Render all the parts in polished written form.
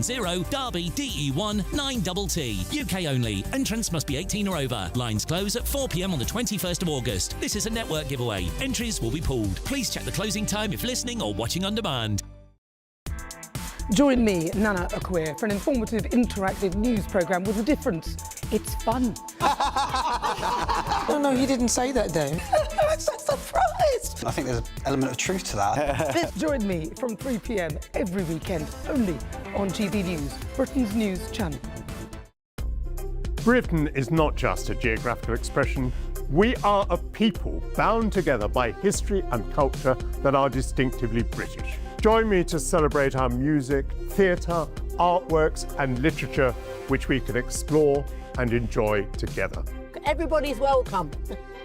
0 Derby DE1 9TT. UK only. Entrance must be 18 or over. Lines close at 4 p.m. on the 21st of August. This is a network giveaway. Entries will be pulled. Please check the closing time if listening or watching on demand. Join me, Nana Akua, for an informative, interactive news programme with a difference. It's fun. No, he didn't say that, Dave. I'm so surprised. I think there's an element of truth to that. Join me from 3 p.m. every weekend, only on GBNews, Britain's news channel. Britain is not just a geographical expression. We are a people bound together by history and culture that are distinctively British. Join me to celebrate our music, theatre, artworks and literature, which we can explore and enjoy together. Everybody's welcome.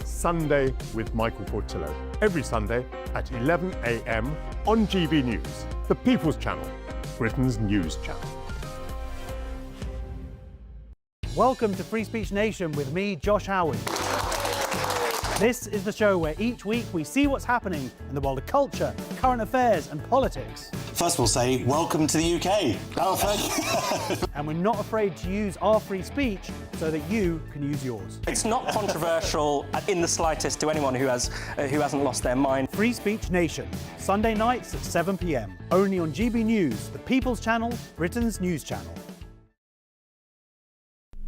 Sunday with Michael Portillo. Every Sunday at 11 a.m. on GB News, the People's Channel, Britain's news channel. Welcome to Free Speech Nation with me, Josh Harwood. This is the show where each week we see what's happening in the world of culture, current affairs and politics. First we'll say, welcome to the UK. And we're not afraid to use our free speech so that you can use yours. It's not controversial in the slightest to anyone who hasn't lost their mind. Free Speech Nation, Sunday nights at 7 p.m. Only on GB News, the People's Channel, Britain's news channel.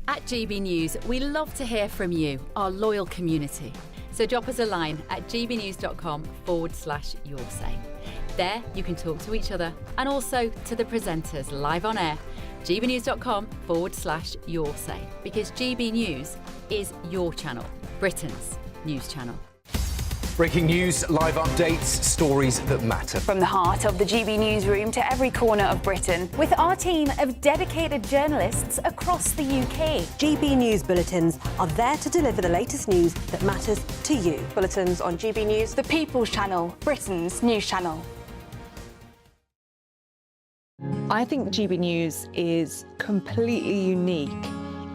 At GB News, we love to hear from you, our loyal community. So drop us a line at gbnews.com/yoursay. There you can talk to each other and also to the presenters live on air. gbnews.com/yoursay, because GB News is your channel, Britain's news channel. Breaking news, live updates, stories that matter. From the heart of the GB newsroom to every corner of Britain, with our team of dedicated journalists across the UK. GB News bulletins are there to deliver the latest news that matters to you. Bulletins on GB News, the People's Channel, Britain's news channel. I think GB News is completely unique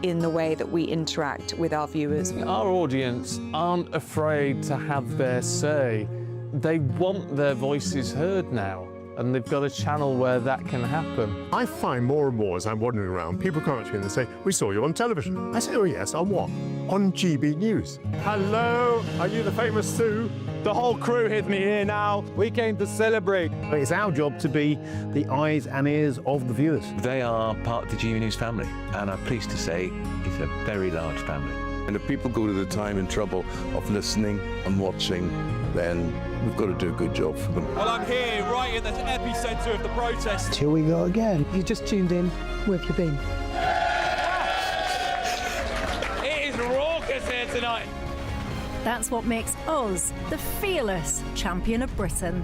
in the way that we interact with our viewers. Our audience aren't afraid to have their say. They want their voices heard now, and they've got a channel where that can happen. I find more and more as I'm wandering around, people come up to me and they say, we saw you on television. I say, oh yes, on what? On GB News. Hello, are you the famous Sue? The whole crew hid me here now. We came to celebrate. It's our job to be the eyes and ears of the viewers. They are part of the GB News family, and I'm pleased to say it's a very large family. And if people go to the time and trouble of listening and watching, then we've got to do a good job for them. Well, I'm here, right in the epicentre of the protest. Here we go again. You just tuned in. Where have you been? It is raucous here tonight. That's what makes us the fearless champion of Britain.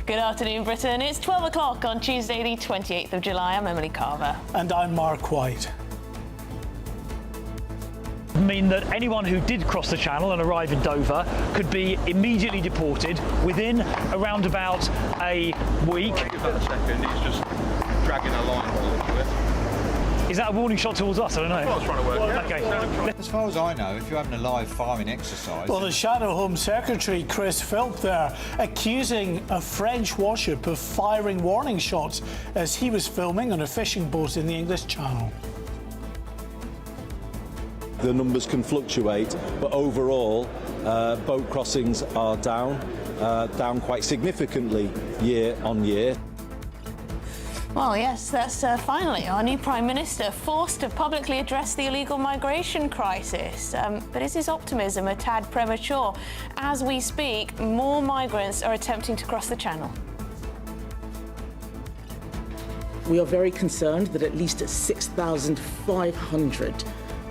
Good afternoon, Britain. It's 12 o'clock on Tuesday, the 28th of July. I'm Emily Carver. And I'm Mark White. Mean that anyone who did cross the channel and arrive in Dover could be immediately deported within around about a week. Give that a second, he's just dragging a line by the look of it. Is that a warning shot towards us? I don't know. That's what I was trying to work out. Okay. As far as I know, if you're having a live farming exercise... Well, the Shadow Home Secretary, Chris Philp there, accusing a French warship of firing warning shots as he was filming on a fishing boat in the English Channel. The numbers can fluctuate, but overall, boat crossings are down quite significantly year on year. Well, yes, that's finally our new Prime Minister forced to publicly address the illegal migration crisis. But is his optimism a tad premature? As we speak, more migrants are attempting to cross the Channel. We are very concerned that at least 6,500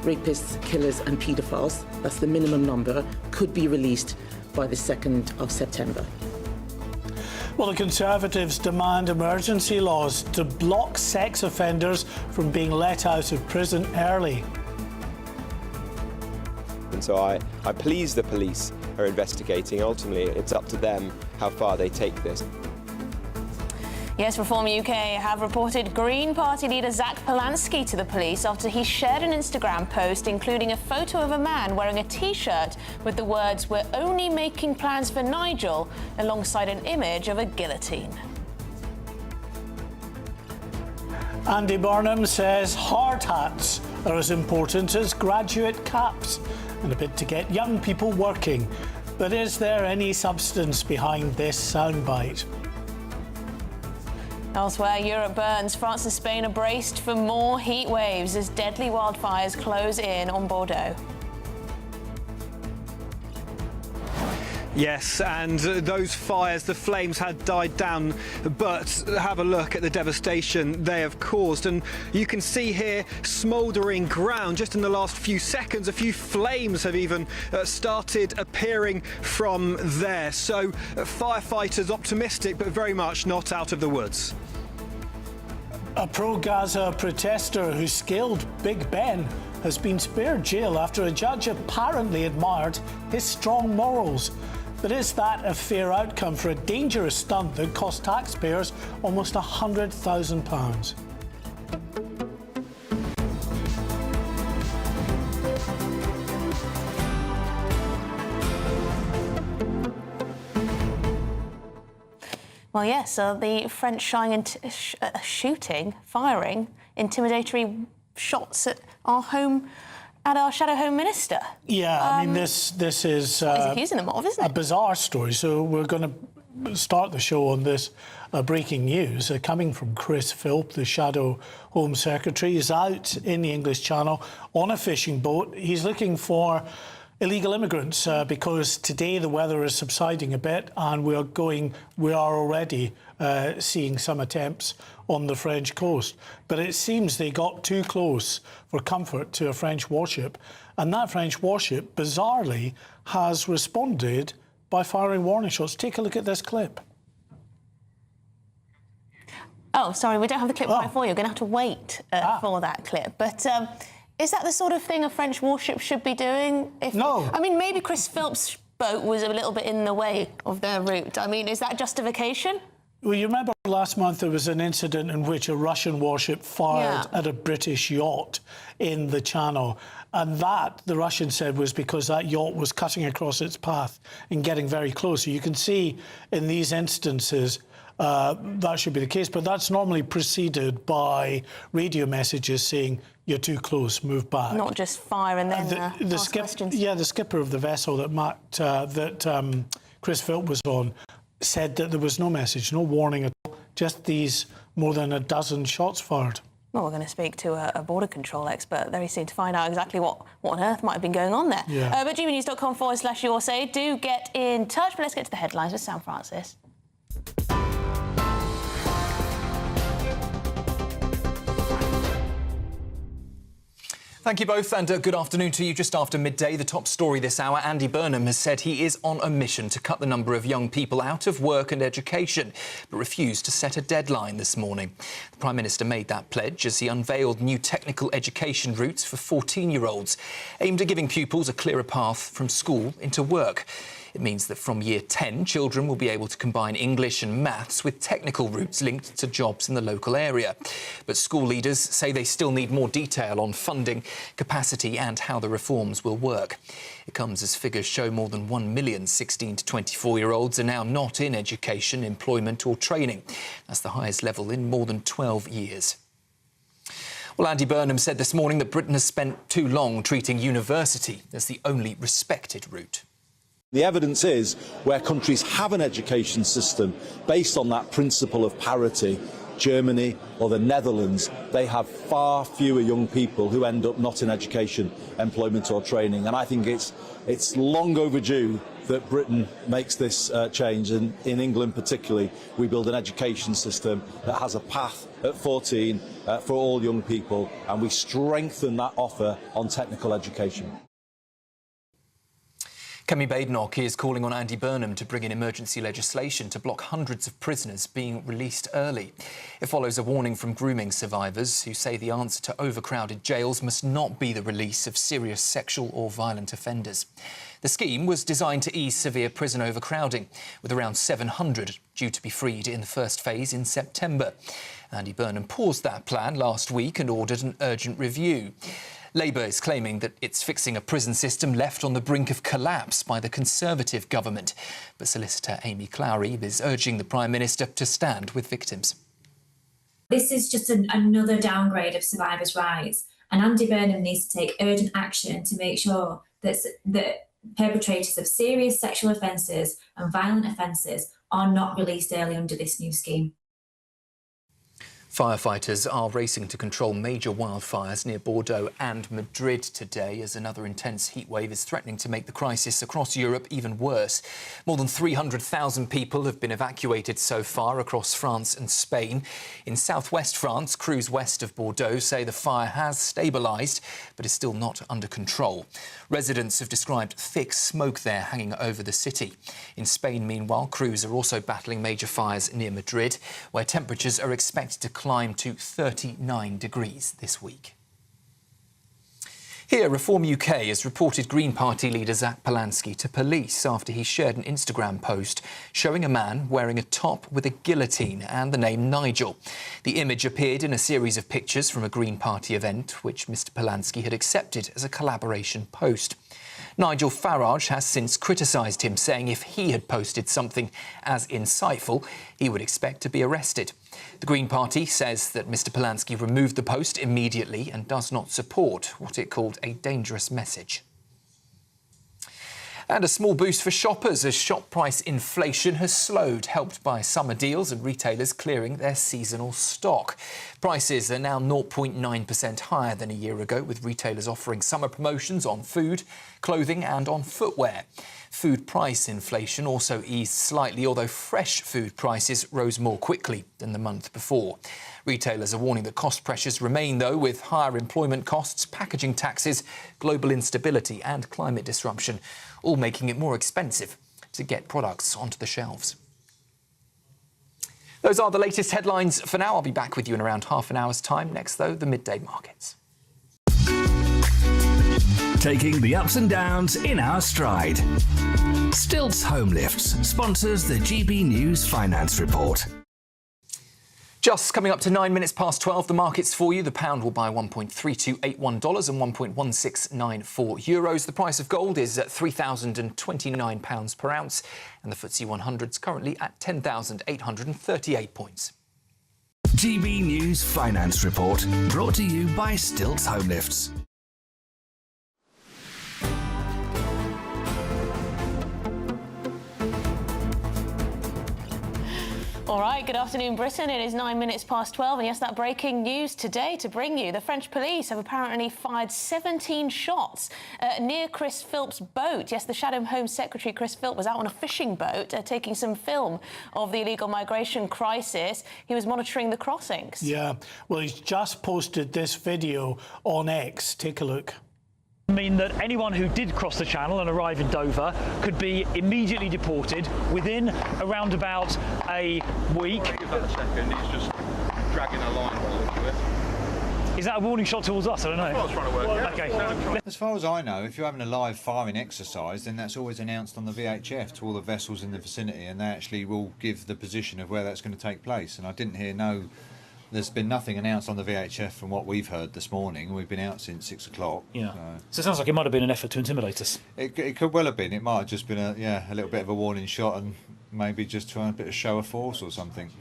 rapists, killers and paedophiles, that's the minimum number, could be released by the 2nd of September. Well, the Conservatives demand emergency laws to block sex offenders from being let out of prison early. And so I please the police are investigating. Ultimately, it's up to them how far they take this. Yes, Reform UK have reported Green Party leader Zach Polanski to the police after he shared an Instagram post including a photo of a man wearing a T-shirt with the words "We're only making plans for Nigel" alongside an image of a guillotine. Andy Burnham says hard hats are as important as graduate caps in a bid to get young people working. But is there any substance behind this soundbite? Elsewhere, Europe burns. France and Spain are braced for more heat waves as deadly wildfires close in on Bordeaux. Yes, and those fires, the flames had died down, but have a look at the devastation they have caused. And you can see here smouldering ground. Just in the last few seconds, a few flames have even started appearing from there. So firefighters optimistic, but very much not out of the woods. A pro-Gaza protester who scaled Big Ben has been spared jail after a judge apparently admired his strong morals. But is that a fair outcome for a dangerous stunt that cost taxpayers almost £100,000? Well, yes, the French firing intimidatory shots at our shadow Home Minister. Yeah, I mean, this is he's accusing them of, isn't it? A bizarre story. So we're going to start the show on this breaking news coming from Chris Philp, the shadow Home Secretary. He's out in the English Channel on a fishing boat. He's looking for illegal immigrants because today the weather is subsiding a bit and we are already seeing some attempts on the French coast. But it seems they got too close for comfort to a French warship, and that French warship bizarrely has responded by firing warning shots. Take a look at this clip. Oh, sorry, we don't have the clip right for you. You're going to have to wait for that clip. But is that the sort of thing a French warship should be doing? No. I mean, maybe Chris Philp's boat was a little bit in the way of their route. I mean, is that justification? Well, you remember last month there was an incident in which a Russian warship fired at a British yacht in the Channel. And that, the Russians said, was because that yacht was cutting across its path and getting very close. So you can see in these instances that should be the case. But that's normally preceded by radio messages saying, "You're too close, move back." Not just fire and then ask questions. Yeah, the skipper of the vessel that Chris Philp was on said that there was no message, no warning at all, just these more than a dozen shots fired. Well, we're going to speak to a border control expert very soon to find out exactly what on earth might have been going on there. Yeah. But GBNews.com/USA, do get in touch. But let's get to the headlines with Sam Francis. Thank you both, and good afternoon to you. Just after midday, the top story this hour, Andy Burnham has said he is on a mission to cut the number of young people out of work and education, but refused to set a deadline this morning. The Prime Minister made that pledge as he unveiled new technical education routes for 14-year-olds, aimed at giving pupils a clearer path from school into work. It means that from year 10, children will be able to combine English and maths with technical routes linked to jobs in the local area. But school leaders say they still need more detail on funding, capacity and how the reforms will work. It comes as figures show more than 1 million 16 to 24-year-olds are now not in education, employment or training. That's the highest level in more than 12 years. Well, Andy Burnham said this morning that Britain has spent too long treating university as the only respected route. The evidence is where countries have an education system based on that principle of parity, Germany or the Netherlands, they have far fewer young people who end up not in education, employment or training. And I think it's long overdue that Britain makes this change. And in England particularly, we build an education system that has a path at 14 for all young people, and we strengthen that offer on technical education. Kemi Badenoch is calling on Andy Burnham to bring in emergency legislation to block hundreds of prisoners being released early. It follows a warning from grooming survivors who say the answer to overcrowded jails must not be the release of serious sexual or violent offenders. The scheme was designed to ease severe prison overcrowding, with around 700 due to be freed in the first phase in September. Andy Burnham paused that plan last week and ordered an urgent review. Labour is claiming that it's fixing a prison system left on the brink of collapse by the Conservative government. But solicitor Amy Clowry is urging the Prime Minister to stand with victims. This is just another downgrade of survivors' rights, and Andy Burnham needs to take urgent action to make sure that perpetrators of serious sexual offences and violent offences are not released early under this new scheme. Firefighters are racing to control major wildfires near Bordeaux and Madrid today as another intense heatwave is threatening to make the crisis across Europe even worse. More than 300,000 people have been evacuated so far across France and Spain. In southwest France, crews west of Bordeaux say the fire has stabilised but is still not under control. Residents have described thick smoke there hanging over the city. In Spain, meanwhile, crews are also battling major fires near Madrid, where temperatures are expected to climb to 39 degrees this week. Here, Reform UK has reported Green Party leader Zach Polanski to police after he shared an Instagram post showing a man wearing a top with a guillotine and the name Nigel. The image appeared in a series of pictures from a Green Party event, which Mr Polanski had accepted as a collaboration post. Nigel Farage has since criticised him, saying if he had posted something as insightful, he would expect to be arrested. The Green Party says that Mr Polanski removed the post immediately and does not support what it called a dangerous message. And a small boost for shoppers as shop price inflation has slowed, helped by summer deals and retailers clearing their seasonal stock. Prices are now 0.9% higher than a year ago, with retailers offering summer promotions on food, clothing and on footwear. Food price inflation also eased slightly, although fresh food prices rose more quickly than the month before. Retailers are warning that cost pressures remain, though, with higher employment costs, packaging taxes, global instability and climate disruption, all making it more expensive to get products onto the shelves. Those are the latest headlines for now. I'll be back with you in around half an hour's time. Next, though, the midday markets. Taking the ups and downs in our stride. Stilts Home Lifts sponsors the GB News Finance Report. Just coming up to 9 minutes past 12, the markets for you. The pound will buy $1.3281 and €1.1694. The price of gold is at £3,029 per ounce, and the FTSE 100 is currently at 10,838 points. GB News Finance Report, brought to you by Stilts Home Lifts. All right, good afternoon, Britain. It is 9 minutes past 12, and yes, that breaking news today to bring you. The French police have apparently fired 17 shots near Chris Philp's boat. Yes, the Shadow Home Secretary, Chris Philp, was out on a fishing boat taking some film of the illegal migration crisis. He was monitoring the crossings. Yeah, well, he's just posted this video on X. Take a look. Mean that anyone who did cross the channel and arrive in Dover could be immediately deported within around about a week. Give that a second, he's just dragging a line by the look of it. Is that a warning shot towards us? I don't know. That's what I was trying to work out. Okay. As far as I know, if you're having a live firing exercise, then that's always announced on the VHF to all the vessels in the vicinity, and they actually will give the position of where that's going to take place. And I didn't hear there's been nothing announced on the VHF from what we've heard this morning. We've been out since 6 o'clock. Yeah. So it sounds like it might have been an effort to intimidate us. It could well have been. It might have just been a little bit of a warning shot and maybe just trying a bit of show of force or something.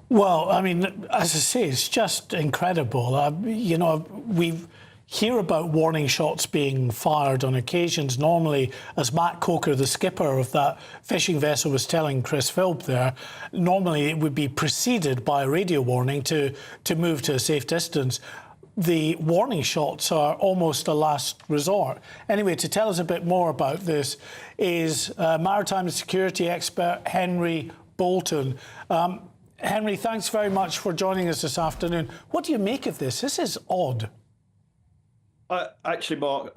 Well, I mean, as I say, it's just incredible. We hear about warning shots being fired on occasions. Normally, as Matt Coker, the skipper of that fishing vessel, was telling Chris Philp there, normally it would be preceded by a radio warning to move to a safe distance. The warning shots are almost a last resort. Anyway, to tell us a bit more about this is maritime security expert Henry Bolton. Henry, thanks very much for joining us this afternoon. What do you make of this? This is odd. Actually, Mark,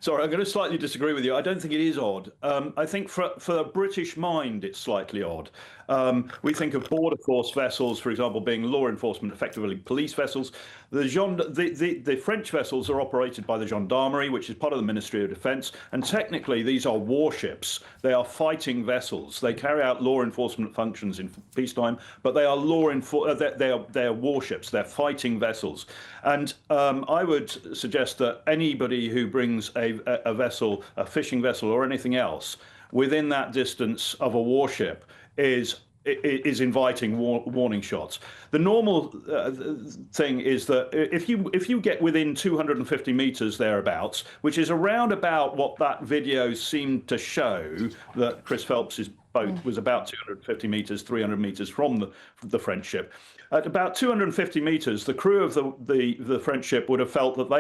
sorry, I'm going to slightly disagree with you. I don't think it is odd. I think for a British mind, it's slightly odd. We think of border force vessels, for example, being law enforcement, effectively police vessels. The French vessels are operated by the gendarmerie, which is part of the Ministry of Defence, and technically these are warships. They are fighting vessels. They carry out law enforcement functions in peacetime, but they are they are warships. They're fighting vessels, and I would suggest that anybody who brings a vessel, a fishing vessel, or anything else within that distance of a warship is inviting warning shots. The normal thing is that if you get within 250 meters thereabouts, which is around about what that video seemed to show, that Chris Phelps's boat was about 250 meters, 300 meters from the French ship. At about 250 meters, the crew of the French ship would have felt that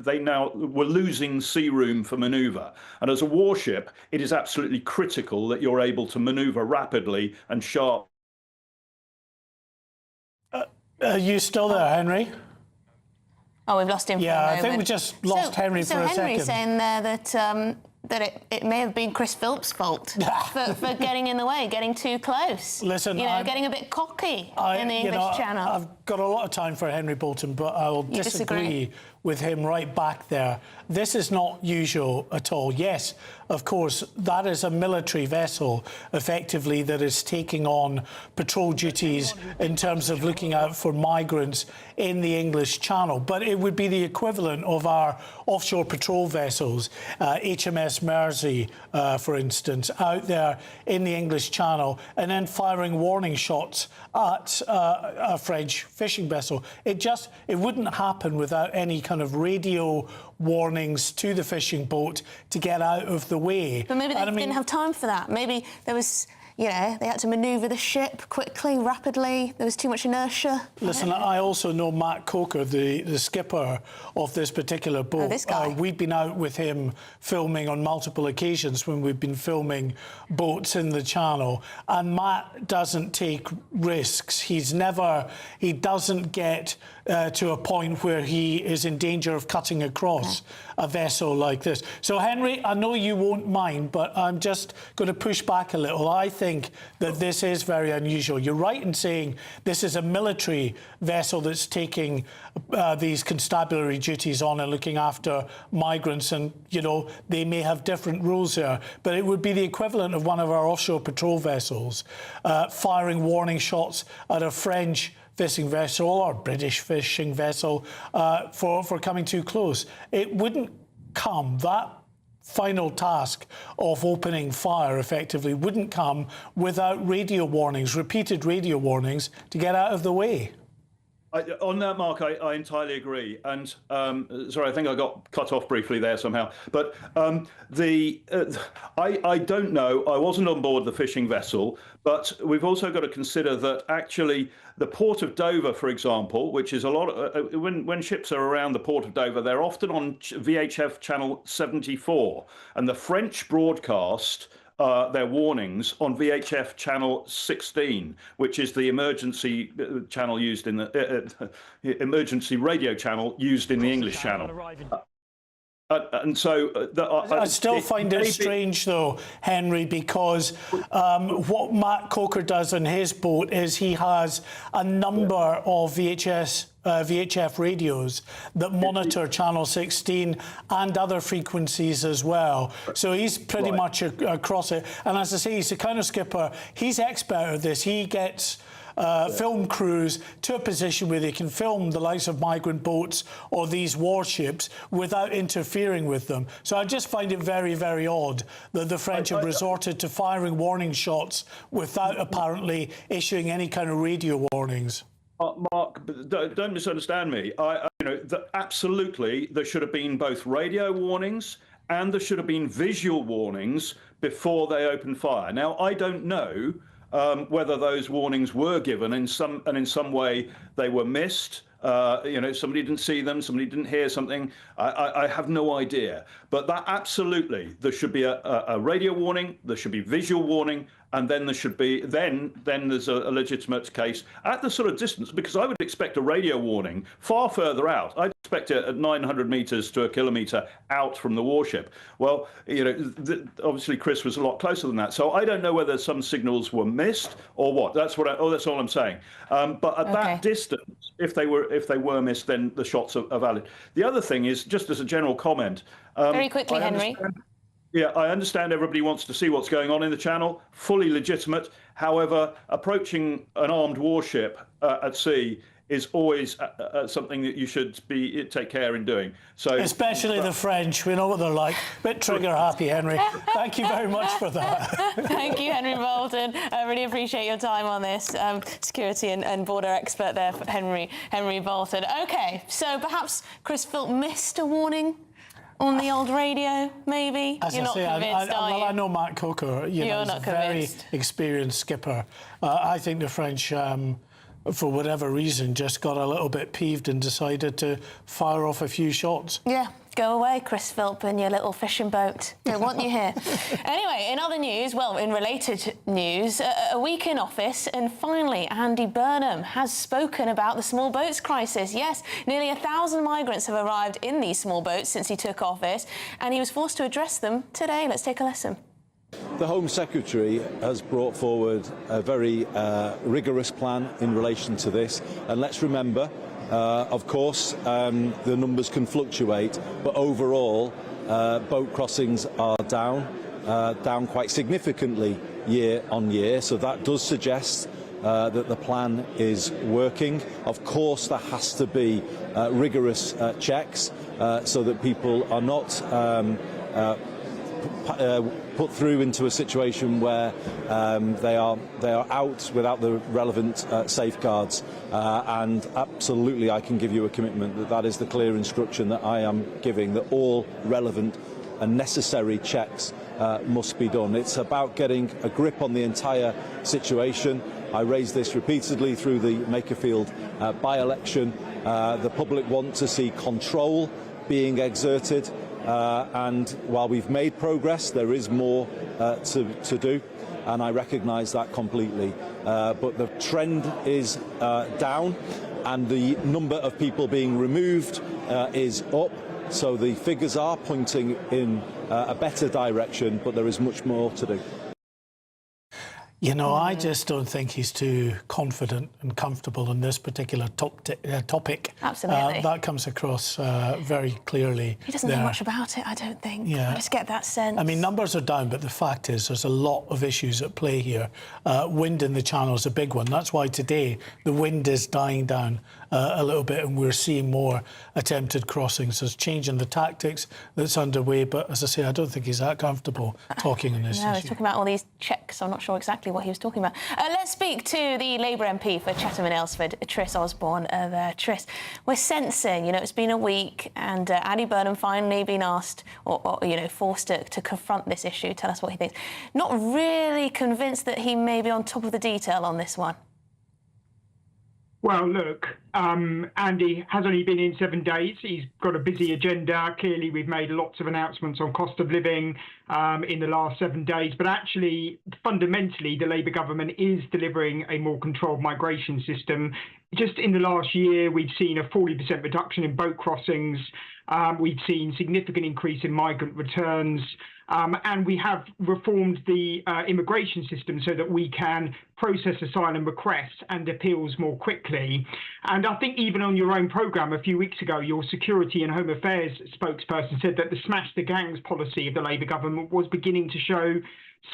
they now were losing sea room for maneuver. And as a warship, it is absolutely critical that you're able to maneuver rapidly and sharp. Are you still there, Henry? Oh, we've lost him for a moment. Yeah, I think we just lost Henry for a second. So Henry's saying there that it may have been Chris Philp's fault for getting in the way, getting too close. Listen, getting a bit cocky in the English Channel. I've got a lot of time for Henry Bolton, but I will disagree with him right back there. This is not usual at all. Yes, of course, that is a military vessel, effectively, that is taking on patrol duties in terms of looking out for migrants in the English Channel. But it would be the equivalent of our offshore patrol vessels, HMS Mersey, for instance, out there in the English Channel, and then firing warning shots at a French fishing vessel. It wouldn't happen without any kind of radio warnings to the fishing boat to get out of the way. But maybe they didn't have time for that. Maybe there was, they had to manoeuvre the ship quickly, rapidly. There was too much inertia. Listen, I also know Matt Coker, the skipper of this particular boat. This guy. We've been out with him filming on multiple occasions when we've been filming boats in the Channel. And Matt doesn't take risks. He doesn't get to a point where he is in danger of cutting across a vessel like this. So, Henry, I know you won't mind, but I'm just going to push back a little. I think that this is very unusual. You're right in saying this is a military vessel that's taking these constabulary duties on and looking after migrants, and, they may have different rules there, but it would be the equivalent of one of our offshore patrol vessels firing warning shots at a French fishing vessel or British fishing vessel for coming too close. It wouldn't come, that final task of opening fire effectively wouldn't come without radio warnings, repeated radio warnings to get out of the way. On that, Mark, I entirely agree. And sorry, I think I got cut off briefly there somehow. But I don't know. I wasn't on board the fishing vessel, but we've also got to consider that actually the port of Dover, for example, which is a lot of, when ships are around the port of Dover, they're often on VHF channel 74, and the French broadcast their warnings on VHF channel 16, which is the emergency channel used in the emergency radio channel used in the English Channel. And so I still find it strange, though, Henry, because what Matt Coker does on his boat is he has a number of VHF radios that monitor channel 16 and other frequencies as well. So he's pretty much across it. And as I say, he's the kind of skipper, he's expert at this. He gets film crews to a position where they can film the likes of migrant boats or these warships without interfering with them. So I just find it very, very odd that the French have resorted to firing warning shots without apparently issuing any kind of radio warnings. Mark, don't misunderstand me. Absolutely, there should have been both radio warnings and there should have been visual warnings before they opened fire. Now, I don't know whether those warnings were given in some way they were missed. Somebody didn't see them, somebody didn't hear something. I have no idea. But that absolutely, there should be a radio warning, there should be visual warning, and then there should be then there's a legitimate case at the sort of distance, because I would expect a radio warning far further out. I'd expect it at 900 meters to a kilometer out from the warship. Well, you know, obviously Chris was a lot closer than that, so I don't know whether some signals were missed or what. That's all I'm saying. But at that distance, if they were missed, then the shots are valid. The other thing is, just as a general comment. Very quickly, Henry. Yeah, I understand everybody wants to see what's going on in the channel, fully legitimate. However, approaching an armed warship at sea is always something that you should take care in doing. So, especially the French, we know what they're like. Bit trigger happy, Henry. Thank you very much for that. Thank you, Henry Bolton. I really appreciate your time on this. Security and border expert there, Henry Bolton. OK, so perhaps Chris Philp missed a warning on the old radio, maybe? As You're I not say, convinced, are you? I know Matt Coker. You're not he's a very convinced. experienced skipper. I think the French, for whatever reason, just got a little bit peeved and decided to fire off a few shots. Yeah, go away, Chris Philp, and your little fishing boat. Don't want you here. Anyway, in other news, well, in related news, a week in office, and finally Andy Burnham has spoken about the small boats crisis. Yes, nearly 1,000 migrants have arrived in these small boats since he took office, and he was forced to address them today. Let's take a listen. The Home Secretary has brought forward a very rigorous plan in relation to this, and let's remember, of course, the numbers can fluctuate, but overall boat crossings are down quite significantly year on year, so that does suggest that the plan is working. Of course, there has to be rigorous checks so that people are not put through into a situation where they are out without the relevant safeguards, and absolutely I can give you a commitment that that is the clear instruction that I am giving, that all relevant and necessary checks must be done. It's about getting a grip on the entire situation. I raised this repeatedly through the Makerfield by-election. The public want to see control being exerted. And while we've made progress, there is more to do, and I recognise that completely. But the trend is down, and the number of people being removed is up. So the figures are pointing in a better direction, but there is much more to do. You know, I just don't think he's too confident and comfortable on this particular topic. Absolutely. That comes across very clearly. He doesn't know much about it, I don't think. Yeah. I just get that sense. I mean, numbers are down, but the fact is there's a lot of issues at play here. Wind in the channel is a big one. That's why today the wind is dying down a little bit, and we're seeing more attempted crossings. There's change in the tactics that's underway, but as I say, I don't think he's that comfortable talking on this issue. No, he's talking about all these checks. I'm not sure exactly what he was talking about. Let's speak to the Labour MP for Chatham and Aylesford, Tris Osborne. Tris, we're sensing, you know, it's been a week, and Andy Burnham finally been asked, or you know, forced to confront this issue. Tell us what he thinks. Not really convinced that he may be on top of the detail on this one. Well, look, Andy has only been in 7 days. He's got a busy agenda. Clearly, we've made lots of announcements on cost of living in the last 7 days. But actually, fundamentally, the Labour government is delivering a more controlled migration system. Just in the last year, we've seen a 40% reduction in boat crossings. We've seen significant increase in migrant returns. And we have reformed the immigration system so that we can process asylum requests and appeals more quickly. And I think even on your own programme a few weeks ago, your Security and Home Affairs spokesperson said that the Smash the Gangs policy of the Labour government was beginning to show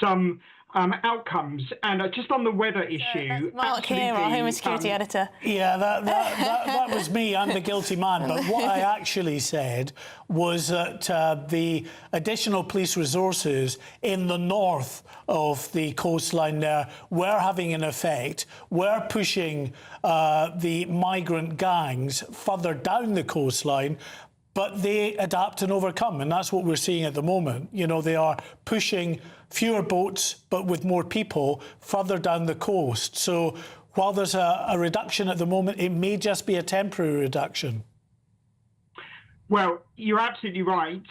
some outcomes. And just on the weather issue... Mark here, our Home and Security editor. Yeah, that was me. I'm the guilty man. But what I actually said was that the additional police resources in the north of the coastline there were having an effect, were pushing the migrant gangs further down the coastline, but they adapt and overcome, and that's what we're seeing at the moment. You know, they are pushing fewer boats, but with more people further down the coast. So while there's a reduction at the moment, it may just be a temporary reduction. Well, you're absolutely right.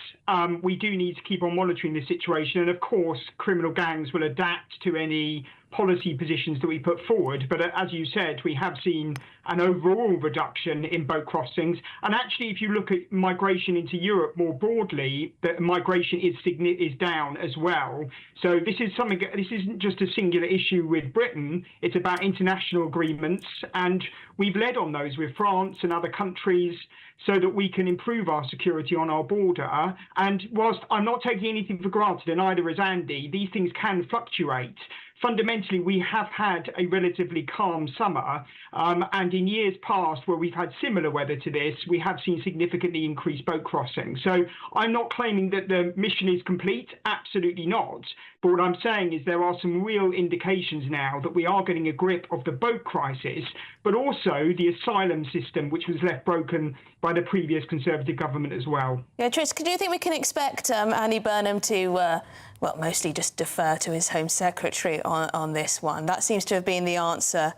We do need to keep on monitoring this situation. And of course, criminal gangs will adapt to any policy positions that we put forward. But as you said, we have seen an overall reduction in boat crossings. And actually, if you look at migration into Europe more broadly, the migration is down as well. So this isn't just a singular issue with Britain. It's about international agreements. And we've led on those with France and other countries so that we can improve our security on our border. And whilst I'm not taking anything for granted, and neither is Andy, these things can fluctuate. Fundamentally, we have had a relatively calm summer, and in years past where we've had similar weather to this, we have seen significantly increased boat crossing. So I'm not claiming that the mission is complete, absolutely not. But what I'm saying is there are some real indications now that we are getting a grip of the boat crisis, but also the asylum system, which was left broken by the previous Conservative government as well. Yeah, Tris, do you think we can expect Andy Burnham to, well, mostly just defer to his Home Secretary on this one? That seems to have been the answer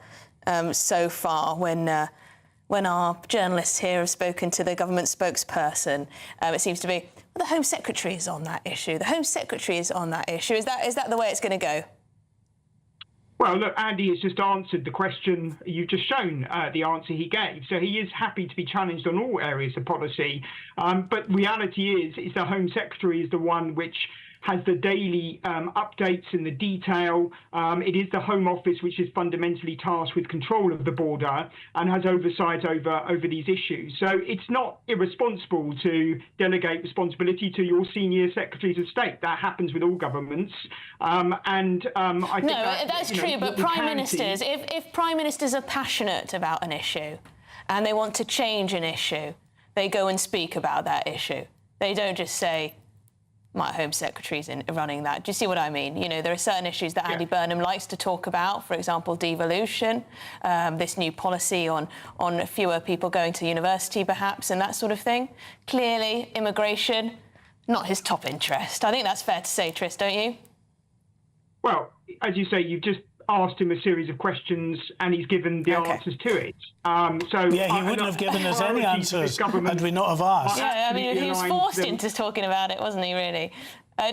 so far when our journalists here have spoken to the government spokesperson. It seems to be, well, the Home Secretary is on that issue. The Home Secretary is on that issue. Is that the way it's going to go? Well, look, Andy has just answered the question. You've just shown the answer he gave. So he is happy to be challenged on all areas of policy. But reality is the Home Secretary is the one which has the daily updates and the detail. It is the Home Office which is fundamentally tasked with control of the border and has oversight over these issues. So it's not irresponsible to delegate responsibility to your senior secretaries of state. That happens with all governments. I think that's true. But prime ministers, if prime ministers are passionate about an issue and they want to change an issue, they go and speak about that issue. They don't just say, my Home Secretary's running that. Do you see what I mean? You know, there are certain issues that Andy Burnham likes to talk about, for example, devolution, this new policy on fewer people going to university, perhaps, and that sort of thing. Clearly, immigration, not his top interest. I think that's fair to say, Tris, don't you? Well, as you say, you've just asked him a series of questions and he's given the answers to it. He wouldn't have given us any answers had we not have asked. Yeah, I mean, he was forced into talking about it, wasn't he, really?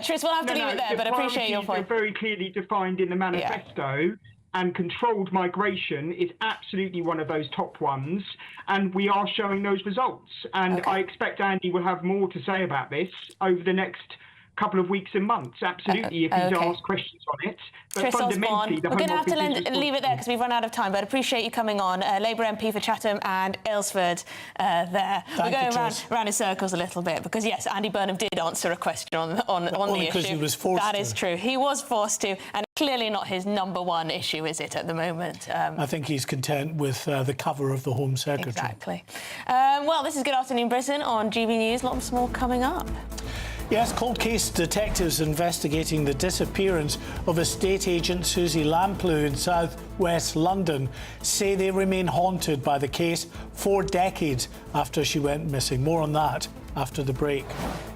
Tris, we'll have to leave it there, but I appreciate your point. Very clearly defined in the manifesto, and controlled migration is absolutely one of those top ones, and we are showing those results. And I expect Andy will have more to say about this over the next couple of weeks and months, absolutely, if he's asked questions on it. But Tris fundamentally, Osborne, we're going to have to leave it there because we've run out of time, but appreciate you coming on. Labour MP for Chatham and Aylesford there. We're going round in circles a little bit because, yes, Andy Burnham did answer a question on the issue. Because he was forced to. That is true. He was forced to, and clearly not his number one issue, is it, at the moment? I think he's content with the cover of the Home Secretary. Exactly. Well, this is Good Afternoon Britain on GB News. Lots more coming up. Yes, cold case detectives investigating the disappearance of estate agent Susie Lamplew in south west London say they remain haunted by the case 4 decades after she went missing. More on that after the break.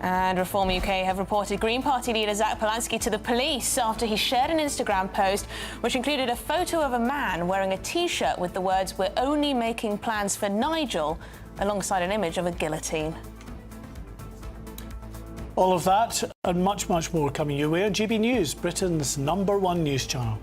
And Reform UK have reported Green Party leader Zach Polanski to the police after he shared an Instagram post which included a photo of a man wearing a T-shirt with the words "We're only making plans for Nigel" alongside an image of a guillotine. All of that and much, much more coming your way on GB News, Britain's #1 news channel.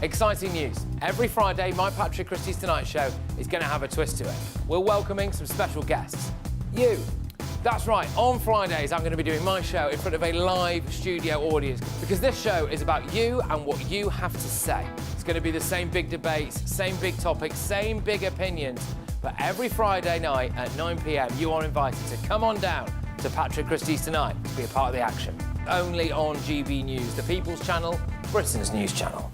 Exciting news. Every Friday, my Patrick Christie's Tonight Show is going to have a twist to it. We're welcoming some special guests. You. That's right, on Fridays I'm going to be doing my show in front of a live studio audience because this show is about you and what you have to say. It's going to be the same big debates, same big topics, same big opinions, but every Friday night at 9 p.m. you are invited to come on down to Patrick Christie's Tonight to be a part of the action. Only on GB News, the People's Channel, Britain's news channel.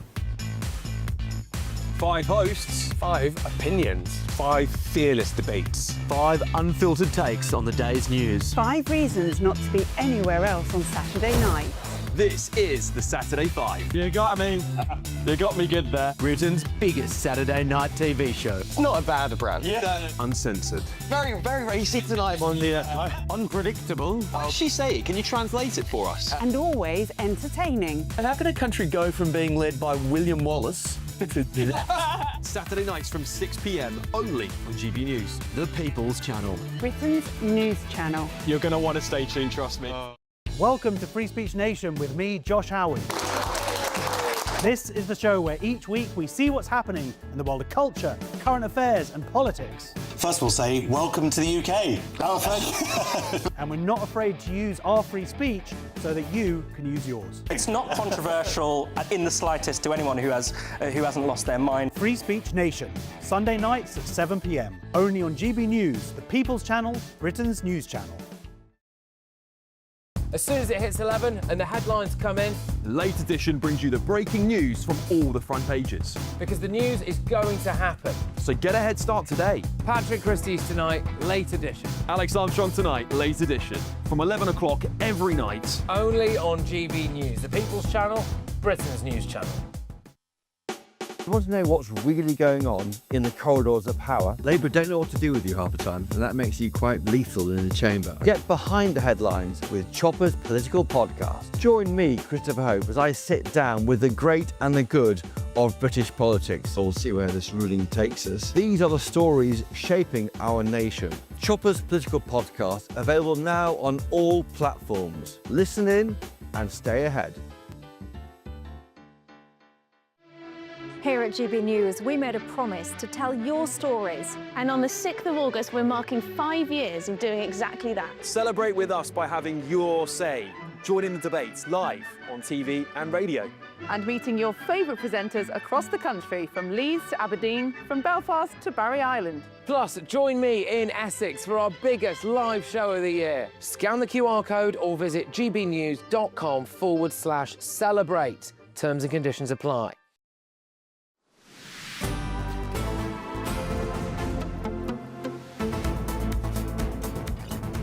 5 hosts, 5 opinions, 5 fearless debates, 5 unfiltered takes on the day's news. 5 reasons not to be anywhere else on Saturday night. This is the Saturday Five. You got me. You got me good there. Britain's biggest Saturday night TV show. It's not a bad brand. Yeah. Uncensored. Very, very racy tonight. On the unpredictable. What does she say? Can you translate it for us? And always entertaining. And how can a country go from being led by William Wallace to Saturday nights from 6 p.m. only on GB News, the People's Channel. Britain's news channel. You're going to want to stay tuned, trust me. Welcome to Free Speech Nation with me, Josh Harwood. This is the show where each week we see what's happening in the world of culture, current affairs and politics. First we'll say, welcome to the UK. Oh, thank you. And we're not afraid to use our free speech so that you can use yours. It's not controversial in the slightest to anyone who hasn't lost their mind. Free Speech Nation, Sunday nights at 7 p.m. Only on GB News, the People's Channel, Britain's news channel. As soon as it hits 11 and the headlines come in, The Late Edition brings you the breaking news from all the front pages. because the news is going to happen. So get a head start today. Patrick Christie's Tonight, Late Edition. Alex Armstrong Tonight, Late Edition. From 11 o'clock every night. Only on GB News, the People's Channel, Britain's news channel. You want to know what's really going on in the corridors of power? Labour don't know what to do with you half the time, and that makes you quite lethal in the chamber. Get behind the headlines with Chopper's political podcast. Join me, Christopher Hope, as I sit down with the great and the good of British politics. We'll see where this ruling takes us. These are the stories shaping our nation. Chopper's political podcast, available now on all platforms. Listen in and stay ahead. Here at GB News, we made a promise to tell your stories. And on the 6th of August, we're marking 5 years of doing exactly that. Celebrate with us by having your say. Join in the debates live on TV and radio. And meeting your favourite presenters across the country, from Leeds to Aberdeen, from Belfast to Barry Island. Plus, join me in Essex for our biggest live show of the year. Scan the QR code or visit gbnews.com/celebrate. Terms and conditions apply.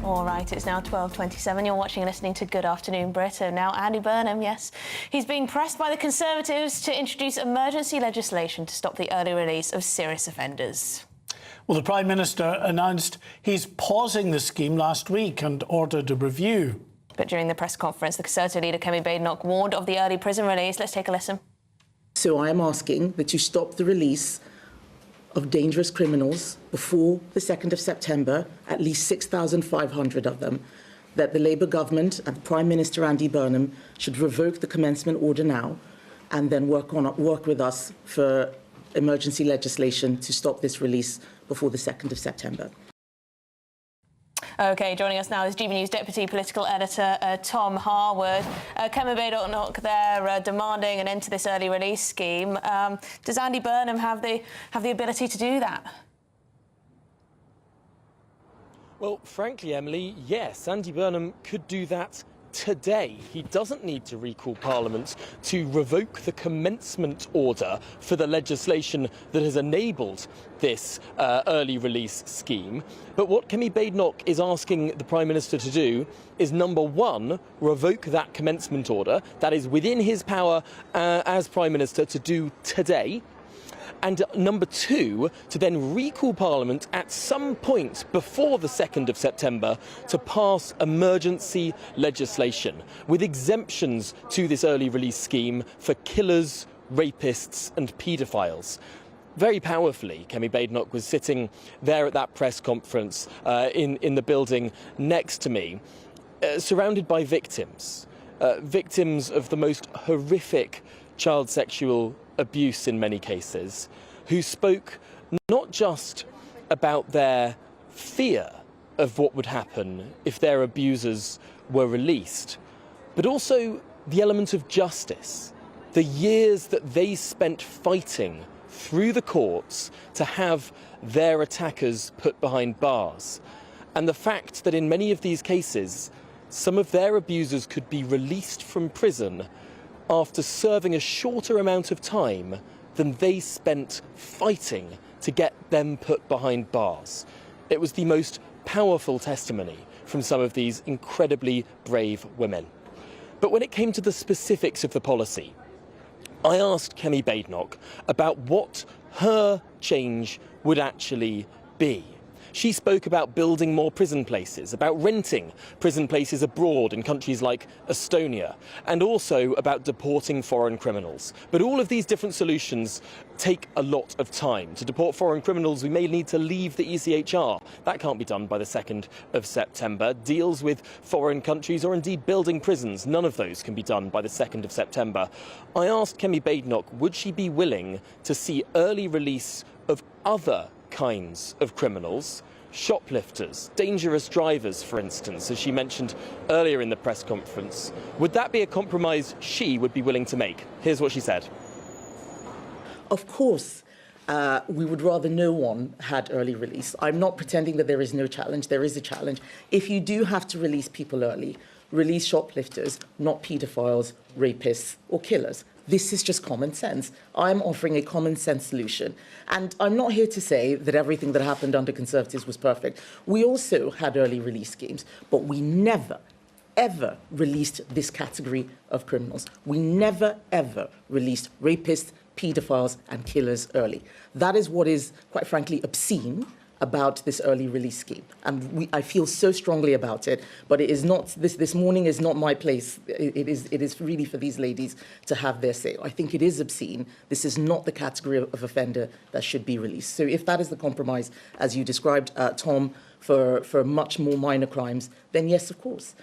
All right, it's now 12:27. You're watching and listening to Good Afternoon Britain. Now, Andy Burnham, yes, he's being pressed by the Conservatives to introduce emergency legislation to stop the early release of serious offenders. Well, the Prime Minister announced he's pausing the scheme last week and ordered a review. But during the press conference, the Conservative leader, Kemi Badenoch, warned of the early prison release. Let's take a listen. So I am asking that you stop the release of dangerous criminals before the 2nd of September, at least 6,500 of them, that the Labour government and Prime Minister Andy Burnham should revoke the commencement order now and then work with us for emergency legislation to stop this release before the 2nd of September. OK, joining us now is GB News Deputy Political Editor Tom Harwood. Kemi Badenoch there demanding an end to this early release scheme. Does Andy Burnham have the ability to do that? Well, frankly, Emily, yes, Andy Burnham could do that today. He doesn't need to recall Parliament to revoke the commencement order for the legislation that has enabled this early release scheme. But what Kemi Badenoch is asking the Prime Minister to do is, number one, revoke that commencement order. That is within his power as Prime Minister to do today. And number two, to then recall Parliament at some point before the 2nd of September to pass emergency legislation with exemptions to this early release scheme for killers, rapists and paedophiles. Very powerfully, Kemi Badenoch was sitting there at that press conference in the building next to me, surrounded by victims of the most horrific child sexual abuse in many cases, who spoke not just about their fear of what would happen if their abusers were released, but also the element of justice, the years that they spent fighting through the courts to have their attackers put behind bars, and the fact that in many of these cases, some of their abusers could be released from prison after serving a shorter amount of time than they spent fighting to get them put behind bars. It was the most powerful testimony from some of these incredibly brave women. But when it came to the specifics of the policy, I asked Kemi Badenoch about what her change would actually be. She spoke about building more prison places, about renting prison places abroad in countries like Estonia, and also about deporting foreign criminals. But all of these different solutions take a lot of time. To deport foreign criminals, we may need to leave the ECHR. That can't be done by the 2nd of September. Deals with foreign countries or indeed building prisons, none of those can be done by the 2nd of September. I asked Kemi Badenoch, would she be willing to see early release of other kinds of criminals, shoplifters, dangerous drivers, for instance, as she mentioned earlier in the press conference. Would that be a compromise she would be willing to make? Here's what she said. Of course, we would rather no one had early release. I'm not pretending that there is no challenge. There is a challenge. If you do have to release people early, release shoplifters, not paedophiles, rapists, or killers. This is just common sense. I'm offering a common sense solution. And I'm not here to say that everything that happened under Conservatives was perfect. We also had early release schemes, but we never, ever released this category of criminals. We never, ever released rapists, paedophiles, and killers early. That is what is, quite frankly, obscene about this early release scheme. And I feel so strongly about it, but it is not, this morning is not my place. It is really for these ladies to have their say. I think it is obscene. This is not the category of offender that should be released. So if that is the compromise, as you described, Tom, for much more minor crimes, then yes, of course.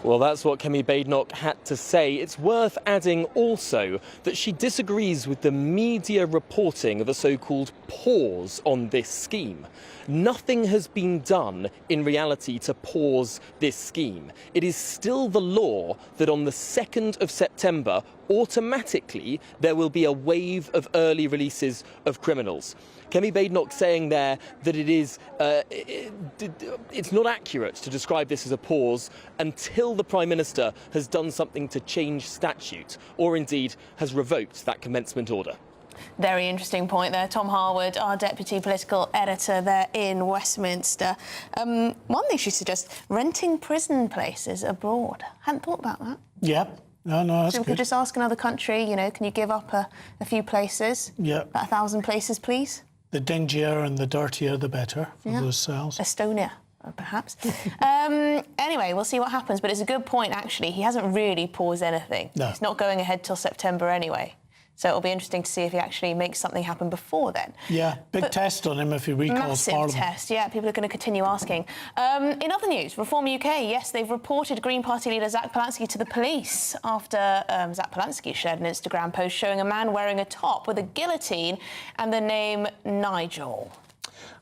Well, that's what Kemi Badenoch had to say. It's worth adding also that she disagrees with the media reporting of a so-called pause on this scheme. Nothing has been done in reality to pause this scheme. It is still the law that on the 2nd of September, automatically, there will be a wave of early releases of criminals. Kemi Badenoch saying there that it's not accurate to describe this as a pause until the Prime Minister has done something to change statute or indeed has revoked that commencement order. Very interesting point there. Tom Harwood, our deputy political editor there in Westminster. One thing she suggests, renting prison places abroad. Hadn't thought about that. Yep. No, that's so we good. could just ask another country, you know, can you give up a few places? Yeah. About 1,000 places, please? The dingier and the dirtier, the better for those cells. Estonia, perhaps. Anyway, we'll see what happens. But it's a good point, actually. He hasn't really paused anything. No. It's not going ahead till September anyway. So it'll be interesting to see if he actually makes something happen before then. Yeah, big test on him if he recalls Parliament. Massive test, yeah. People are going to continue asking. In other news, Reform UK, yes, they've reported Green Party leader Zach Polansky to the police after Zach Polansky shared an Instagram post showing a man wearing a top with a guillotine and the name Nigel.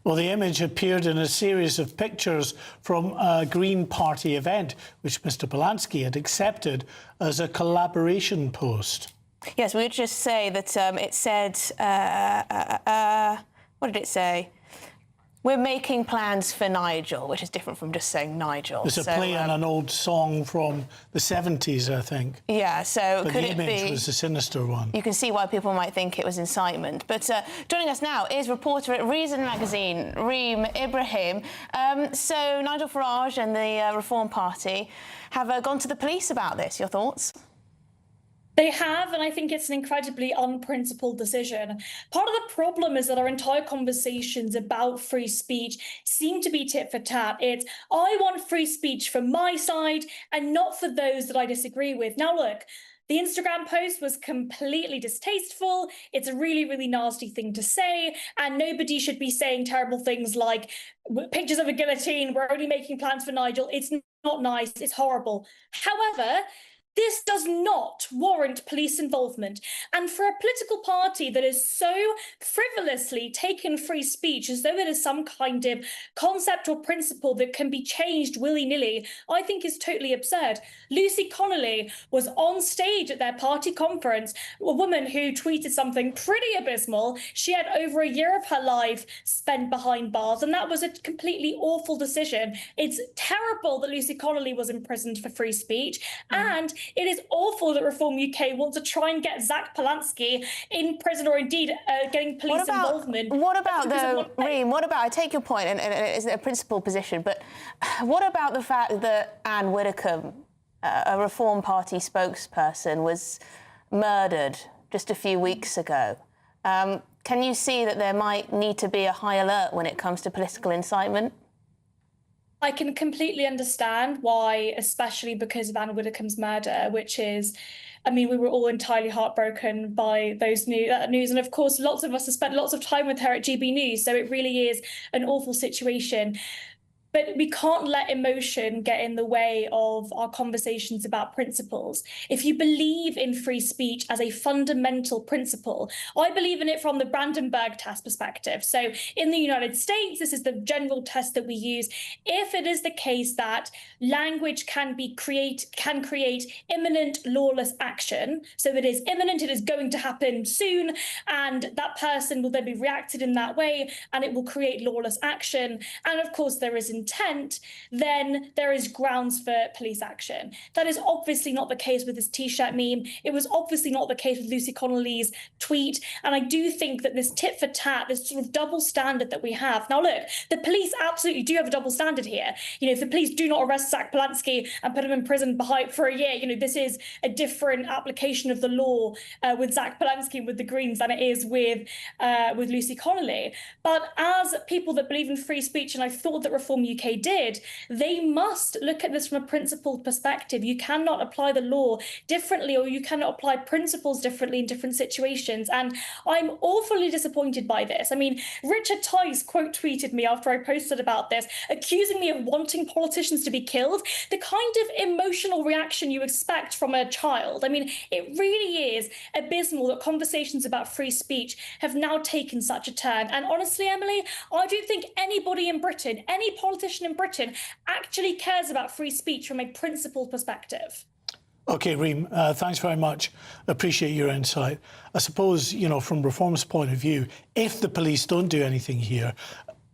Well, the image appeared in a series of pictures from a Green Party event, which Mr Polansky had accepted as a collaboration post. Yes, we would just say that it said, what did it say? We're making plans for Nigel, which is different from just saying Nigel. It's a play on an old song from the 70s, I think. Yeah, so but could the it image be... was a sinister one. You can see why people might think it was incitement. But joining us now is reporter at Reason magazine, Reem Ibrahim. So Nigel Farage and the Reform Party have gone to the police about this. Your thoughts? They have, and I think it's an incredibly unprincipled decision. Part of the problem is that our entire conversations about free speech seem to be tit for tat. It's, I want free speech for my side and not for those that I disagree with. Now, look, the Instagram post was completely distasteful. It's a really, really nasty thing to say, and nobody should be saying terrible things like pictures of a guillotine, we're only making plans for Nigel. It's not nice, it's horrible. However, this does not warrant police involvement. And for a political party that is so frivolously taken free speech as though it is some kind of concept or principle that can be changed willy-nilly, I think is totally absurd. Lucy Connolly was on stage at their party conference, a woman who tweeted something pretty abysmal. She had over a year of her life spent behind bars, and that was a completely awful decision. It's terrible that Lucy Connolly was imprisoned for free speech, and It is awful that Reform UK want to try and get Zach Polanski in prison, or indeed getting police involvement. What about, though, Reem, what about, I take your point, and it's a principled position, but what about the fact that Anne Widdecombe, a Reform Party spokesperson, was murdered just a few weeks ago? Can you see that there might need to be a high alert when it comes to political incitement? I can completely understand why, especially because of Anne Widdecombe's murder, which is, I mean, we were all entirely heartbroken by those news. And of course, lots of us have spent lots of time with her at GB News. So it really is an awful situation. But we can't let emotion get in the way of our conversations about principles. If you believe in free speech as a fundamental principle, I believe in it from the Brandenburg test perspective. So in the United States, this is the general test that we use. If it is the case that language can create imminent lawless action, so it is imminent, it is going to happen soon, and that person will then be reacted in that way, and it will create lawless action. And of course, there is intent, then there is grounds for police action. That is obviously not the case with this T-shirt meme. It was obviously not the case with Lucy Connolly's tweet. And I do think that this tit for tat, this sort of double standard that we have. Now, look, the police absolutely do have a double standard here. You know, if the police do not arrest Zach Polanski and put him in prison for a year, you know, this is a different application of the law with Zach Polanski and with the Greens than it is with Lucy Connolly. But as people that believe in free speech, and I thought that Reform UK did, they must look at this from a principled perspective. You cannot apply the law differently, or you cannot apply principles differently in different situations. And I'm awfully disappointed by this. I mean, Richard Tice quote tweeted me after I posted about this, accusing me of wanting politicians to be killed. The kind of emotional reaction you expect from a child. I mean, it really is abysmal that conversations about free speech have now taken such a turn. And honestly, Emily, I don't think anybody in Britain, any politician in Britain, actually cares about free speech from a principled perspective. OK, Reem, thanks very much. Appreciate your insight. I suppose, you know, from Reform's point of view, if the police don't do anything here,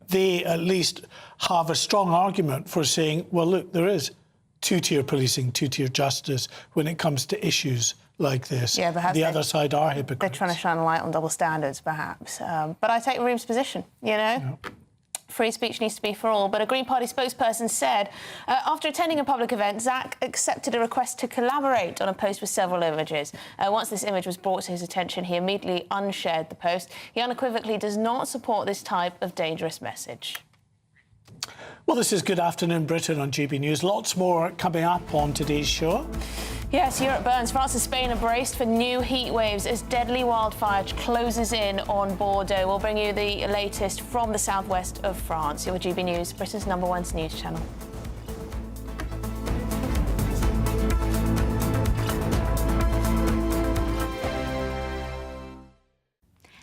they at least have a strong argument for saying, well, look, there is two-tier policing, two-tier justice when it comes to issues like this. Yeah, but the other side are hypocrites. They're trying to shine a light on double standards, perhaps. But I take Reem's position, you know? Yeah. Free speech needs to be for all. But a Green Party spokesperson said, after attending a public event, Zach accepted a request to collaborate on a post with several images. Once this image was brought to his attention, he immediately unshared the post. He unequivocally does not support this type of dangerous message. Well, this is Good Afternoon Britain on GB News. Lots more coming up on today's show. Yes, Europe burns. France and Spain are braced for new heat waves as deadly wildfire closes in on Bordeaux. We'll bring you the latest from the southwest of France. Your GB News, Britain's #1 news channel.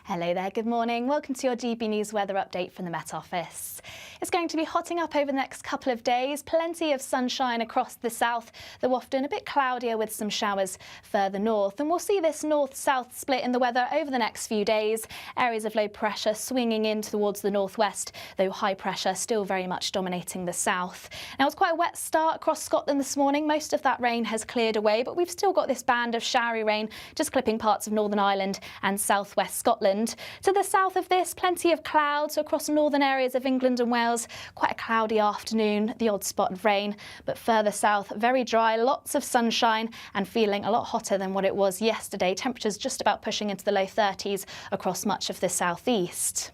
Hello there, good morning. Welcome to your GB News weather update from the Met Office. It's going to be hotting up over the next couple of days. Plenty of sunshine across the south, though often a bit cloudier with some showers further north. And we'll see this north-south split in the weather over the next few days. Areas of low pressure swinging in towards the northwest, though high pressure still very much dominating the south. Now, it's quite a wet start across Scotland this morning. Most of that rain has cleared away, but we've still got this band of showery rain just clipping parts of Northern Ireland and southwest Scotland. To the south of this, plenty of clouds across northern areas of England and Wales. Quite a cloudy afternoon, the odd spot of rain, but further south, very dry, lots of sunshine and feeling a lot hotter than what it was yesterday. Temperatures just about pushing into the low 30s across much of the southeast.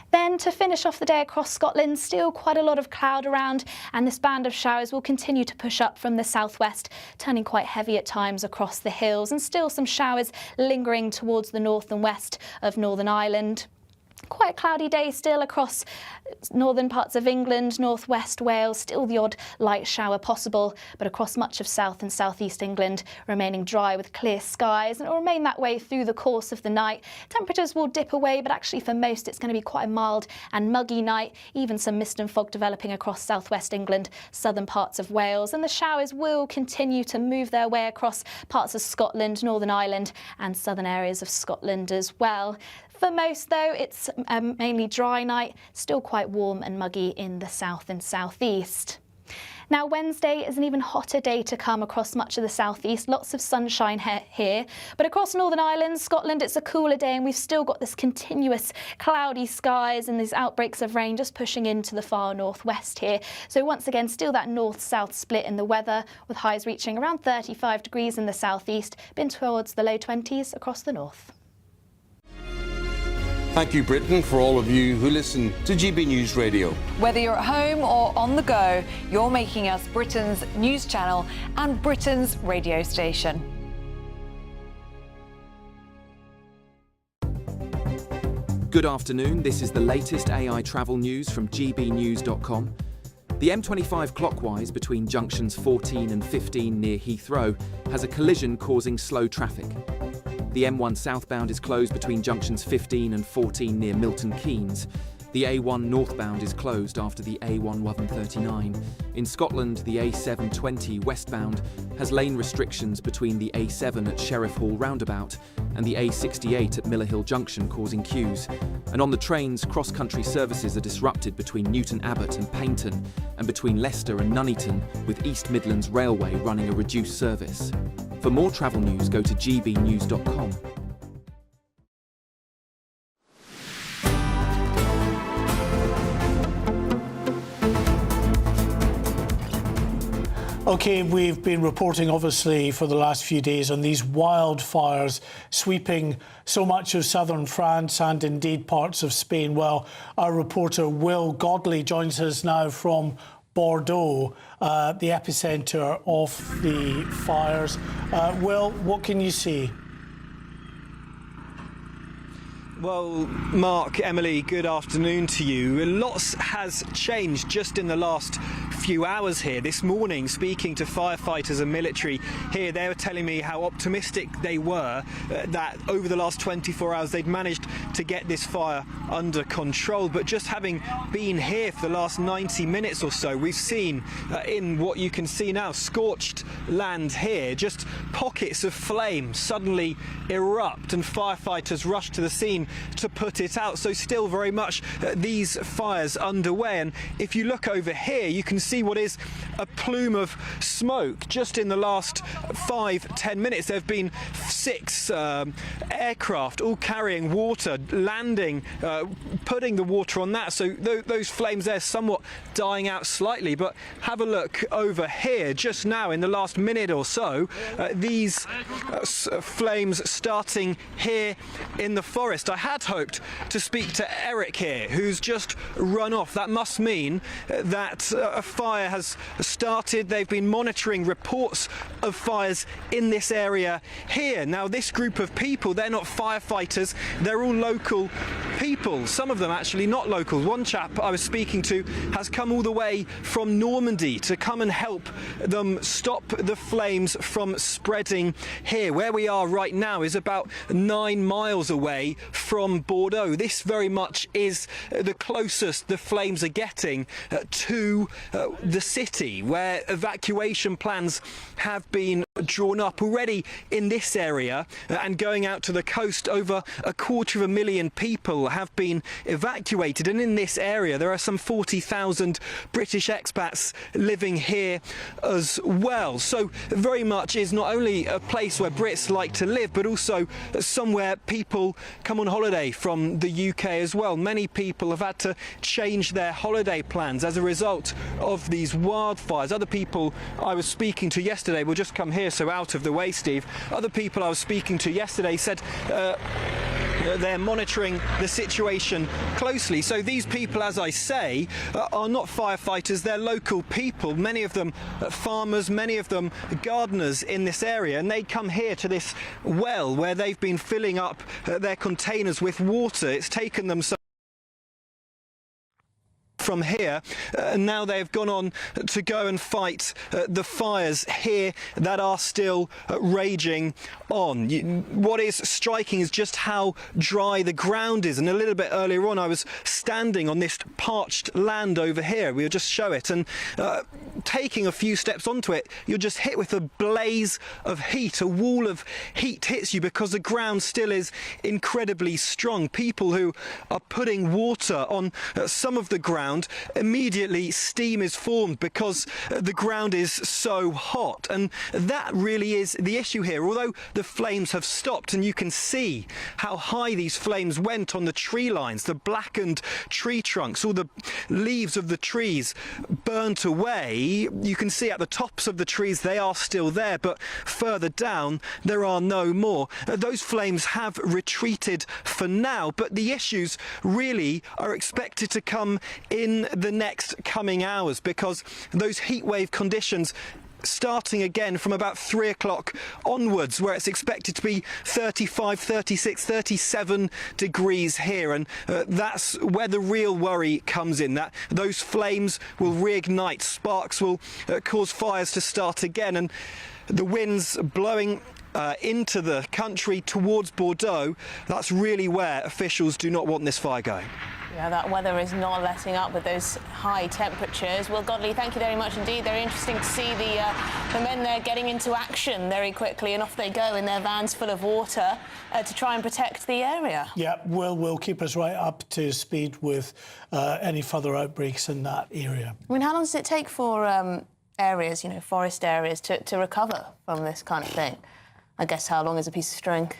Then to finish off the day across Scotland, still quite a lot of cloud around, and this band of showers will continue to push up from the southwest, turning quite heavy at times across the hills, and still some showers lingering towards the north and west of Northern Ireland. Quite a cloudy day still across northern parts of England, northwest Wales, still the odd light shower possible, but across much of south and southeast England remaining dry with clear skies, and it will remain that way through the course of the night. Temperatures will dip away, but actually for most it's going to be quite a mild and muggy night, even some mist and fog developing across southwest England, southern parts of Wales, and the showers will continue to move their way across parts of Scotland, Northern Ireland and southern areas of Scotland as well. For most, though, it's a mainly dry night, still quite warm and muggy in the south and southeast. Now, Wednesday is an even hotter day to come across much of the southeast. Lots of sunshine here. But across Northern Ireland, Scotland, it's a cooler day and we've still got this continuous cloudy skies and these outbreaks of rain just pushing into the far northwest here. So once again, still that north-south split in the weather, with highs reaching around 35 degrees in the southeast, been towards the low 20s across the north. Thank you, Britain, for all of you who listen to GB News Radio. Whether you're at home or on the go, you're making us Britain's news channel and Britain's radio station. Good afternoon, this is the latest AI travel news from GBnews.com. The M25 clockwise between junctions 14 and 15 near Heathrow has a collision causing slow traffic. The M1 southbound is closed between junctions 15 and 14 near Milton Keynes. The A1 northbound is closed after the A139. In Scotland, the A720 westbound has lane restrictions between the A7 at Sheriff Hall roundabout and the A68 at Miller Hill Junction, causing queues. And on the trains, cross-country services are disrupted between Newton Abbot and Paignton and between Leicester and Nuneaton, with East Midlands Railway running a reduced service. For more travel news, go to gbnews.com. OK, we've been reporting, obviously, for the last few days on these wildfires sweeping so much of southern France and indeed parts of Spain. Well, our reporter Will Godley joins us now from Bordeaux, the epicentre of the fires. Will, what can you see? Well, Mark, Emily, good afternoon to you. Lots has changed just in the last few hours here. This morning, speaking to firefighters and military here, they were telling me how optimistic they were that over the last 24 hours they'd managed to get this fire under control. But just having been here for the last 90 minutes or so, we've seen in what you can see now, scorched land here, just pockets of flame suddenly erupt and firefighters rush to the scene to put it out. So still very much these fires underway. And if you look over here, you can see what is a plume of smoke. Just in the last 5-10 minutes, there have been 6 aircraft all carrying water, landing, putting the water on that. So those flames there somewhat dying out slightly. But have a look over here just now in the last minute or so, these flames starting here in the forest. I had hoped to speak to Eric here, who's just run off. That must mean that a fire has started. They've been monitoring reports of fires in this area here. Now, this group of people, they're not firefighters, they're all local people. Some of them actually not local. One chap I was speaking to has come all the way from Normandy to come and help them stop the flames from spreading here. Where we are right now is about 9 miles away from Bordeaux. This very much is the closest the flames are getting to the city, where evacuation plans have been drawn up already in this area, and going out to the coast, over 250,000 people have been evacuated. And in this area there are some 40,000 British expats living here as well. So very much is not only a place where Brits like to live, but also somewhere people come on holiday from the UK as well. Many people have had to change their holiday plans as a result of these wildfires. Other people I was speaking to yesterday, we'll just come here so out of the way, Steve. Other people I was speaking to yesterday said they're monitoring the situation closely. So these people, as I say, are not firefighters, they're local people, many of them farmers, many of them gardeners in this area, and they come here to this well where they've been filling up their containers with water. It's taken them some from here, and now they've gone on to go and fight the fires here that are still raging on. What is striking is just how dry the ground is, and a little bit earlier on I was standing on this parched land over here. We'll just show it, and taking a few steps onto it, you're just hit with a blaze of heat. A wall of heat hits you because the ground still is incredibly strong. People who are putting water on some of the ground and immediately steam is formed because the ground is so hot. And that really is the issue here. Although the flames have stopped, and you can see how high these flames went on the tree lines, the blackened tree trunks, all the leaves of the trees burnt away. You can see at the tops of the trees they are still there, but further down there are no more. Those flames have retreated for now, but the issues really are expected to come in the next coming hours, because those heatwave conditions starting again from about 3 o'clock onwards, where it's expected to be 35, 36, 37 degrees here. And that's where the real worry comes in, that those flames will reignite, sparks will cause fires to start again. And the winds blowing into the country towards Bordeaux, that's really where officials do not want this fire going. Yeah, that weather is not letting up with those high temperatures. Well, Godley, thank you very much indeed. Very interesting to see the men there getting into action very quickly, and off they go in their vans full of water to try and protect the area. Yeah, we'll keep us right up to speed with any further outbreaks in that area. I mean, how long does it take for areas, you know, forest areas, to recover from this kind of thing? I guess how long is a piece of string?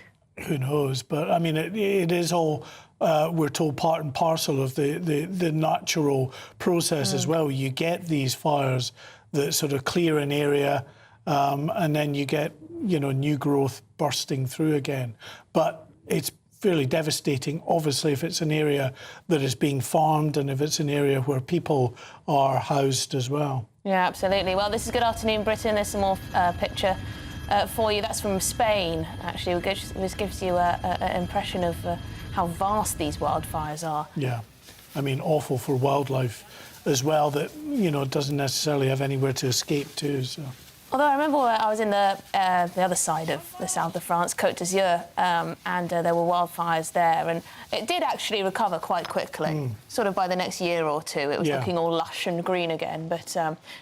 Who knows? But I mean, it is all, we're told, part and parcel of the natural process as well. You get these fires that sort of clear an area, and then you get, you know, new growth bursting through again. But it's fairly devastating, obviously, if it's an area that is being farmed and if it's an area where people are housed as well. Yeah, absolutely. Well, this is Good Afternoon Britain. There's some more picture for you. That's from Spain, actually. This gives you an impression of how vast these wildfires are. Yeah, I mean, awful for wildlife as well, that, you know, doesn't necessarily have anywhere to escape to. So. Although I remember I was in the other side of the south of France, Côte d'Azur, and there were wildfires there, and it did actually recover quite quickly. Sort of by the next year or two, it was looking all lush and green again, but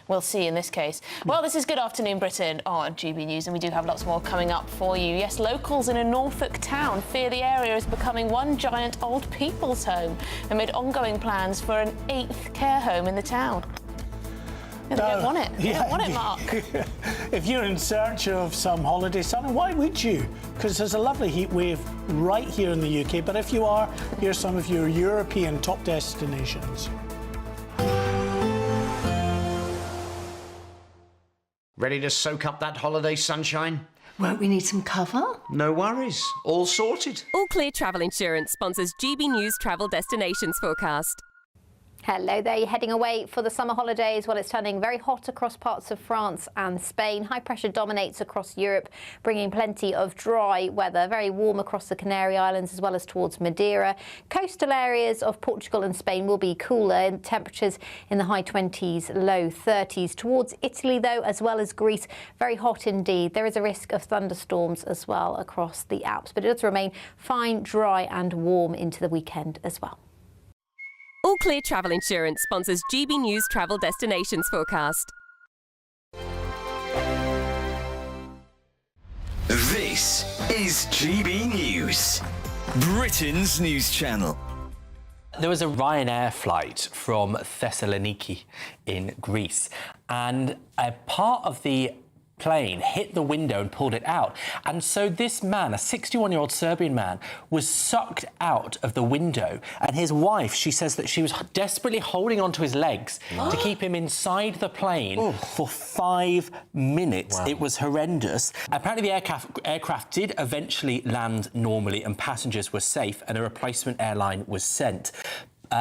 we'll see in this case. Well, this is Good Afternoon Britain on GB News, and we do have lots more coming up for you. Yes, locals in a Norfolk town fear the area is becoming one giant old people's home amid ongoing plans for an 8th care home in the town. They don't want it. They don't want it, Mark. If you're in search of some holiday sun, why would you? Because there's a lovely heat wave right here in the UK. But if you are, here's some of your European top destinations. Ready to soak up that holiday sunshine? Won't we need some cover? No worries. All sorted. All Clear Travel Insurance sponsors GB News Travel Destinations Forecast. Hello there, you're heading away for the summer holidays. Well, it's turning very hot across parts of France and Spain. High pressure dominates across Europe, bringing plenty of dry weather. Very warm across the Canary Islands as well as towards Madeira. Coastal areas of Portugal and Spain will be cooler, and temperatures in the high 20s, low 30s. Towards Italy, though, as well as Greece, very hot indeed. There is a risk of thunderstorms as well across the Alps, but it does remain fine, dry and warm into the weekend as well. All Clear Travel Insurance sponsors GB News Travel Destinations Forecast. This is GB News, Britain's news channel. There was a Ryanair flight from Thessaloniki in Greece, and a part of the plane hit the window and pulled it out. And so this man, a 61-year-old Serbian man, was sucked out of the window. And his wife, she says that she was desperately holding onto his legs to keep him inside the plane for 5 minutes. Wow. It was horrendous. Apparently the aircraft did eventually land normally and passengers were safe, and a replacement airline was sent.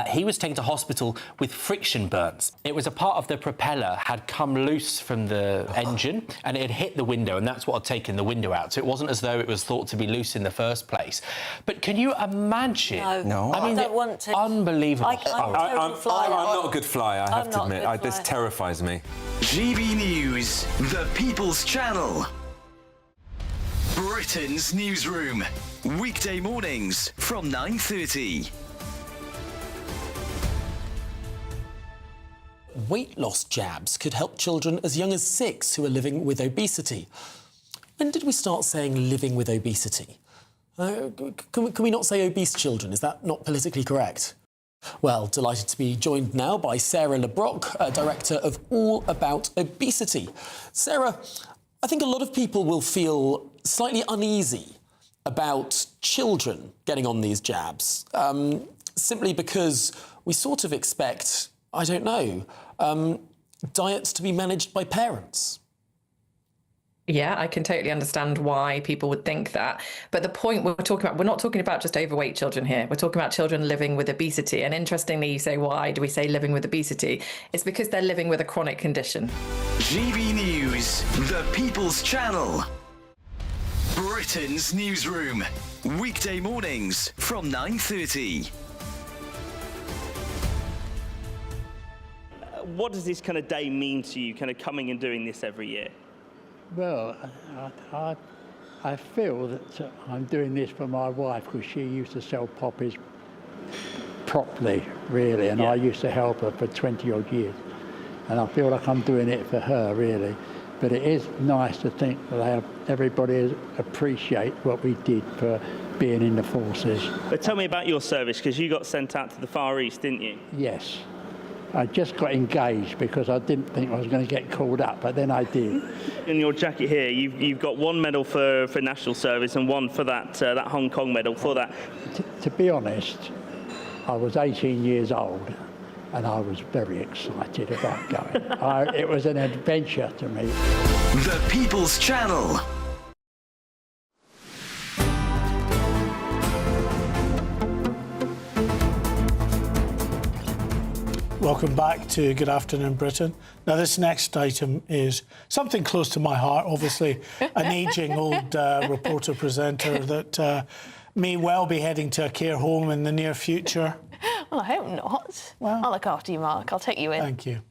He was taken to hospital with friction burns. It was a part of the propeller had come loose from the engine, and it had hit the window, and that's what had taken the window out. So it wasn't as though it was thought to be loose in the first place. But can you imagine? No. I mean, I don't want to. Unbelievable. I'm not a good flyer, I have to admit. This terrifies me. GB News, the People's Channel. Britain's newsroom. Weekday mornings from 9:30. Weight loss jabs could help children as young as 6 who are living with obesity. When did we start saying living with obesity? Can we not say obese children? Is that not politically correct? Well, delighted to be joined now by Sarah LeBrock, Director of All About Obesity. Sarah, I think a lot of people will feel slightly uneasy about children getting on these jabs, simply because we sort of expect, I don't know, diets to be managed by parents. Yeah, I can totally understand why people would think that. But the point we're not talking about just overweight children here. We're talking about children living with obesity. And interestingly, you say, why do we say living with obesity? It's because they're living with a chronic condition. GB News, the People's Channel. Britain's newsroom. Weekday mornings from 9:30. What does this kind of day mean to you, kind of coming and doing this every year? Well, I feel that I'm doing this for my wife because she used to sell poppies properly, really, and I used to help her for 20 odd years. And I feel like I'm doing it for her, really. But it is nice to think that everybody appreciate what we did for being in the forces. But tell me about your service, because you got sent out to the Far East, didn't you? Yes. I just got engaged because I didn't think I was going to get called up, but then I did. In your jacket here, you've got one medal for national service and one for that Hong Kong medal for that. To be honest, I was 18 years old and I was very excited about going. It was an adventure to me. The People's Channel. Welcome back to Good Afternoon Britain. Now, this next item is something close to my heart, obviously, an ageing old reporter-presenter that may well be heading to a care home in the near future. Well, I hope not. Well, I'll look after you, Mark. I'll take you in. Thank you.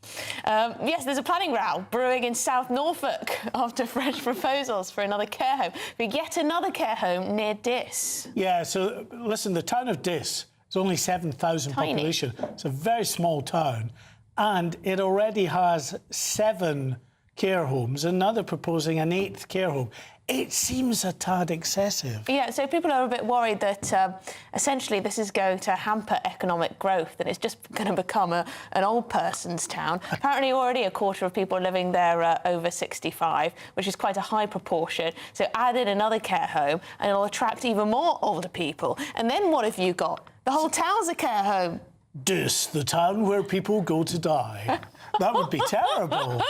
Yes, there's a planning row brewing in South Norfolk after fresh proposals for another care home, for yet another care home near Diss. Yeah, so listen, the town of Diss, it's only 7,000 population. It's a very small town, and it already has 7 care homes, and now they're proposing an 8th care home. It seems a tad excessive. Yeah, so people are a bit worried that essentially this is going to hamper economic growth, and it's just going to become an old person's town. Apparently already a quarter of people living there over 65, which is quite a high proportion. So add in another care home and it'll attract even more older people. And then what have you got? The whole town's a care home. Diss, the town where people go to die. That would be terrible.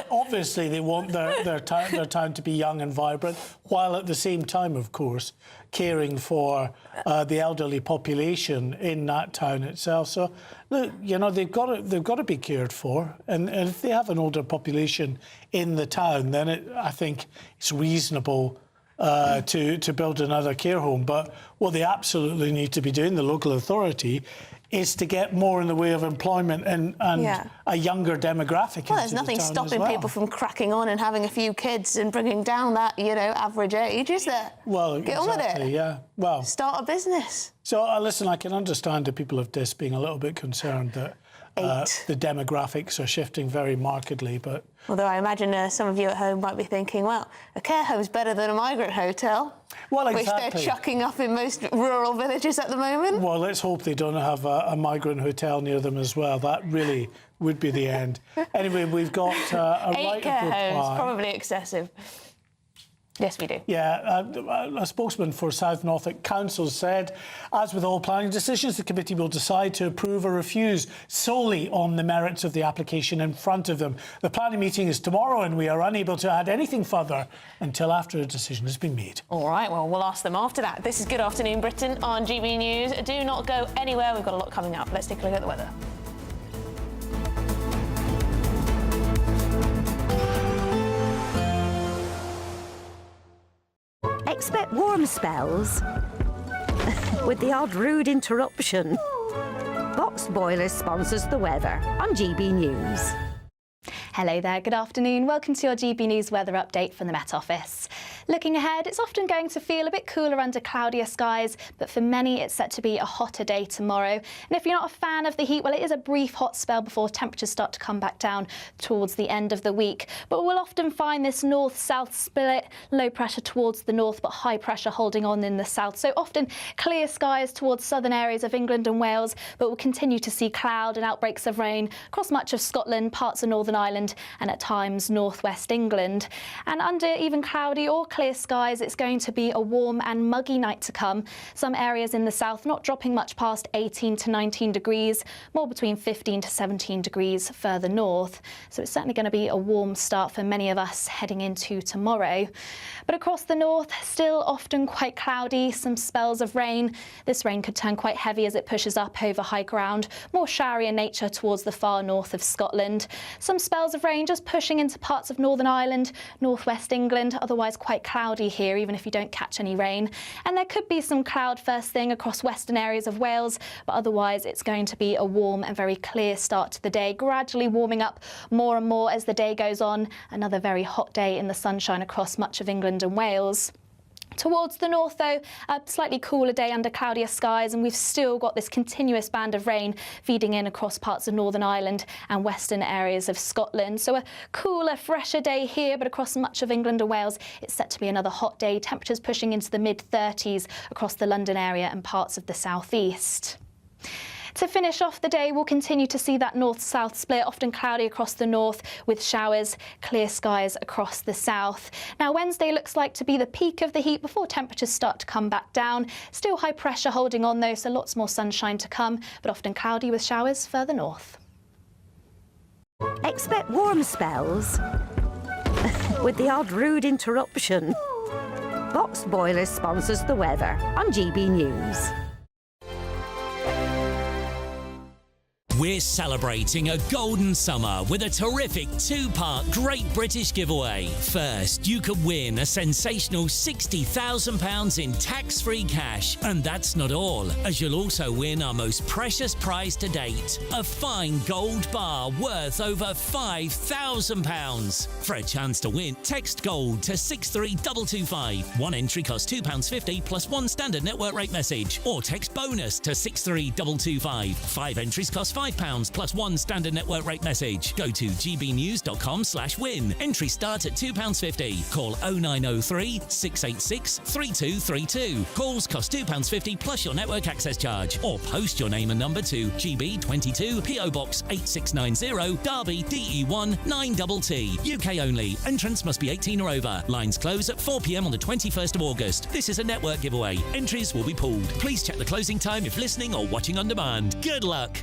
Obviously, they want their town to be young and vibrant, while at the same time, of course, caring for the elderly population in that town itself. So, look, you know, they've got to be cared for, and if they have an older population in the town, then I think it's reasonable to build another care home. But what they absolutely need to be doing, the local authority, is to get more in the way of employment and a younger demographic. Well, there's nothing stopping people from cracking on and having a few kids and bringing down that, you know, average age, is there? Well, get on with it. Yeah. Well, start a business. So, listen, I can understand the people of Diss being a little bit concerned that the demographics are shifting very markedly, but... Although I imagine some of you at home might be thinking, well, a care home's better than a migrant hotel. Well, exactly. Which they're chucking up in most rural villages at the moment. Well, let's hope they don't have a migrant hotel near them as well. That really would be the end. Anyway, we've got a 8 right care of reply. homes, probably excessive. Yes, we do. Yeah, a spokesman for South Norfolk Council said, as with all planning decisions, the committee will decide to approve or refuse solely on the merits of the application in front of them. The planning meeting is tomorrow and we are unable to add anything further until after a decision has been made. All right, well, we'll ask them after that. This is Good Afternoon Britain on GB News. Do not go anywhere. We've got a lot coming up. Let's take a look at the weather. Expect warm spells with the odd rude interruption. Box Boilers sponsors the weather on GB News. Hello there, good afternoon. Welcome to your GB News weather update from the Met Office. Looking ahead, it's often going to feel a bit cooler under cloudier skies, but for many it's set to be a hotter day tomorrow. And if you're not a fan of the heat, well, it is a brief hot spell before temperatures start to come back down towards the end of the week. But we'll often find this north-south split, low pressure towards the north, but high pressure holding on in the south. So often clear skies towards southern areas of England and Wales, but we'll continue to see cloud and outbreaks of rain across much of Scotland, parts of Northern Ireland, and at times northwest England. And under even cloudy or clear skies, it's going to be a warm and muggy night to come. Some areas in the south not dropping much past 18 to 19 degrees, more between 15 to 17 degrees further north. So it's certainly going to be a warm start for many of us heading into tomorrow. But across the north, still often quite cloudy, some spells of rain. This rain could turn quite heavy as it pushes up over high ground, more showery in nature towards the far north of Scotland. Some spells of rain just pushing into parts of Northern Ireland, northwest England, otherwise quite cloudy here, even if you don't catch any rain. And there could be some cloud first thing across western areas of Wales, but otherwise it's going to be a warm and very clear start to the day, gradually warming up more and more as the day goes on. Another very hot day in the sunshine across much of England and Wales. Towards the north, though, a slightly cooler day under cloudier skies, and we've still got this continuous band of rain feeding in across parts of Northern Ireland and western areas of Scotland. So a cooler, fresher day here, but across much of England and Wales, it's set to be another hot day. Temperatures pushing into the mid-30s across the London area and parts of the southeast. To finish off the day, we'll continue to see that north-south split, often cloudy across the north with showers, clear skies across the south. Now, Wednesday looks like to be the peak of the heat before temperatures start to come back down. Still high pressure holding on though, so lots more sunshine to come, but often cloudy with showers further north. Expect warm spells with the odd rude interruption. Boxed Boilers sponsors the weather on GB News. We're celebrating a golden summer with a terrific two-part Great British giveaway. First, you could win a sensational £60,000 in tax-free cash. And that's not all, as you'll also win our most precious prize to date, a fine gold bar worth over £5,000. For a chance to win, text GOLD to 63225. One entry costs £2.50 plus one standard network rate message. Or text BONUS to 63225. 5 entries cost £5 plus one standard network rate message. Go to gbnews.com/win. Entry start at £2.50. Call 0903 686 3232. Calls cost £2.50 plus your network access charge. Or post your name and number to GB22 PO Box 8690 Derby DE1 9TT. UK only. Entrance must be 18 or over. Lines close at 4 p.m. on the 21st of August. This is a network giveaway. Entries will be pulled. Please check the closing time if listening or watching on demand. Good luck.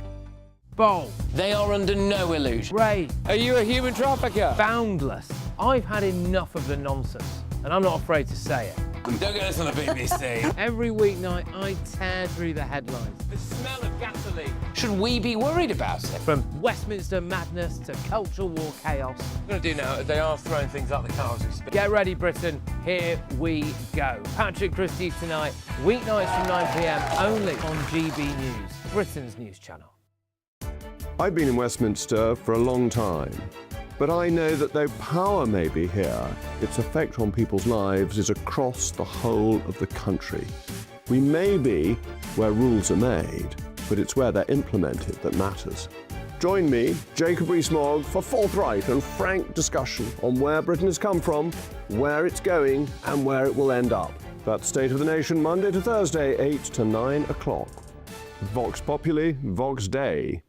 Bold. They are under no illusion. Ray. Are you a human trafficker? Boundless. I've had enough of the nonsense, and I'm not afraid to say it. Don't get this on the BBC. Every weeknight, I tear through the headlines. The smell of gasoline. Should we be worried about it? From Westminster madness to cultural war chaos. I'm going to do now, they are throwing things out the car as we speak. Get ready, Britain. Here we go. Patrick Christie's tonight, weeknights from 9 p.m, only on GB News, Britain's news channel. I've been in Westminster for a long time, but I know that though power may be here, its effect on people's lives is across the whole of the country. We may be where rules are made, but it's where they're implemented that matters. Join me, Jacob Rees-Mogg, for forthright and frank discussion on where Britain has come from, where it's going, and where it will end up. That's State of the Nation, Monday to Thursday, 8 to 9 o'clock. Vox Populi, Vox Dei.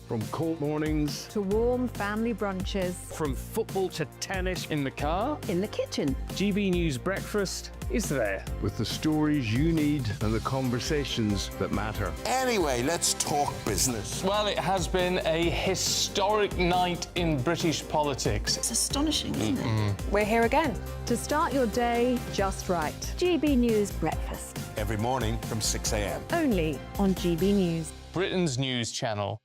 From court mornings to warm family brunches. From football to tennis in the car. In the kitchen. GB News Breakfast is there. With the stories you need and the conversations that matter. Anyway, let's talk business. Well, it has been a historic night in British politics. It's astonishing, isn't it? We're here again. To start your day just right. GB News Breakfast. Every morning from 6 a.m. Only on GB News. Britain's news channel.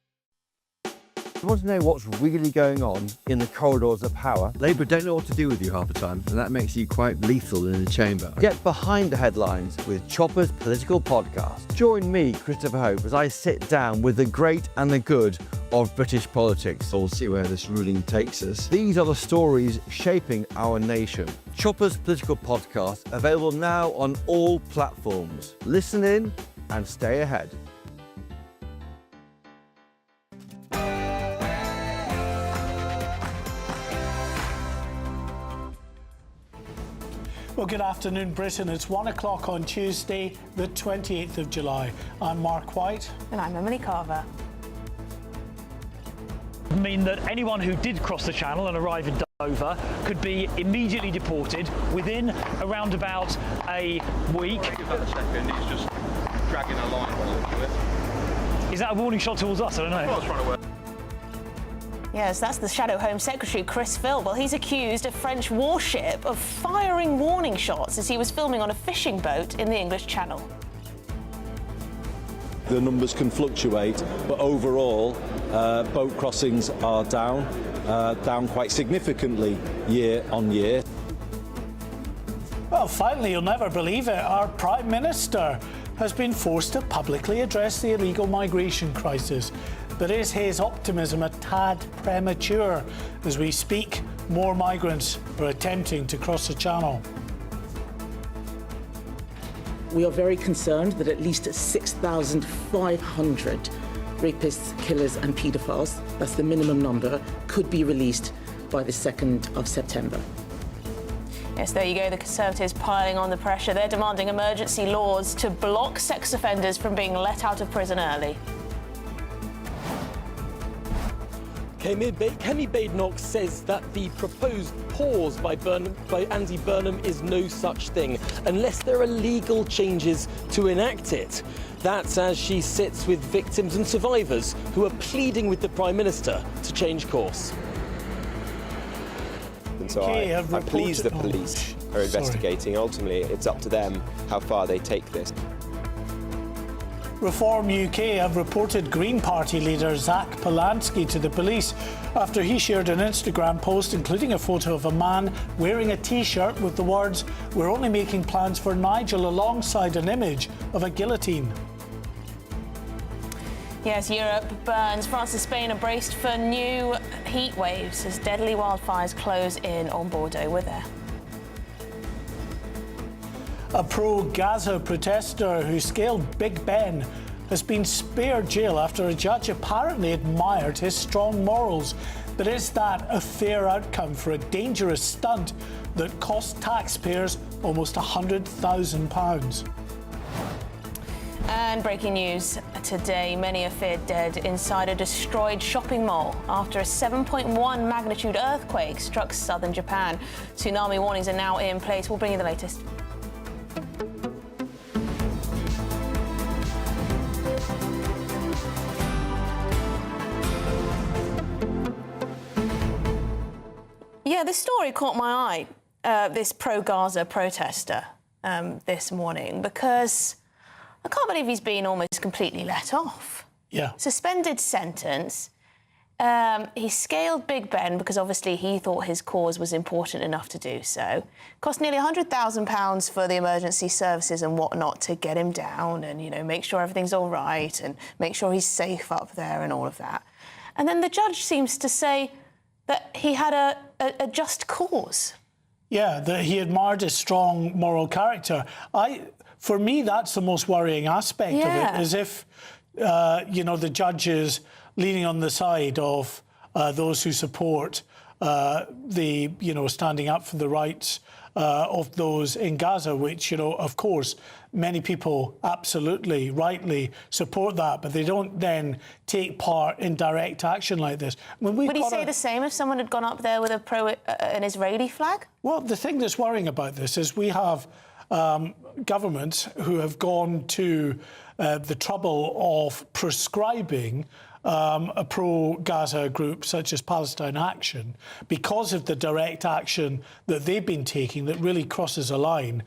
You want to know what's really going on in the corridors of power? Labour don't know what to do with you half the time, and that makes you quite lethal in the chamber. Get behind the headlines with Chopper's Political Podcast. Join me, Christopher Hope, as I sit down with the great and the good of British politics. We'll see where this ruling takes us. These are the stories shaping our nation. Chopper's Political Podcast, available now on all platforms. Listen in and stay ahead. Well, good afternoon, Britain. It's 1 o'clock on Tuesday, the 28th of July. I'm Mark White. And I'm Emily Carver. Mean that anyone who did cross the channel and arrive in Dover could be immediately deported within around about a week. Give that a second, he's just dragging a line by the look of it. Is that a warning shot towards us? I don't know. I was trying to work. Yes, that's the Shadow Home Secretary, Chris Philp. Well, he's accused a French warship of firing warning shots as he was filming on a fishing boat in the English Channel. The numbers can fluctuate, but overall, boat crossings are down quite significantly year on year. Well, finally, you'll never believe it, our Prime Minister has been forced to publicly address the illegal migration crisis. But is his optimism a tad premature? As we speak, more migrants are attempting to cross the channel. We are very concerned that at least 6,500 rapists, killers and paedophiles, that's the minimum number, could be released by the 2nd of September. Yes, there you go, the Conservatives piling on the pressure. They're demanding emergency laws to block sex offenders from being let out of prison early. Kemi Badenoch says that the proposed pause by Andy Burnham is no such thing, unless there are legal changes to enact it. That's as she sits with victims and survivors who are pleading with the Prime Minister to change course. And so I'm pleased the police are investigating. Ultimately, it's up to them how far they take this. Reform UK have reported Green Party leader Zach Polanski to the police after he shared an Instagram post including a photo of a man wearing a T-shirt with the words, "We're only making plans for Nigel," alongside an image of a guillotine. Yes, Europe burns. France and Spain are braced for new heat waves as deadly wildfires close in on Bordeaux. We're there. A pro-Gaza protester who scaled Big Ben has been spared jail after a judge apparently admired his strong morals. But is that a fair outcome for a dangerous stunt that cost taxpayers almost £100,000? And breaking news today, many are feared dead inside a destroyed shopping mall after a 7.1 magnitude earthquake struck southern Japan. Tsunami warnings are now in place. We'll bring you the latest. Yeah, this story caught my eye, this pro-Gaza protester this morning, because I can't believe he's been almost completely let off. Yeah. Suspended sentence. He scaled Big Ben because obviously he thought his cause was important enough to do so. Cost nearly £100,000 for the emergency services and whatnot to get him down and, you know, make sure everything's all right and make sure he's safe up there and all of that. And then the judge seems to say that he had a just cause. Yeah, that he admired his strong moral character. For me, that's the most worrying aspect of it, as if, the judge is leaning on the side of those who support standing up for the rights of those in Gaza, which, of course, many people absolutely, rightly support that, but they don't then take part in direct action like this. Would he say the same if someone had gone up there with an Israeli flag? Well, the thing that's worrying about this is we have governments who have gone to the trouble of prescribing a pro-Gaza group such as Palestine Action because of the direct action that they've been taking that really crosses a line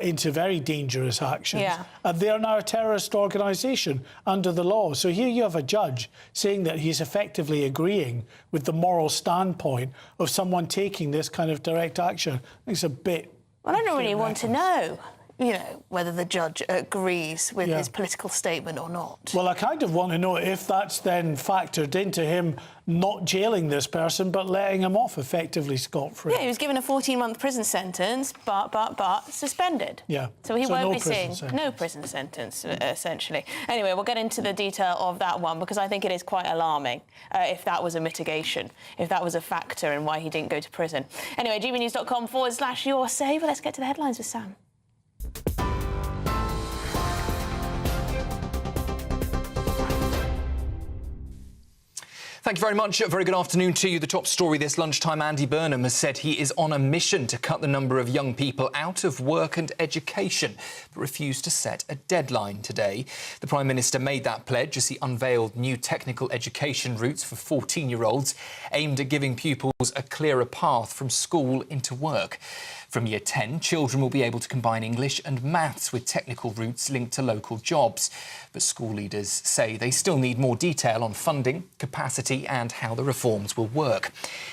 into very dangerous actions. Yeah. And they are now a terrorist organisation under the law. So here you have a judge saying that he's effectively agreeing with the moral standpoint of someone taking this kind of direct action. I think it's a bit... Well, I don't really want to know. whether the judge agrees with his political statement or not. Well, I kind of want to know if that's then factored into him not jailing this person but letting him off effectively scot-free. Yeah, he was given a 14-month prison sentence, but suspended. Yeah. So he won't be seeing no prison sentence, essentially. Anyway, we'll get into the detail of that one because I think it is quite alarming if that was a mitigation, if that was a factor in why he didn't go to prison. Anyway, gbnews.com/your say. Well, let's get to the headlines with Sam. Thank you very much. A very good afternoon to you. The top story this lunchtime, Andy Burnham has said he is on a mission to cut the number of young people out of work and education, but refused to set a deadline today. The Prime Minister made that pledge as he unveiled new technical education routes for 14-year-olds aimed at giving pupils a clearer path from school into work. From Year 10, children will be able to combine English and maths with technical routes linked to local jobs. But school leaders say they still need more detail on funding, capacity and how the reforms will work.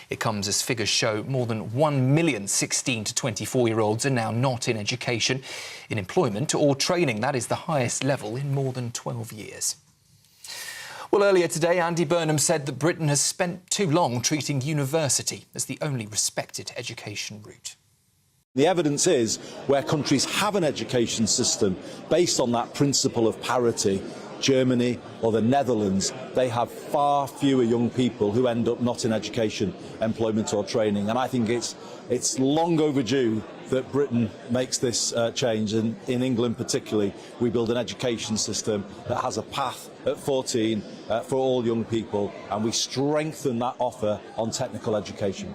It comes as figures show more than 1 million 16 to 24-year-olds are now not in education, in employment or training. That is the highest level in more than 12 years. Well, earlier today, Andy Burnham said that Britain has spent too long treating university as the only respected education route. The evidence is where countries have an education system based on that principle of parity, Germany or the Netherlands, they have far fewer young people who end up not in education, employment or training. And I think it's long overdue that Britain makes this change. And in England particularly, we build an education system that has a path at 14 for all young people, and we strengthen that offer on technical education.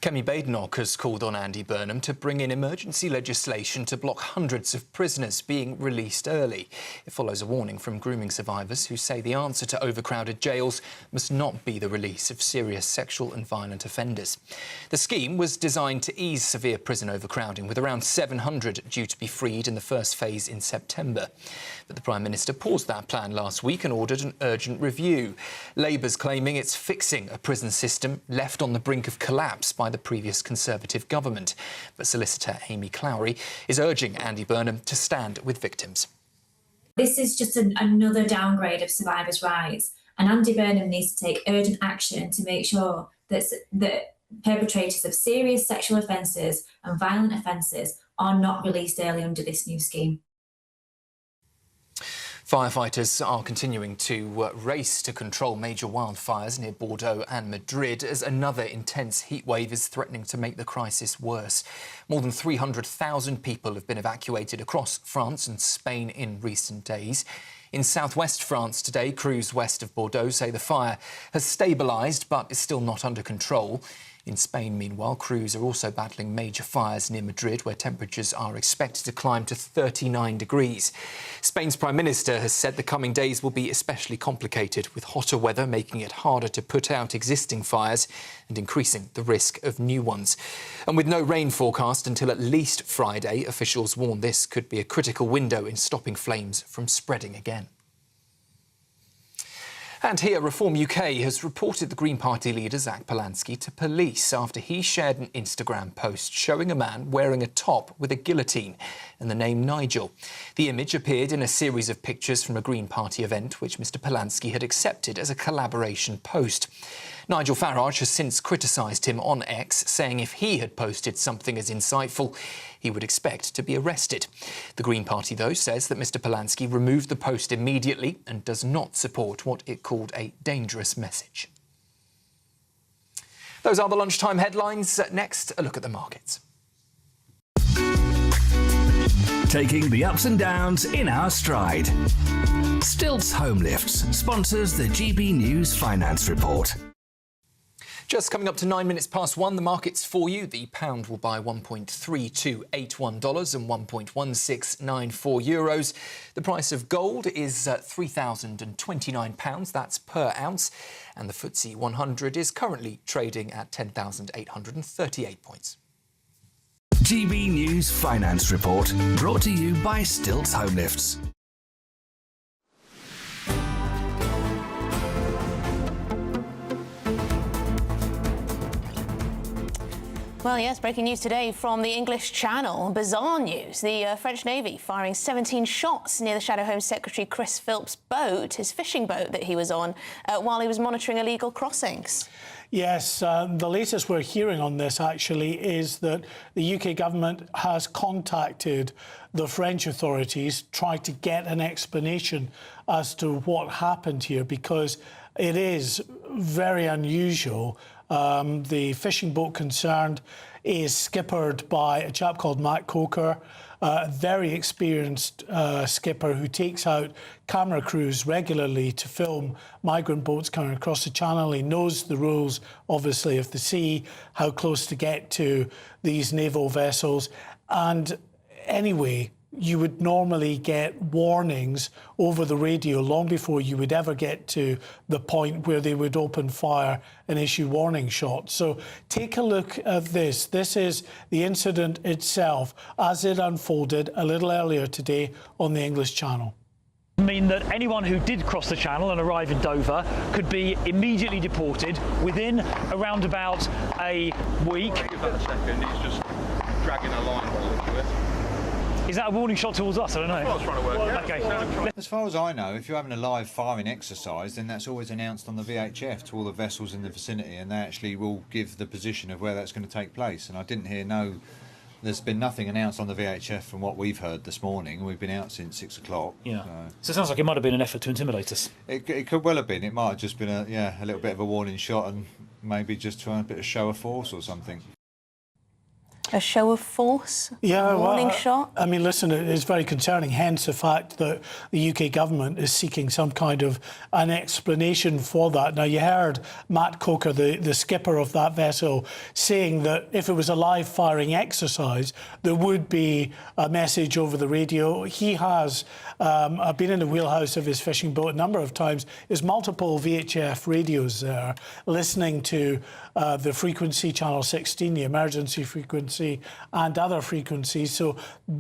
Kemi Badenoch has called on Andy Burnham to bring in emergency legislation to block hundreds of prisoners being released early. It follows a warning from grooming survivors who say the answer to overcrowded jails must not be the release of serious sexual and violent offenders. The scheme was designed to ease severe prison overcrowding, with around 700 due to be freed in the first phase in September. But the Prime Minister paused that plan last week and ordered an urgent review. Labour's claiming it's fixing a prison system left on the brink of collapse by the previous Conservative government. But solicitor Amy Clowry is urging Andy Burnham to stand with victims. This is just another downgrade of survivors' rights, and Andy Burnham needs to take urgent action to make sure that perpetrators of serious sexual offences and violent offences are not released early under this new scheme. Firefighters are continuing to race to control major wildfires near Bordeaux and Madrid as another intense heatwave is threatening to make the crisis worse. More than 300,000 people have been evacuated across France and Spain in recent days. In southwest France today, crews west of Bordeaux say the fire has stabilised but is still not under control. In Spain, meanwhile, crews are also battling major fires near Madrid, where temperatures are expected to climb to 39 degrees. Spain's Prime Minister has said the coming days will be especially complicated, with hotter weather making it harder to put out existing fires and increasing the risk of new ones. And with no rain forecast until at least Friday, officials warn this could be a critical window in stopping flames from spreading again. And here, Reform UK has reported the Green Party leader Zach Polanski to police after he shared an Instagram post showing a man wearing a top with a guillotine and the name Nigel. The image appeared in a series of pictures from a Green Party event, which Mr Polanski had accepted as a collaboration post. Nigel Farage has since criticised him on X, saying if he had posted something as insightful, he would expect to be arrested. The Green Party, though, says that Mr Polanski removed the post immediately and does not support what it called a dangerous message. Those are the lunchtime headlines. Next, a look at the markets. Taking the ups and downs in our stride. Stilts Home Lifts sponsors the GB News Finance Report. Just coming up to 9 minutes past 1, the markets for you. The pound will buy $1.3281 and €1.1694. The price of gold is £3,029, that's per ounce. And the FTSE 100 is currently trading at 10,838 points. GB News Finance Report, brought to you by Stilts Home Lifts. Well, yes, breaking news today from the English Channel. Bizarre news. The French Navy firing 17 shots near the Shadow Home Secretary Chris Philp's boat, his fishing boat that he was on, while he was monitoring illegal crossings. Yes, the latest we're hearing on this actually is that the UK government has contacted the French authorities, tried to get an explanation as to what happened here, because it is very unusual. The fishing boat concerned is skippered by a chap called Matt Coker, a very experienced skipper who takes out camera crews regularly to film migrant boats coming across the channel. He knows the rules, obviously, of the sea, how close to get to these naval vessels. And anyway, you would normally get warnings over the radio long before you would ever get to the point where they would open fire and issue warning shots. So take a look at this. This is the incident itself as it unfolded a little earlier today on the English Channel. Mean that anyone who did cross the channel and arrive in Dover could be immediately deported within around about a week. Give that a second, he's just dragging a line by the look of it. Is that a warning shot towards us? I don't know. That's what I was trying to work out. Okay. As far as I know, if you're having a live firing exercise, then that's always announced on the VHF to all the vessels in the vicinity, and they actually will give the position of where that's going to take place. And I didn't hear there's been nothing announced on the VHF from what we've heard this morning. We've been out since 6 o'clock. Yeah. So it sounds like it might have been an effort to intimidate us. It could well have been. It might have just been a little bit of a warning shot, and maybe just trying a bit of show of force or something. A show of force? Yeah, a warning shot? I mean, listen, it's very concerning, hence the fact that the UK government is seeking some kind of an explanation for that. Now, you heard Matt Coker, the skipper of that vessel, saying that if it was a live firing exercise, there would be a message over the radio. He has been in the wheelhouse of his fishing boat a number of times. There's multiple VHF radios there, listening to the frequency, channel 16, the emergency frequency, and other frequencies. So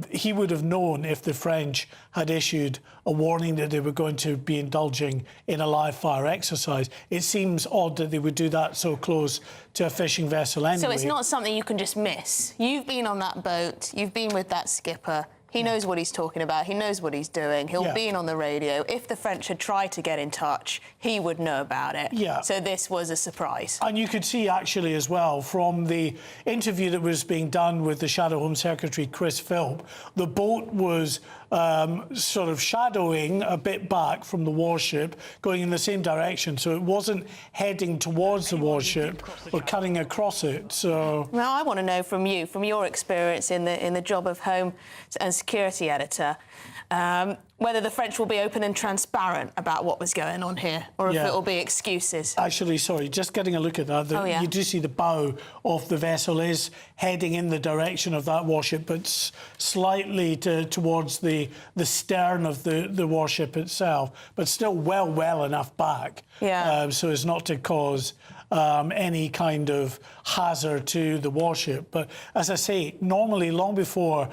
he would have known if the French had issued a warning that they were going to be indulging in a live fire exercise. It seems odd that they would do that so close to a fishing vessel anyway. So it's not something you can just miss. You've been on that boat, you've been with that skipper. He knows what he's talking about. He knows what he's doing. He'll be in on the radio. If the French had tried to get in touch, he would know about it. Yeah. So this was a surprise. And you could see actually as well from the interview that was being done with the Shadow Home Secretary Chris Philp, the boat was sort of shadowing a bit back from the warship, going in the same direction. So it wasn't heading towards the warship or cutting across it. So now I want to know from you, from your experience in the job of Home and Security Editor, whether the French will be open and transparent about what was going on here, or if it will be excuses. Actually, sorry, just getting a look at that, you do see the bow of the vessel is heading in the direction of that warship, but slightly towards the stern of the warship itself, but still well enough back, so as not to cause any kind of hazard to the warship. But as I say, normally long before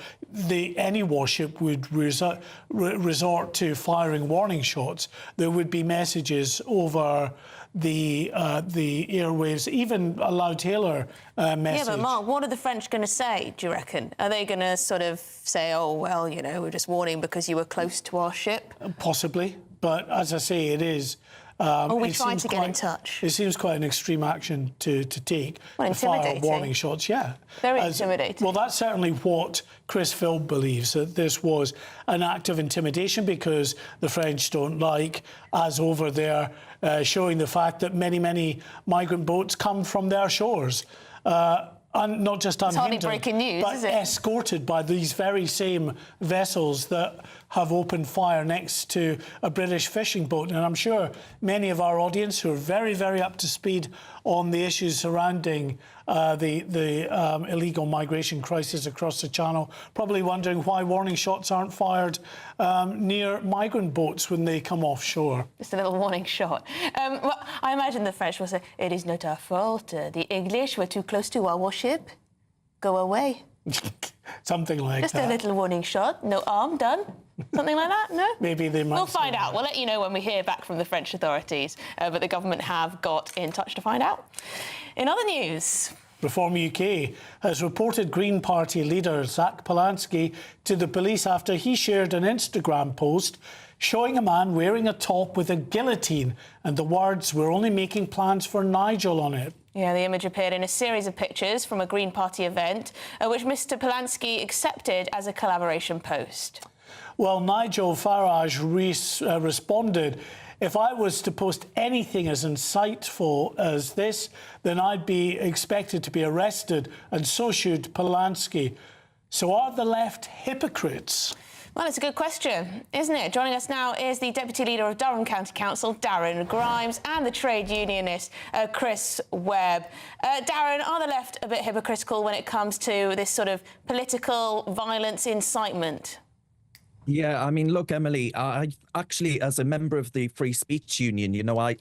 any warship would resort to firing warning shots, there would be messages over the airwaves, even a loud hailer message. Yeah, but Mark, what are the French going to say, do you reckon? Are they going to sort of say, oh, well, you know, we're just warning because you were close to our ship? Possibly, but as I say, it is... we tried to get in touch. It seems quite an extreme action to take. Well, to fire intimidating. warning shots, Very intimidating. Well, that's certainly what Chris Philp believes, that this was an act of intimidation because the French don't like us over there showing the fact that many migrant boats come from their shores. And not just unhindered, it's hardly breaking news, but is it? escorted by these very same vessels that have opened fire next to a British fishing boat. And I'm sure many of our audience who are very up to speed on the issues surrounding the illegal migration crisis across the Channel, probably wondering why warning shots aren't fired near migrant boats when they come offshore. Just a little warning shot. Well, I imagine the French will say, it is not our fault. The English were too close to our warship. Go away. Something like Just that. a little warning shot. No harm done. Something like that, no? Maybe they might. We'll find out. We'll let you know when we hear back from the French authorities. But the government have got in touch to find out. In other news, Reform UK has reported Green Party leader Zach Polansky to the police after he shared an Instagram post showing a man wearing a top with a guillotine and the words "We're only making plans for Nigel" on it. Yeah, the image appeared in a series of pictures from a Green Party event, which Mr Polansky accepted as a collaboration post. Well, Nigel Farage responded, "If I was to post anything as insightful as this, then I'd be expected to be arrested, and so should Polansky. So are the left hypocrites?" Well, it's a good question, isn't it? Joining us now is the Deputy Leader of Durham County Council, Darren Grimes, and the trade unionist, Chris Webb. Darren, are the left a bit hypocritical when it comes to this sort of political violence incitement? Yeah, I mean, look, Emily, I actually, as a member of the Free Speech Union, you know, I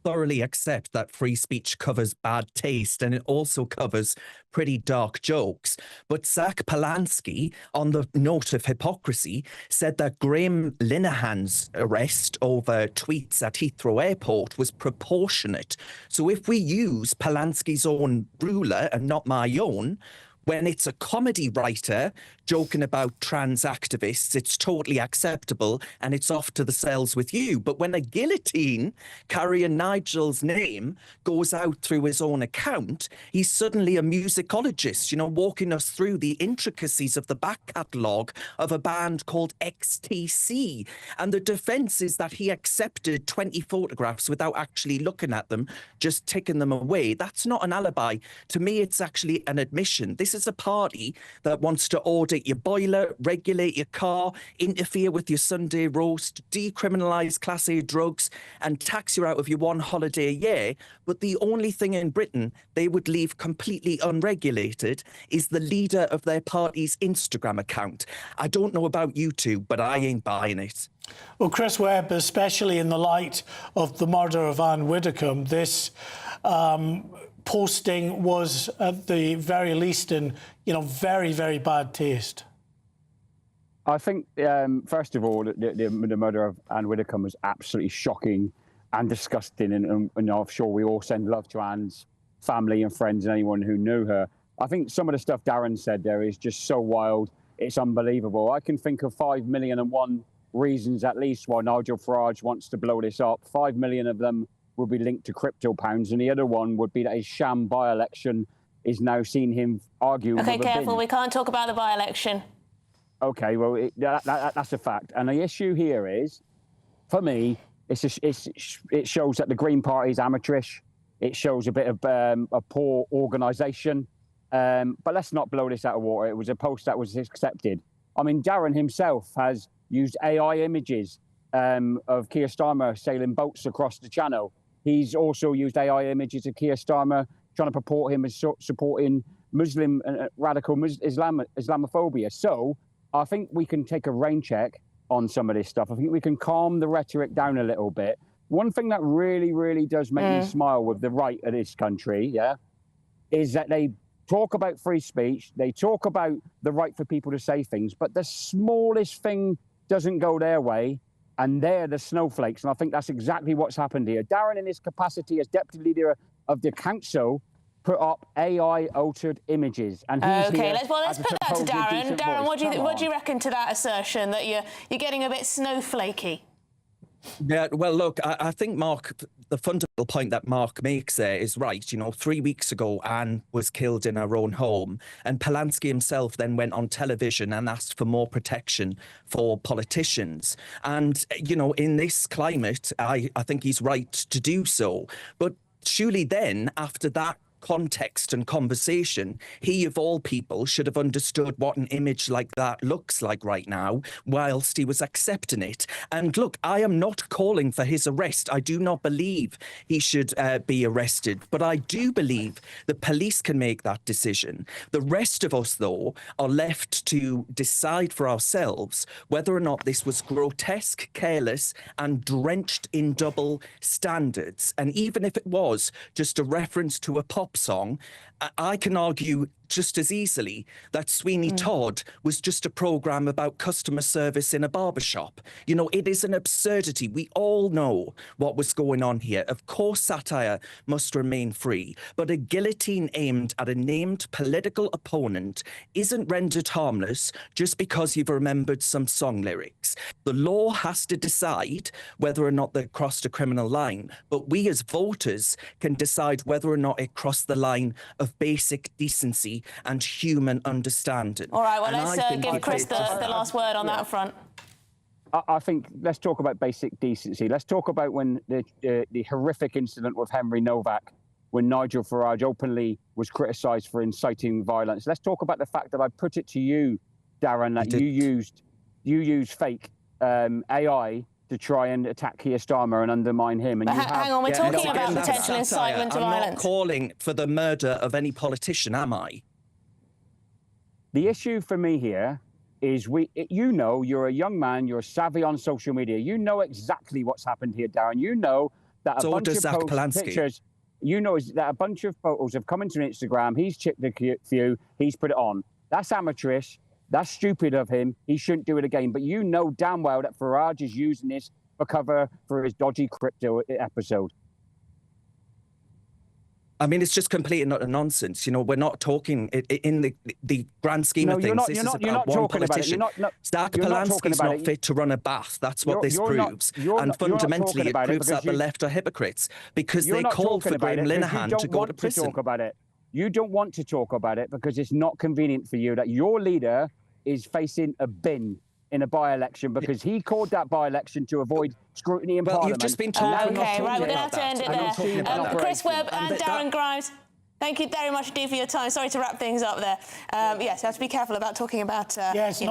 thoroughly accept that free speech covers bad taste and it also covers pretty dark jokes. But Zach Polansky, on the note of hypocrisy, said that Graham Linehan's arrest over tweets at Heathrow Airport was proportionate. So if we use Polansky's own ruler and not my own, when it's a comedy writer joking about trans activists, it's totally acceptable and it's off to the cells with you. But when a guillotine carrying Nigel's name goes out through his own account, he's suddenly a musicologist, you know, walking us through the intricacies of the back catalogue of a band called XTC. And the defence is that he accepted 20 photographs without actually looking at them, just ticking them away. That's not an alibi. To me, it's actually an admission. This is a party that wants to audit your boiler, regulate your car, interfere with your Sunday roast, decriminalise Class A drugs and tax you out of your one holiday a year. But the only thing in Britain they would leave completely unregulated is the leader of their party's Instagram account. I don't know about you two, but I ain't buying it. Well, Chris Webb, especially in the light of the murder of Anne Widdecombe, this posting was, at the very least, in very, very bad taste. I think, first of all, the murder of Anne Widdecombe was absolutely shocking and disgusting, and I'm sure we all send love to Anne's family and friends and anyone who knew her. I think some of the stuff Darren said there is just so wild, it's unbelievable. I can think of 5,000,001 reasons at least why Nigel Farage wants to blow this up. 5 million of them would be linked to crypto pounds, and the other one would be that his sham by-election is now seeing him arguing. OK, with careful, we can't talk about the by-election. OK, well, that's a fact. And the issue here is, for me, it shows that the Green Party is amateurish. It shows a bit of a poor organisation. But let's not blow this out of water. It was a post that was accepted. I mean, Darren himself has used AI images of Keir Starmer sailing boats across the channel. He's also used AI images of Keir Starmer trying to purport him as supporting Muslim radical Islamophobia. So I think we can take a rain check on some of this stuff. I think we can calm the rhetoric down a little bit. One thing that really, really does make me smile with the right of this country, is that they talk about free speech, they talk about the right for people to say things, but the smallest thing doesn't go their way, and they're the snowflakes. And I think that's exactly what's happened here. Darren, in his capacity as deputy leader of the council, put up AI-altered images. And he's OK, here let's put that to Darren. Darren, what do you reckon to that assertion that you're getting a bit snowflakey? Yeah, well, look, I think, Mark, the fundamental point that Mark makes there is right. You know, 3 weeks ago, Anne was killed in her own home, and Polansky himself then went on television and asked for more protection for politicians. And, you know, in this climate, I think he's right to do so. But surely then, after that context and conversation, he of all people should have understood what an image like that looks like right now whilst he was accepting it. And look, I am not calling for his arrest. I do not believe he should be arrested, but I do believe the police can make that decision. The rest of us, though, are left to decide for ourselves whether or not this was grotesque, careless and drenched in double standards. And even if it was just a reference to a pop pop song, I can argue just as easily that Sweeney Todd was just a programme about customer service in a barbershop. You know, it is an absurdity. We all know what was going on here. Of course, satire must remain free, but a guillotine aimed at a named political opponent isn't rendered harmless just because you've remembered some song lyrics. The law has to decide whether or not they crossed a criminal line, but we as voters can decide whether or not it crossed the line of basic decency and human understanding. All right, well, And let's give Chris the last word on that front. I think let's talk about basic decency. Let's talk about when the horrific incident with Henry Novak, when Nigel Farage openly was criticised for inciting violence. Let's talk about the fact that I put it to you, Darren, that you used fake AI to try and attack Keir Starmer and undermine him. And hang on, we're talking about potential incitement to violence. I'm not calling for the murder of any politician, am I? The issue for me here is you know, you're a young man, you're savvy on social media. You know exactly what's happened here, Darren. You know that a bunch of pictures, you know that a bunch of photos have come into Instagram. He's chipped a few, he's put it on. That's amateurish. That's stupid of him. He shouldn't do it again. But you know damn well that Farage is using this for cover for his dodgy crypto episode. I mean, it's just complete and utter nonsense. You know, we're not talking in the grand scheme of things. This is about one politician. Zach Polanski's not fit to run a bath. That's what this proves. And fundamentally, it proves that the left are hypocrites because they called for Graham Linehan to go to prison. You don't want to talk about it because it's not convenient for you that your leader is facing a bin in a by-election because he called that by-election to avoid scrutiny in Parliament. You've just been talking. Okay, right, we're going to have to end it there. Chris Webb and Darren Grimes, thank you very much indeed for your time. Sorry to wrap things up there. Yes, you have to be careful about talking about certain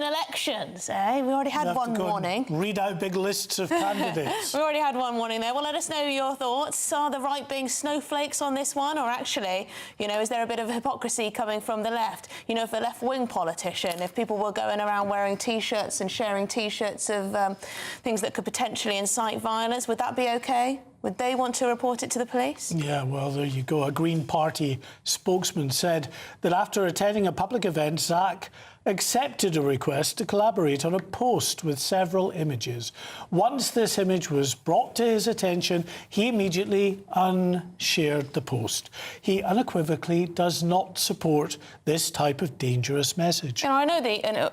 elections. We already had one warning. Read out big lists of candidates. We already had one warning there. Well, let us know your thoughts. Are the right being snowflakes on this one, or actually, you know, is there a bit of hypocrisy coming from the left? You know, if a left-wing politician, if people were going around wearing T-shirts and sharing T-shirts of things that could potentially incite violence, would that be okay? Would they want to report it to the police? Yeah, well, there you go. A Green Party spokesman said that after attending a public event, Zach accepted a request to collaborate on a post with several images. Once this image was brought to his attention, he immediately unshared the post. He unequivocally does not support this type of dangerous message. And I know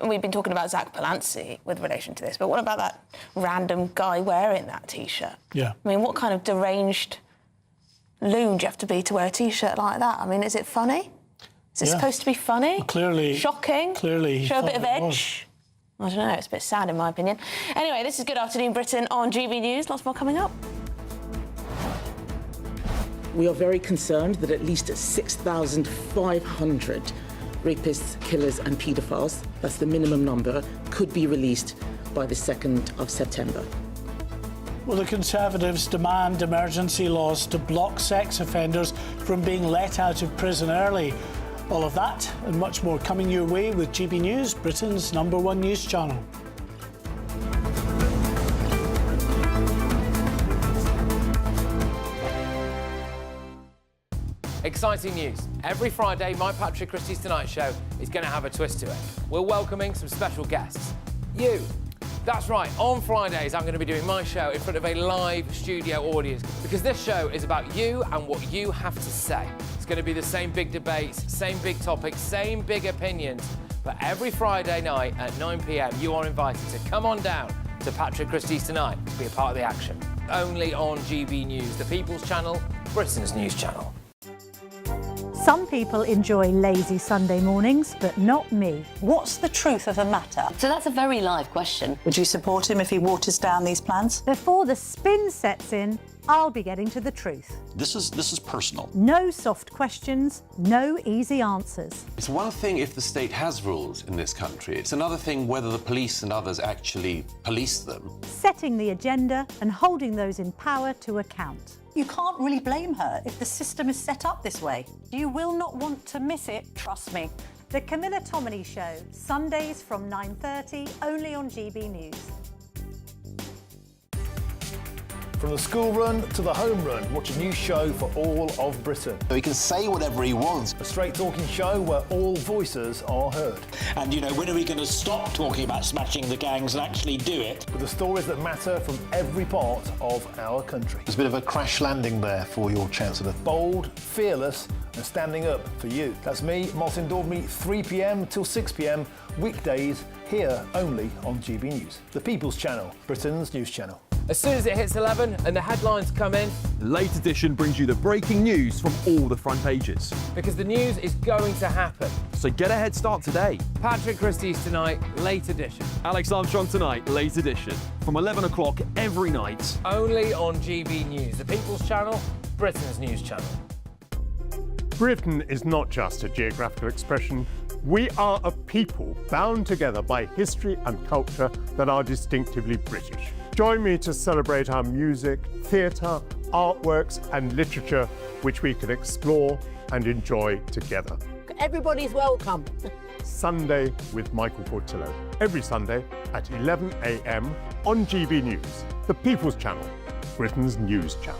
we've been talking about Zach Polanski with relation to this, but what about that random guy wearing that T-shirt? Yeah. I mean, what kind of deranged loon do you have to be to wear a T-shirt like that? I mean, is it funny? Is it supposed to be funny? Well, clearly. Shocking? Clearly. Show a bit of edge? I don't know, it's a bit sad in my opinion. Anyway, this is Good Afternoon Britain on GB News. Lots more coming up. We are very concerned that at least 6,500 rapists, killers and paedophiles, that's the minimum number, could be released by the 2nd of September. Well, the Conservatives demand emergency laws to block sex offenders from being let out of prison early. All of that and much more coming your way with GB News, Britain's #1 news channel. Exciting news. Every Friday, my Patrick Christie's Tonight Show is going to have a twist to it. We're welcoming some special guests. You. That's right, on Fridays I'm going to be doing my show in front of a live studio audience because this show is about you and what you have to say. It's going to be the same big debates, same big topics, same big opinions, but every Friday night at 9 p.m. you are invited to come on down to Patrick Christie's Tonight to be a part of the action. Only on GB News, the People's Channel, Britain's news channel. Some people enjoy lazy Sunday mornings, but not me. What's the truth of the matter? So that's a very live question. Would you support him if he waters down these plans? Before the spin sets in, I'll be getting to the truth. This is personal. No soft questions, no easy answers. It's one thing if the state has rules in this country. It's another thing whether the police and others actually police them. Setting the agenda and holding those in power to account. You can't really blame her if the system is set up this way. You will not want to miss it, trust me. The Camilla Tominey Show, Sundays from 9:30, only on GB News. From the school run to the home run, watch a new show for all of Britain. He can say whatever he wants. A straight-talking show where all voices are heard. And, you know, when are we going to stop talking about smashing the gangs and actually do it? With the stories that matter from every part of our country. There's a bit of a crash landing there for your Chancellor. Bold, fearless and standing up for you. That's me, Martin Daubney, 3 p.m. till 6 p.m, weekdays, here only on GB News. The People's Channel, Britain's news channel. As soon as it hits 11 and the headlines come in, the Late Edition brings you the breaking news from all the front pages. Because the news is going to happen. So get a head start today. Patrick Christie's Tonight, Late Edition. Alex Armstrong Tonight, Late Edition. From 11 o'clock every night. Only on GB News, the People's Channel, Britain's news channel. Britain is not just a geographical expression. We are a people bound together by history and culture that are distinctively British. Join me to celebrate our music, theatre, artworks and literature, which we can explore and enjoy together. Everybody's welcome. Sunday with Michael Portillo. Every Sunday at 11 a.m. on GB News, the People's Channel, Britain's news channel.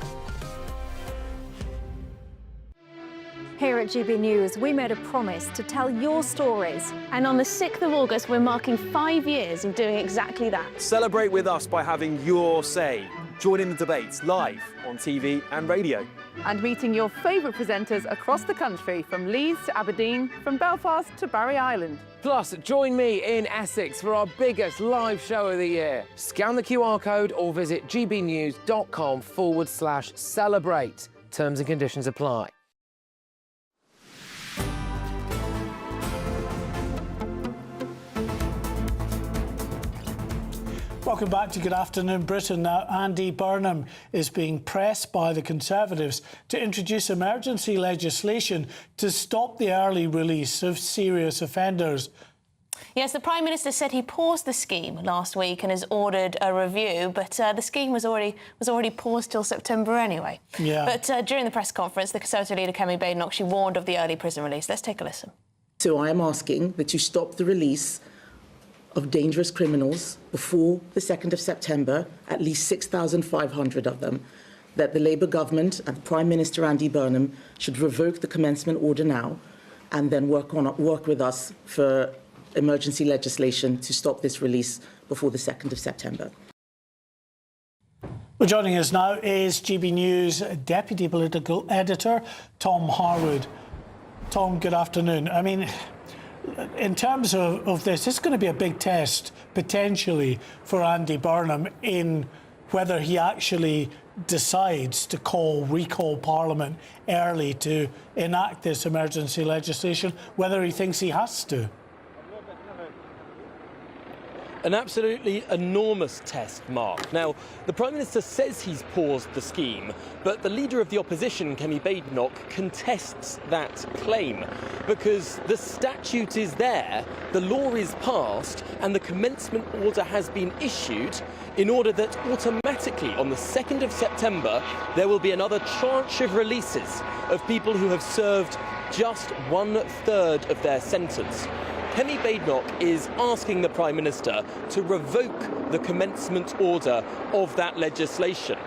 Here at GB News, we made a promise to tell your stories. And on the 6th of August, we're marking 5 years of doing exactly that. Celebrate with us by having your say. Join in the debates live on TV and radio. And meeting your favourite presenters across the country, from Leeds to Aberdeen, from Belfast to Barry Island. Plus, join me in Essex for our biggest live show of the year. Scan the QR code or visit gbnews.com/celebrate. Terms and conditions apply. Welcome back to Good Afternoon Britain. Now, Andy Burnham is being pressed by the Conservatives to introduce emergency legislation to stop the early release of serious offenders. Yes, the Prime Minister said he paused the scheme last week and has ordered a review, but the scheme was already paused till September anyway. Yeah. But during the press conference, the Conservative leader, Kemi Badenoch, she warned of the early prison release. Let's take a listen. So I am asking that you stop the release of dangerous criminals before the 2nd of September, at least 6,500 of them, that the Labour government and Prime Minister Andy Burnham should revoke the commencement order now and then work with us for emergency legislation to stop this release before the 2nd of September. Well, joining us now is GB News Deputy Political Editor Tom Harwood. Tom, good afternoon. I mean, in terms of this, it's going to be a big test, potentially, for Andy Burnham in whether he actually decides to recall Parliament early to enact this emergency legislation, whether he thinks he has to. An absolutely enormous test, Mark. Now, the Prime Minister says he's paused the scheme, but the Leader of the Opposition, Kemi Badenoch, contests that claim because the statute is there, the law is passed, and the commencement order has been issued in order that automatically on the 2nd of September there will be another tranche of releases of people who have served just 1/3 of their sentence. Kemi Badenoch is asking the Prime Minister to revoke the commencement order of that legislation.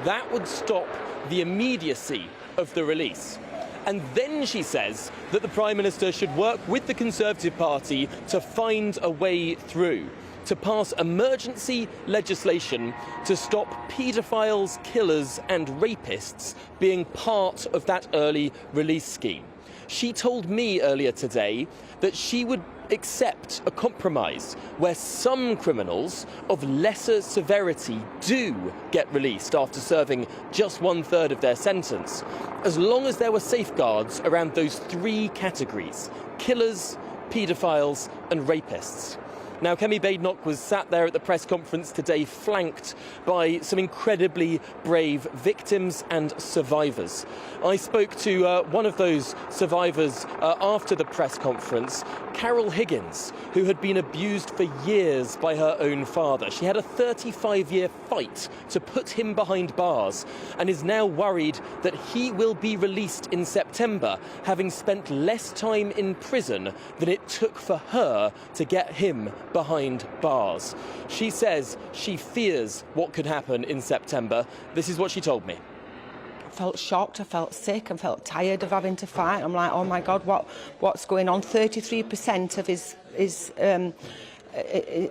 That would stop the immediacy of the release. And then she says that the Prime Minister should work with the Conservative Party to find a way through, to pass emergency legislation to stop paedophiles, killers and rapists being part of that early release scheme. She told me earlier today that she would accept a compromise where some criminals of lesser severity do get released after serving just 1/3 of their sentence, as long as there were safeguards around those 3 categories: killers, paedophiles and rapists. Now, Kemi Badenoch was sat there at the press conference today flanked by some incredibly brave victims and survivors. I spoke to one of those survivors after the press conference, Carol Higgins, who had been abused for years by her own father. She had a 35-year fight to put him behind bars and is now worried that he will be released in September, having spent less time in prison than it took for her to get him behind bars. She says she fears what could happen in September. This is what she told me. I felt shocked, I felt sick, I felt tired of having to fight. I'm like, oh my God, what's going on? 33% of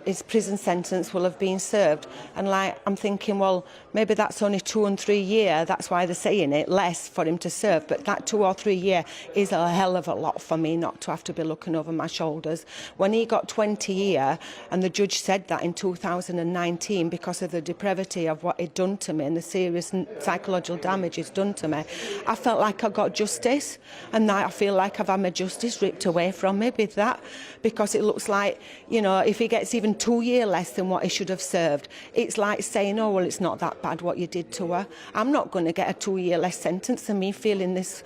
his prison sentence will have been served, and like I'm thinking, well, maybe that's only 2 and 3 years. That's why they're saying it less for him to serve. But that 2 or 3 years is a hell of a lot for me not to have to be looking over my shoulders. When he got 20 years, and the judge said that in 2019 because of the depravity of what he'd done to me and the serious psychological damage it's done to me, I felt like I got justice, and now I feel like I've had my justice ripped away from me with that, because it looks like, you know, if he gets even 2 years less than what he should have served, it's like saying, oh, well, it's not that bad what you did to her. I'm not going to get a 2 year less sentence, and me feeling this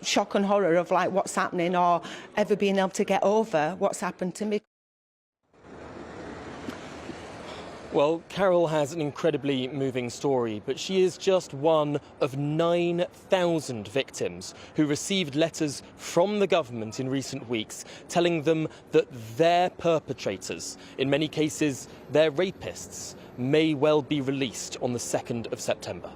shock and horror of like what's happening, or ever being able to get over what's happened to me. Well, Carol has an incredibly moving story, but she is just one of 9,000 victims who received letters from the government in recent weeks telling them that their perpetrators, in many cases their rapists, may well be released on the 2nd of September.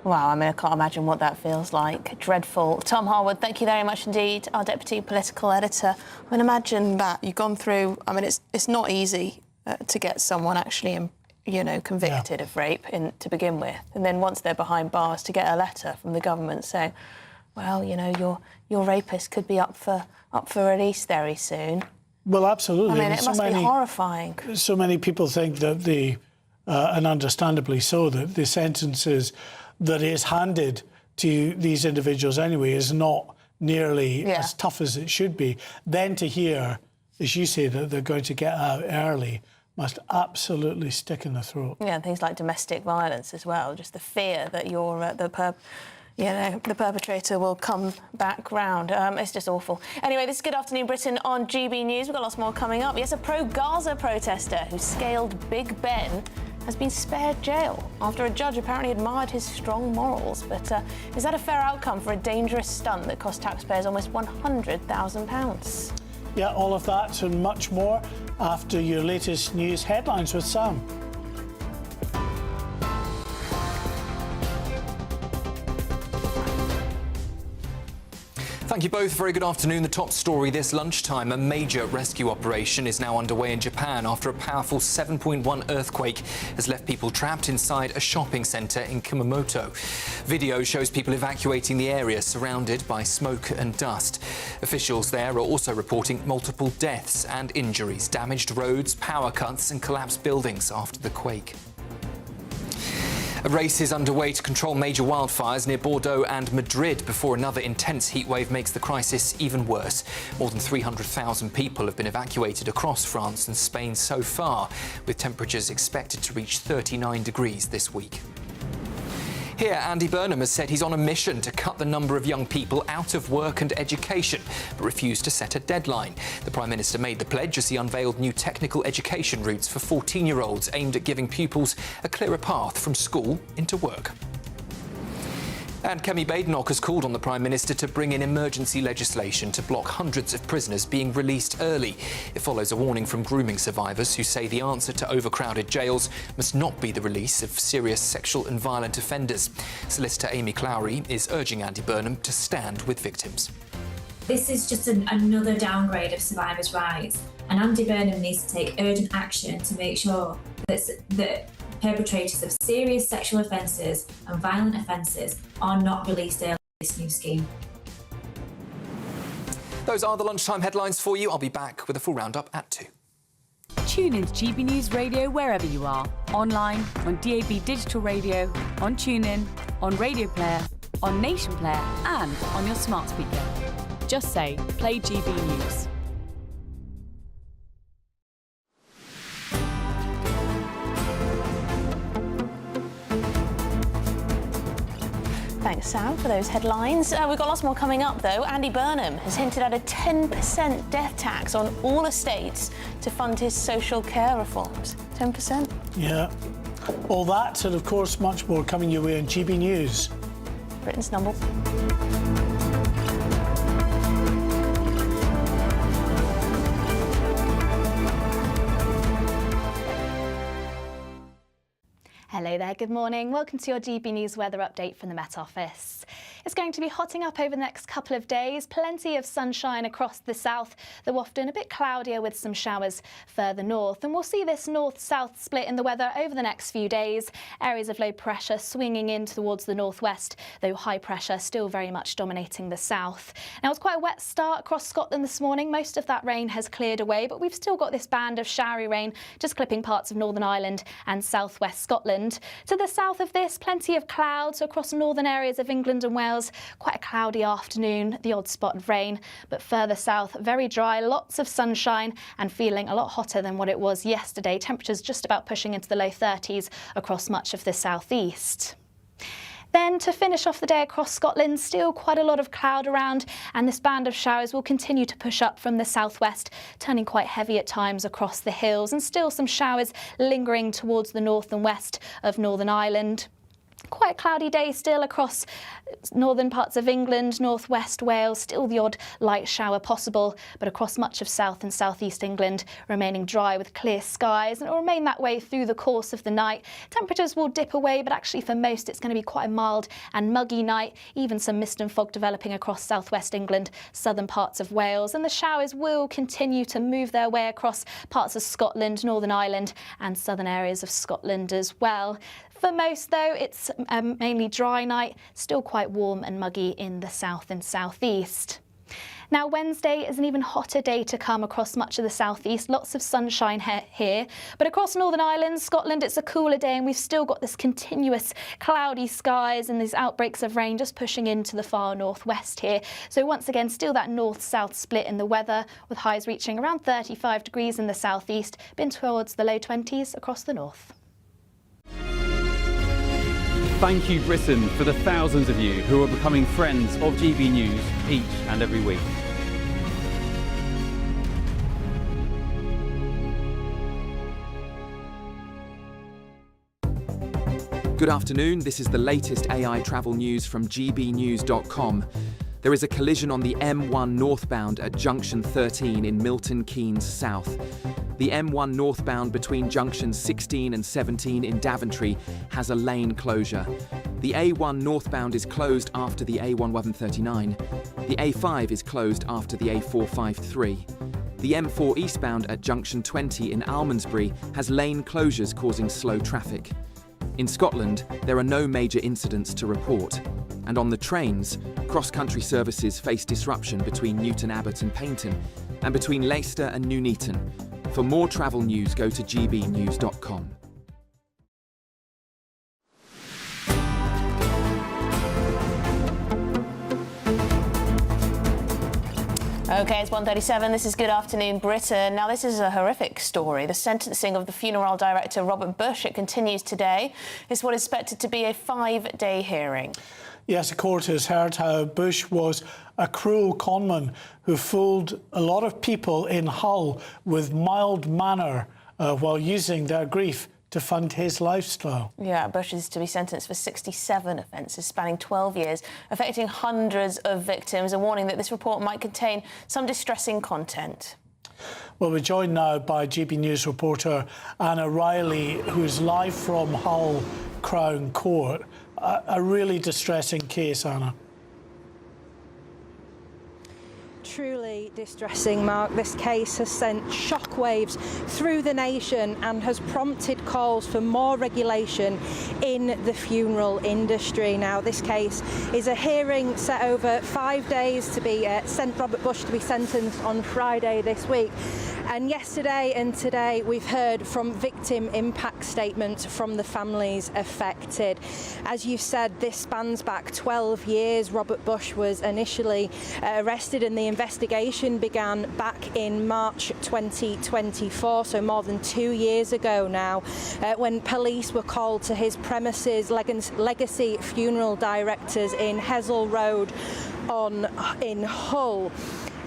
Wow, I mean, I can't imagine what that feels like. Dreadful. Tom Harwood, thank you very much indeed, our Deputy Political Editor. I mean, imagine that. You've gone through, I mean, it's not easy to get someone actually, you know, convicted of rape to begin with. And then once they're behind bars, to get a letter from the government saying, well, you know, your rapist could be up for release very soon. Well, absolutely. I mean, it must be horrifying. So many people think that and understandably so, that the sentences that is handed to these individuals anyway is not nearly as tough as it should be. Then to hear, as you say, that they're going to get out early must absolutely stick in the throat. Yeah, and things like domestic violence as well, just the fear that the perpetrator will come back round. It's just awful. Anyway, this is Good Afternoon Britain on GB News. We've got lots more coming up. Yes, a pro-Gaza protester who scaled Big Ben has been spared jail after a judge apparently admired his strong morals. But is that a fair outcome for a dangerous stunt that cost taxpayers almost £100,000? Yeah, all of that and much more after your latest news headlines with Sam. Thank you both. Very good afternoon. The top story this lunchtime. A major rescue operation is now underway in Japan after a powerful 7.1 earthquake has left people trapped inside a shopping centre in Kumamoto. Video shows people evacuating the area surrounded by smoke and dust. Officials there are also reporting multiple deaths and injuries, damaged roads, power cuts and collapsed buildings after the quake. A race is underway to control major wildfires near Bordeaux and Madrid before another intense heatwave makes the crisis even worse. More than 300,000 people have been evacuated across France and Spain so far, with temperatures expected to reach 39 degrees this week. Here, Andy Burnham has said he's on a mission to cut the number of young people out of work and education, but refused to set a deadline. The Prime Minister made the pledge as he unveiled new technical education routes for 14-year-olds aimed at giving pupils a clearer path from school into work. And Kemi Badenoch has called on the Prime Minister to bring in emergency legislation to block hundreds of prisoners being released early. It follows a warning from grooming survivors who say the answer to overcrowded jails must not be the release of serious sexual and violent offenders. Solicitor Amy Clowry is urging Andy Burnham to stand with victims. This is just another downgrade of survivors' rights, and Andy Burnham needs to take urgent action to make sure that perpetrators of serious sexual offences and violent offences are not released early in this new scheme. Those are the lunchtime headlines for you. I'll be back with a full roundup at 2. Tune in to GB News Radio wherever you are. Online, on DAB digital radio, on TuneIn, on Radio Player, on Nation Player and on your smart speaker. Just say, play GB News. Thanks, Sam, for those headlines. We've got lots more coming up, though. Andy Burnham has hinted at a 10% death tax on all estates to fund his social care reforms. 10%? Yeah. All that and, of course, much more coming your way on GB News. Britain's number. Hello there, good morning. Welcome to your GB News weather update from the Met Office. It's going to be hotting up over the next couple of days. Plenty of sunshine across the south, though often a bit cloudier with some showers further north. And we'll see this north-south split in the weather over the next few days. Areas of low pressure swinging in towards the northwest, though high pressure still very much dominating the south. Now, it's quite a wet start across Scotland this morning. Most of that rain has cleared away, but we've still got this band of showery rain just clipping parts of Northern Ireland and southwest Scotland. To the south of this, plenty of clouds across northern areas of England and Wales. Quite a cloudy afternoon, the odd spot of rain, but further south, very dry, lots of sunshine and feeling a lot hotter than what it was yesterday. Temperatures just about pushing into the low 30s across much of the southeast. Then to finish off the day across Scotland, still quite a lot of cloud around, and this band of showers will continue to push up from the southwest, turning quite heavy at times across the hills, and still some showers lingering towards the north and west of Northern Ireland. Quite a cloudy day still across northern parts of England, northwest Wales, still the odd light shower possible, but across much of south and southeast England remaining dry with clear skies, and it will remain that way through the course of the night. Temperatures will dip away, but actually for most it's going to be quite a mild and muggy night, even some mist and fog developing across southwest England, southern parts of Wales, and the showers will continue to move their way across parts of Scotland, Northern Ireland and southern areas of Scotland as well. For most, though, it's mainly dry night, still quite warm and muggy in the south and southeast. Now, Wednesday is an even hotter day to come across much of the southeast. Lots of sunshine here, but across Northern Ireland, Scotland, it's a cooler day, and we've still got this continuous cloudy skies and these outbreaks of rain just pushing into the far northwest here. So once again, still that north-south split in the weather, with highs reaching around 35 degrees in the southeast, been towards the low 20s across the north. Thank you, Britain, for the thousands of you who are becoming friends of GB News each and every week. Good afternoon, this is the latest AI travel news from GBnews.com. There is a collision on the M1 northbound at junction 13 in Milton Keynes South. The M1 northbound between junctions 16 and 17 in Daventry has a lane closure. The A1 northbound is closed after the A1139. The A5 is closed after the A453. The M4 eastbound at junction 20 in Almondsbury has lane closures causing slow traffic. In Scotland, there are no major incidents to report. And on the trains, cross-country services face disruption between Newton Abbot and Paignton, and between Leicester and Nuneaton. For more travel news, go to gbnews.com. OK, it's 1:37. This is Good Afternoon Britain. Now, this is a horrific story. The sentencing of the funeral director Robert Bush, it continues today. It's what is expected to be a 5-day hearing. Yes, the court has heard how Bush was a cruel conman who fooled a lot of people in Hull with mild manner while using their grief to fund his lifestyle. Yeah, Bush is to be sentenced for 67 offences spanning 12 years, affecting hundreds of victims, a warning that this report might contain some distressing content. Well, we're joined now by GB News reporter Anna Riley, who's live from Hull Crown Court. A really distressing case, Anna. Truly distressing, Mark. This case has sent shockwaves through the nation and has prompted calls for more regulation in the funeral industry. Now, this case is a hearing set over 5 days to be sent Robert Bush to be sentenced on Friday this week. And yesterday and today we've heard from victim impact statements from the families affected. As you said, this spans back 12 years. Robert Bush was initially arrested and the investigation began back in March 2024, so more than 2 years ago now, when police were called to his premises, Legacy Funeral Directors in Hessel Road in Hull.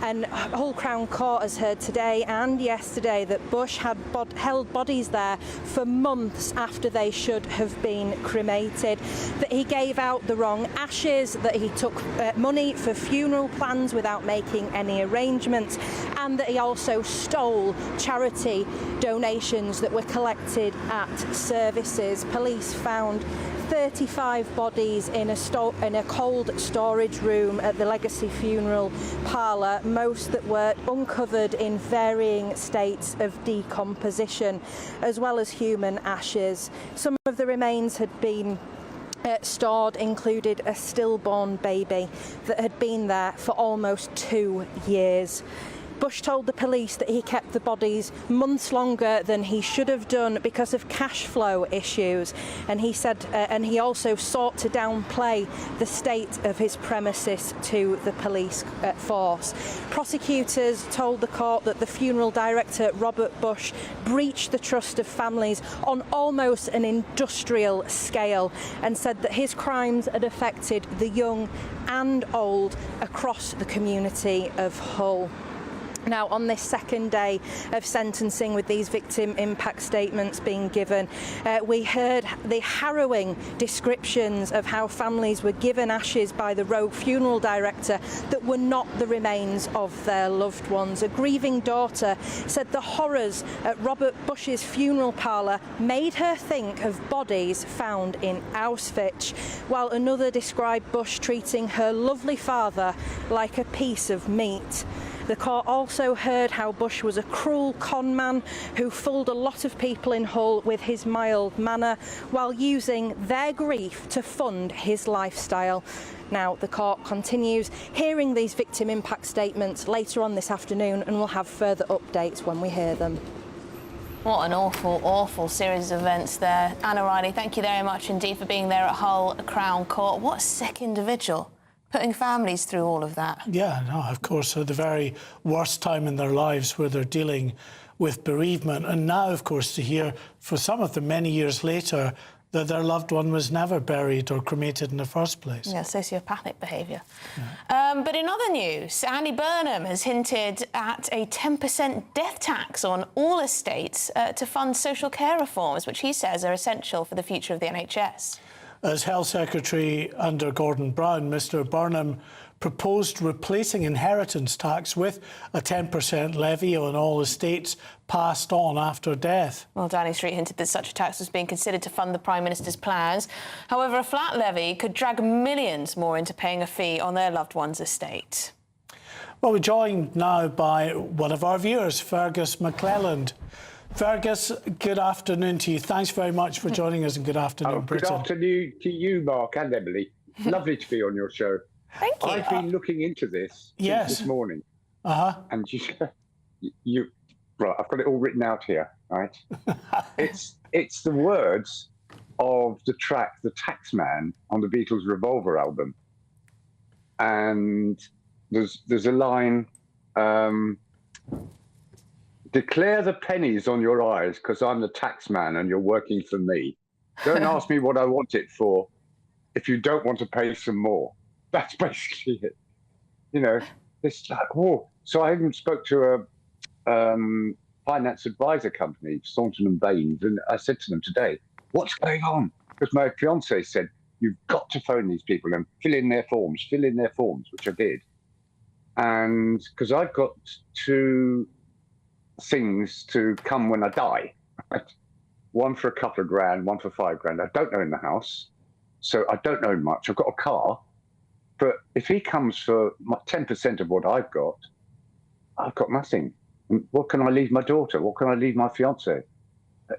And Hull Crown Court has heard today and yesterday that Bush had held bodies there for months after they should have been cremated, that he gave out the wrong ashes, that he took money for funeral plans without making any arrangements, and that he also stole charity donations that were collected at services. Police found 35 bodies in a cold storage room at the Legacy Funeral Parlour, most that were uncovered in varying states of decomposition, as well as human ashes. Some of the remains had been stored included a stillborn baby that had been there for almost 2 years. Bush told the police that he kept the bodies months longer than he should have done because of cash flow issues, and he said, and he also sought to downplay the state of his premises to the police force. Prosecutors told the court that the funeral director, Robert Bush, breached the trust of families on almost an industrial scale, and said that his crimes had affected the young and old across the community of Hull. Now, on this second day of sentencing, with these victim impact statements being given, we heard the harrowing descriptions of how families were given ashes by the rogue funeral director that were not the remains of their loved ones. A grieving daughter said the horrors at Robert Bush's funeral parlour made her think of bodies found in Auschwitz, while another described Bush treating her lovely father like a piece of meat. The court also heard how Bush was a cruel con man who fooled a lot of people in Hull with his mild manner while using their grief to fund his lifestyle. Now, the court continues hearing these victim impact statements later on this afternoon, and we'll have further updates when we hear them. What an awful, awful series of events there. Anna Riley, thank you very much indeed for being there at Hull Crown Court. What a sick individual, putting families through all of that. Yeah, no, of course, at the very worst time in their lives where they're dealing with bereavement. And now, of course, to hear for some of them many years later that their loved one was never buried or cremated in the first place. Yeah, sociopathic behaviour. Yeah. But in other news, Andy Burnham has hinted at a 10% death tax on all estates to fund social care reforms, which he says are essential for the future of the NHS. As Health Secretary under Gordon Brown, Mr Burnham proposed replacing inheritance tax with a 10% levy on all estates passed on after death. Well, Downing Street hinted that such a tax was being considered to fund the Prime Minister's plans. However, a flat levy could drag millions more into paying a fee on their loved one's estate. Well, we're joined now by one of our viewers, Fergus McClelland. Fergus, good afternoon to you. Thanks very much for joining us, and good afternoon, Britain. Good afternoon to you, Mark and Emily. Lovely to be on your show. Thank you. I've been looking into this since this morning. And you, right, I've got it all written out here, right? It's the words of the track "The Taxman" on the Beatles' Revolver album, and there's a line. Declare the pennies on your eyes, because I'm the tax man and you're working for me. Don't ask me what I want it for if you don't want to pay some more. That's basically it. You know, it's like, whoa. So I even spoke to a finance advisor company, Thornton and Baines, and I said to them today, what's going on? Because my fiance said, you've got to phone these people and fill in their forms, which I did. And because I've got two things to come when I die, right? One for a couple of grand, one for $5,000. I don't own the house, so I don't own much. I've got a car, but if he comes for 10% of what I've got nothing. What can I leave my daughter? What can I leave my fiance?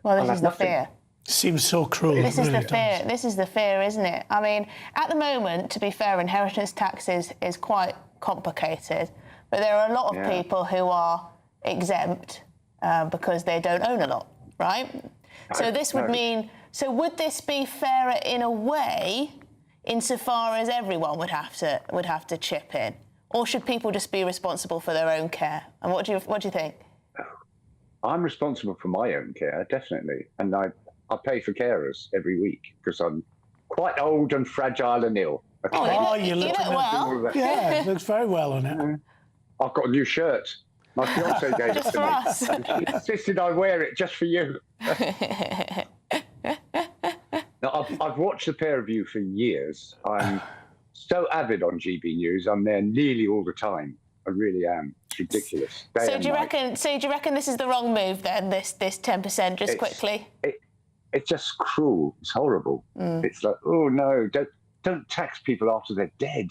Well, this is the fear. Seems so cruel. This is the fear. This is the fear, isn't it? I mean, at the moment, to be fair, inheritance taxes is quite complicated, but there are a lot of people who are exempt because they don't own a lot, right? So this would mean, so would this be fairer in a way, insofar as everyone would have to chip in, or should people just be responsible for their own care? And what do you think? I'm responsible for my own care, definitely, and I pay for carers every week because I'm quite old and fragile and ill. Okay. You look well. Yeah, looks very well on it. I've got a new shirt. My fiance gave Just it to for me. us. She insisted I wear it just for you. Now, I've watched the pair of you for years. I'm so avid on GB News. I'm there nearly all the time. I really am. It's ridiculous. So do you reckon this is the wrong move then? This 10% just quickly. It's just cruel. It's horrible. It's like, oh no, don't tax people after they're dead.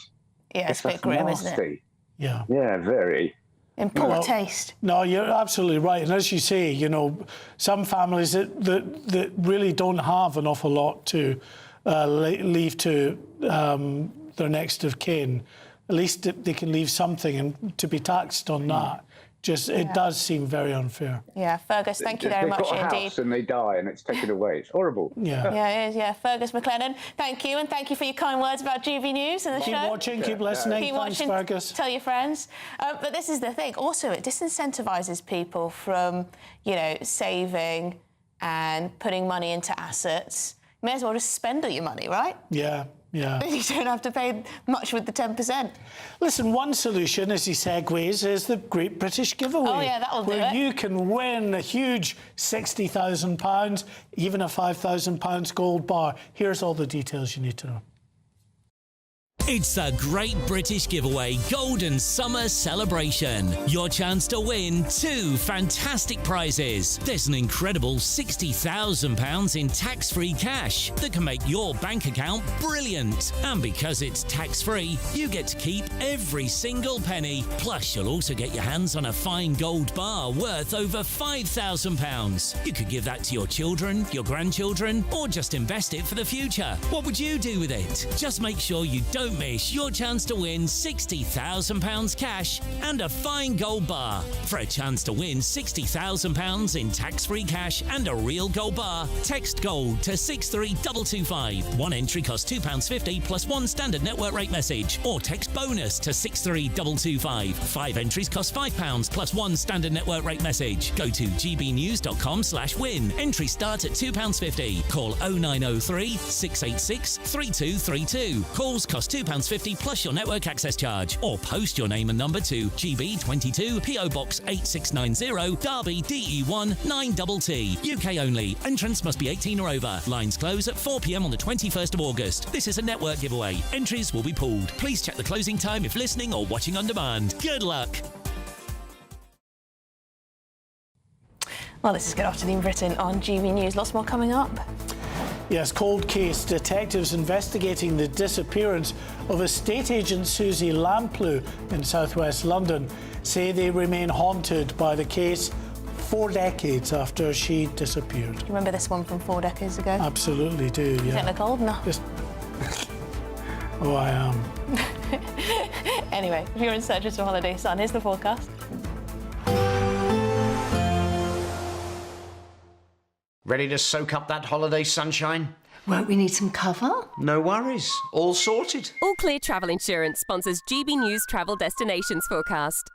Yeah, it's a bit grim, nasty. isn't it? Yeah. Yeah, very. In poor taste. No, you're absolutely right. And as you say, you know, some families that really don't have an awful lot to leave to their next of kin, at least they can leave something, and to be taxed on that, it does seem very unfair. Yeah, Fergus, thank you very much They've got a indeed. house and they die and it's taken away. It's horrible. Yeah. Yeah, it is, yeah. Fergus McLennan, thank you, and thank you for your kind words about GB News and the show. Keep watching, keep listening. Keep Thanks, watching, Fergus. tell your friends. But this is the thing. Also, it disincentivises people from, you know, saving and putting money into assets. You may as well just spend all your money, right? Yeah. Yeah. You don't have to pay much with the 10%. Listen, one solution, as he segues, is the Great British Giveaway. Oh, yeah, that'll do where it. you can win a huge £60,000, even a £5,000 gold bar. Here's all the details you need to know. It's the Great British Giveaway Golden Summer Celebration. Your chance to win 2 fantastic prizes. There's an incredible £60,000 in tax-free cash that can make your bank account brilliant. And because it's tax-free, you get to keep every single penny. Plus, you'll also get your hands on a fine gold bar worth over £5,000. You could give that to your children, your grandchildren, or just invest it for the future. What would you do with it? Just make sure you don't miss your chance to win £60,000 cash and a fine gold bar. For a chance to win £60,000 in tax-free cash and a real gold bar, text GOLD to 63225. One entry costs £2.50 plus one standard network rate message, or text BONUS to 63225. 5 entries cost £5 plus one standard network rate message. Go to gbnews.com/win. Entries start at £2.50. Call 0903 686 3232. Calls cost £2.50 plus your network access charge, or post your name and number to GB22 PO Box 8690 Derby DE1 9TT. UK only. Entrance must be 18 or over. Lines close at 4 p.m. on the 21st of August. This is a network giveaway. Entries will be pooled. Please check the closing time if listening or watching on demand. Good luck. Well, this is Good Afternoon Britain on GB News. Lots more coming up. Yes, cold case. Detectives investigating the disappearance of estate agent Susie Lamplugh in southwest London say they remain haunted by the case 4 decades after she disappeared. Do you remember this one from 4 decades ago? Absolutely do, You yeah. don't look old enough. Oh, I am. Anyway, if you're in search of some holiday sun, here's the forecast. Ready to soak up that holiday sunshine? Won't we need some cover? No worries. All sorted. All Clear Travel Insurance sponsors GB News Travel Destinations Forecast.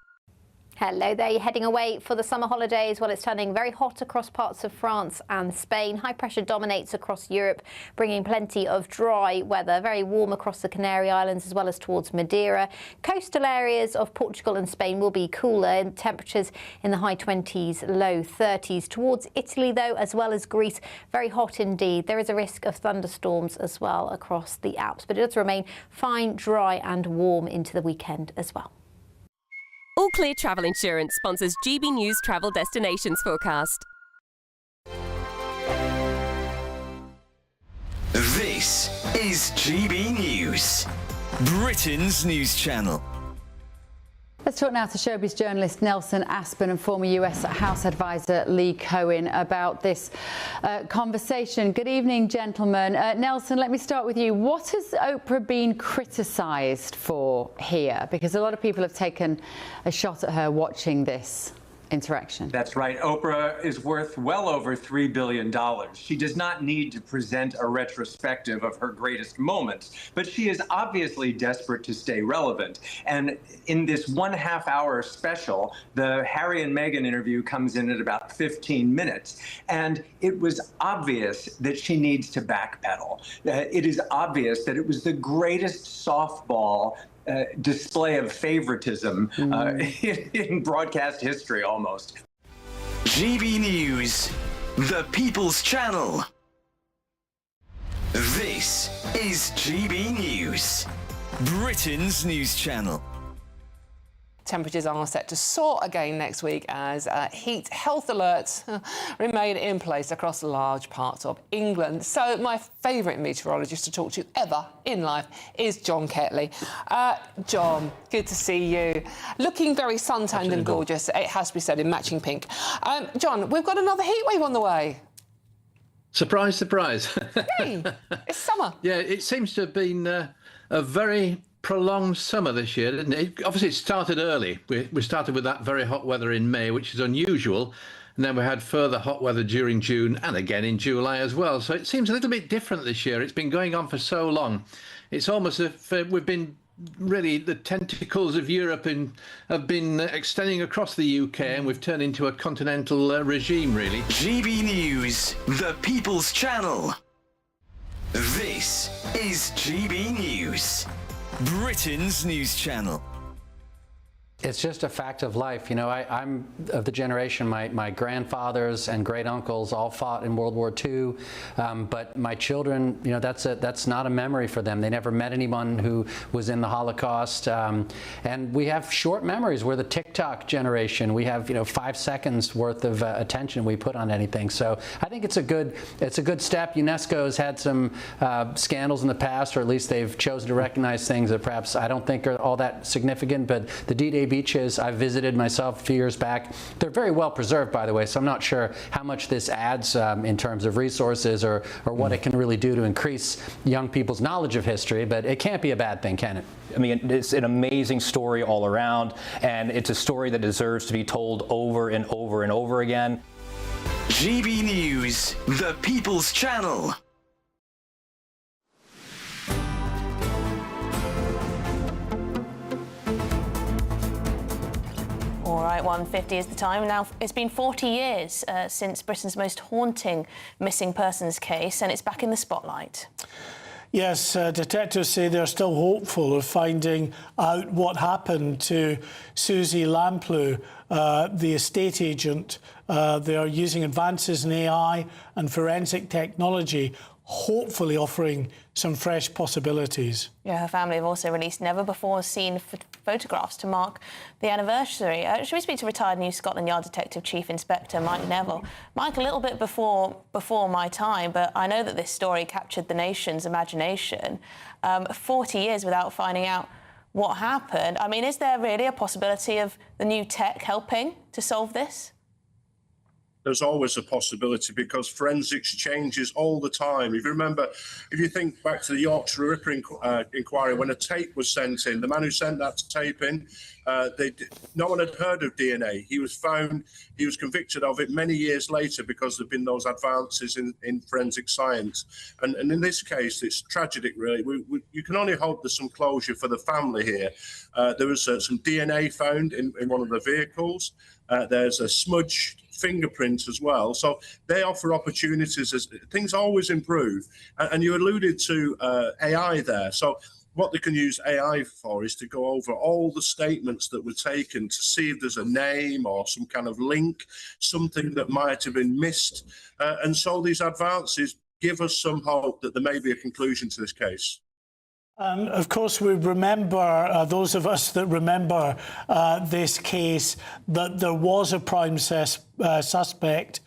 Hello there, you're heading away for the summer holidays. Well, it's turning very hot across parts of France and Spain. High pressure dominates across Europe, bringing plenty of dry weather. Very warm across the Canary Islands as well as towards Madeira. Coastal areas of Portugal and Spain will be cooler, and temperatures in the high 20s, low 30s. Towards Italy, though, as well as Greece, very hot indeed. There is a risk of thunderstorms as well across the Alps, but it does remain fine, dry and warm into the weekend as well. All Clear Travel Insurance sponsors GB News Travel Destinations Forecast. This is GB News, Britain's news channel. Let's talk now to showbiz journalist Nelson Aspen and former US House advisor Lee Cohen about this conversation. Good evening, gentlemen. Nelson, let me start with you. What has Oprah been criticised for here? Because a lot of people have taken a shot at her watching this interaction. That's right. Oprah is worth well over $3 billion. She does not need to present a retrospective of her greatest moments, but she is obviously desperate to stay relevant. And in this 1.5 hour special, the Harry and Meghan interview comes in at about 15 minutes. And it was obvious that she needs to backpedal. It is obvious that it was the greatest softball display of favoritism in broadcast history, almost. GB News, the People's Channel. This is GB News, Britain's news channel. Temperatures are set to soar again next week as heat health alerts remain in place across large parts of England. So my favourite meteorologist to talk to ever in life is John Ketley. John, good to see you. Looking very suntanned and gorgeous, it has to be said, in matching pink. John, we've got another heat wave on the way. Surprise, surprise. Hey, it's summer. Yeah, it seems to have been a very prolonged summer this year, didn't it? Obviously, it started early. We started with that very hot weather in May, which is unusual. And then we had further hot weather during June and again in July as well. So it seems a little bit different this year. It's been going on for so long. It's almost as if we've been really, the tentacles of Europe have been extending across the UK, and we've turned into a continental regime, really. GB News, the People's Channel. This is GB News, Britain's news channel. It's just a fact of life. You know, I'm of the generation, my grandfathers and great uncles all fought in World War II, but my children, you know, that's not a memory for them. They never met anyone who was in the Holocaust, and we have short memories. We're the TikTok generation. We have, you know, 5 seconds worth of attention we put on anything. So I think it's a good step. UNESCO has had some scandals in the past, or at least they've chosen to recognize things that perhaps I don't think are all that significant. But the D-Day beaches I visited myself a few years back, they're very well preserved, by the way, so I'm not sure how much this adds in terms of resources or what it can really do to increase young people's knowledge of history, but it can't be a bad thing, can it? I mean, it's an amazing story all around, and it's a story that deserves to be told over and over and over again. GB News, the People's Channel. All right, 1:50 is the time. Now, it's been 40 years since Britain's most haunting missing persons case, and it's back in the spotlight. Yes, detectives say they're still hopeful of finding out what happened to Susie Lamplugh, the estate agent. They are using advances in AI and forensic technology, hopefully offering some fresh possibilities. Yeah, her family have also released never-before-seen photographs to mark the anniversary. Should we speak to retired New Scotland Yard Detective Chief Inspector Mike Neville? Mike, a little bit before my time, but I know that this story captured the nation's imagination. 40 years without finding out what happened. I mean, is there really a possibility of the new tech helping to solve this? There's always a possibility, because forensics changes all the time. If you remember, if you think back to the Yorkshire Ripper inquiry, when a tape was sent in, the man who sent that tape in, no one had heard of DNA. He was found, he was convicted of it many years later because there have been those advances in forensic science. And in this case, it's tragic, really. You can only hope there's some closure for the family here. There was some DNA found in one of the vehicles. There's a smudged fingerprint as well. So they offer opportunities as things always improve. And you alluded to AI there. So what they can use AI for is to go over all the statements that were taken to see if there's a name or some kind of link, something that might have been missed. And so these advances give us some hope that there may be a conclusion to this case. And of course, we remember, those of us that remember this case, that there was a prime suspect,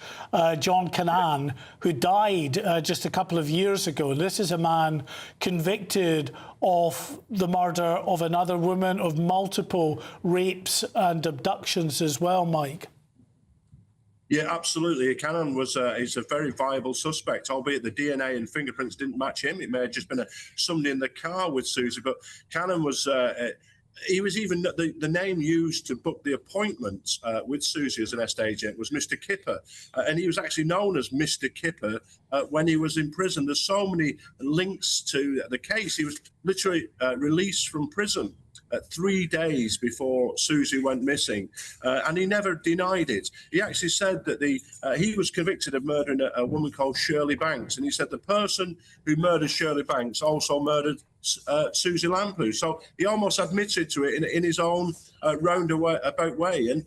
John Cannan, who died just a couple of years ago. This is a man convicted of the murder of another woman, of multiple rapes and abductions as well, Mike. Yeah, absolutely. Cannon was is a very viable suspect, albeit the DNA and fingerprints didn't match him. It may have just been somebody in the car with Susie, but Cannon was. He was even the name used to book the appointment with Susie as an estate agent was Mr. Kipper, and he was actually known as Mr. Kipper when he was in prison. There's so many links to the case. He was literally released from prison 3 days before Susie went missing, and he never denied it. He actually said that he was convicted of murdering a woman called Shirley Banks, and he said the person who murdered Shirley Banks also murdered Susie Lamplugh. So he almost admitted to it in his own roundabout way. And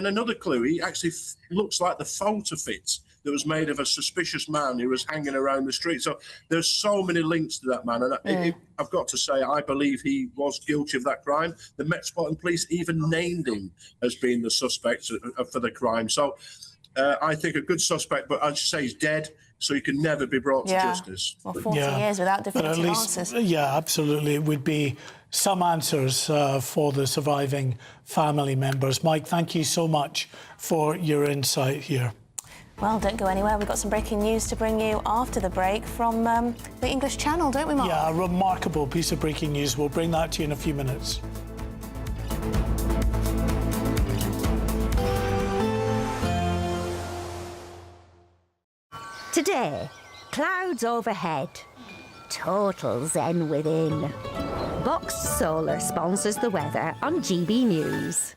another clue, he actually looks like the photo fit that was made of a suspicious man who was hanging around the street. So there's so many links to that man. And I've got to say, I believe he was guilty of that crime. The Metropolitan Police even named him as being the suspect for the crime. So I think a good suspect, but I'd say he's dead, so he can never be brought to justice. Well, 40 years without definitive answers. Yeah, absolutely. It would be some answers for the surviving family members. Mike, thank you so much for your insight here. Well, don't go anywhere. We've got some breaking news to bring you after the break from the English Channel, don't we, Mark? Yeah, a remarkable piece of breaking news. We'll bring that to you in a few minutes. Today, clouds overhead, total zen within. Boxed Solar sponsors the weather on GB News.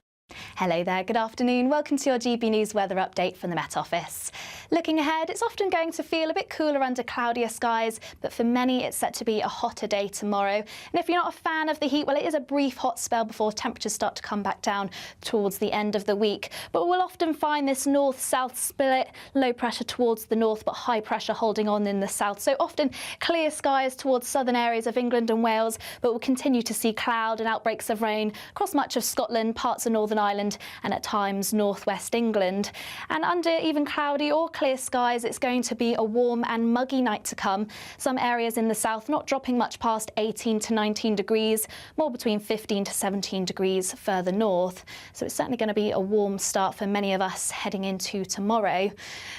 Hello there, good afternoon. Welcome to your GB News weather update from the Met Office. Looking ahead, it's often going to feel a bit cooler under cloudier skies, but for many it's set to be a hotter day tomorrow. And if you're not a fan of the heat, well, it is a brief hot spell before temperatures start to come back down towards the end of the week. But we'll often find this north-south split, low pressure towards the north, but high pressure holding on in the south. So often clear skies towards southern areas of England and Wales, but we'll continue to see cloud and outbreaks of rain across much of Scotland, parts of Northern Ireland, and at times northwest England. And under even cloudy or clear skies, it's going to be a warm and muggy night to come. Some areas in the south not dropping much past 18 to 19 degrees, more between 15 to 17 degrees further north. So it's certainly going to be a warm start for many of us heading into tomorrow.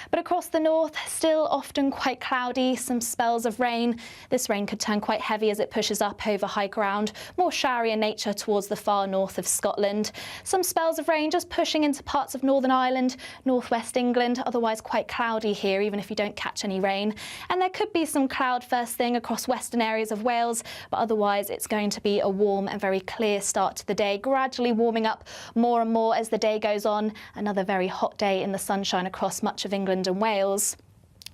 But across the north, still often quite cloudy, some spells of rain. This rain could turn quite heavy as it pushes up over high ground, more showery in nature towards the far north of Scotland. Some spells of rain just pushing into parts of Northern Ireland, northwest England, otherwise quite cloudy here, even if you don't catch any rain. And there could be some cloud first thing across western areas of Wales, but otherwise it's going to be a warm and very clear start to the day, gradually warming up more and more as the day goes on. Another very hot day in the sunshine across much of England and Wales.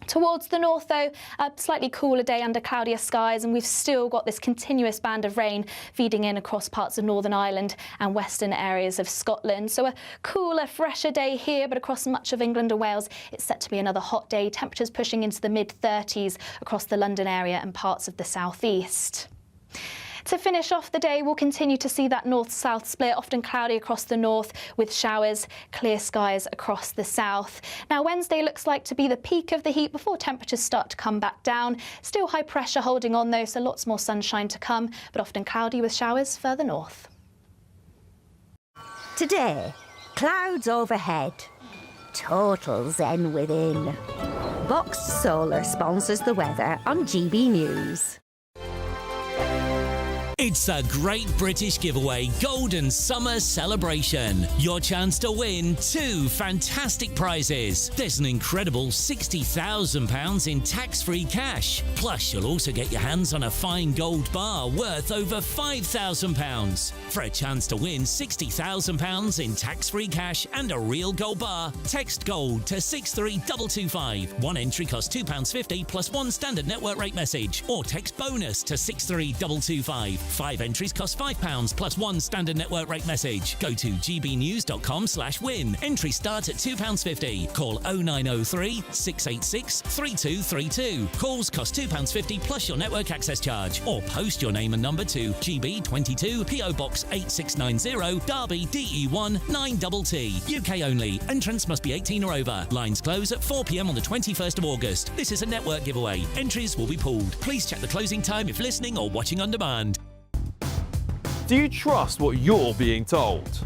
Towards the north, though, a slightly cooler day under cloudier skies, and we've still got this continuous band of rain feeding in across parts of Northern Ireland and western areas of Scotland. So a cooler, fresher day here, but across much of England and Wales, it's set to be another hot day. Temperatures pushing into the mid-30s across the London area and parts of the southeast. To finish off the day, we'll continue to see that north-south split, often cloudy across the north with showers, clear skies across the south. Now, Wednesday looks like to be the peak of the heat before temperatures start to come back down. Still high pressure holding on though, so lots more sunshine to come, but often cloudy with showers further north. Today, clouds overhead, total zen within. Boxed Solar sponsors the weather on GB News. It's a Great British Giveaway Golden Summer Celebration. Your chance to win 2 fantastic prizes. There's an incredible £60,000 in tax-free cash. Plus, you'll also get your hands on a fine gold bar worth over £5,000. For a chance to win £60,000 in tax-free cash and a real gold bar, text GOLD to 63225. One entry costs £2.50 plus one standard network rate message. Or text BONUS to 63225. 5 entries cost £5 plus one standard network rate message. Go to gbnews.com/win. Entries start at £2.50. Call 0903 686 3232. Calls cost £2.50 plus your network access charge. Or post your name and number to GB22 PO Box 8690 Derby DE1 9TT. UK only. Entrants must be 18 or over. Lines close at 4 p.m. on the 21st of August. This is a network giveaway. Entries will be pooled. Please check the closing time if listening or watching on demand. Do you trust what you're being told?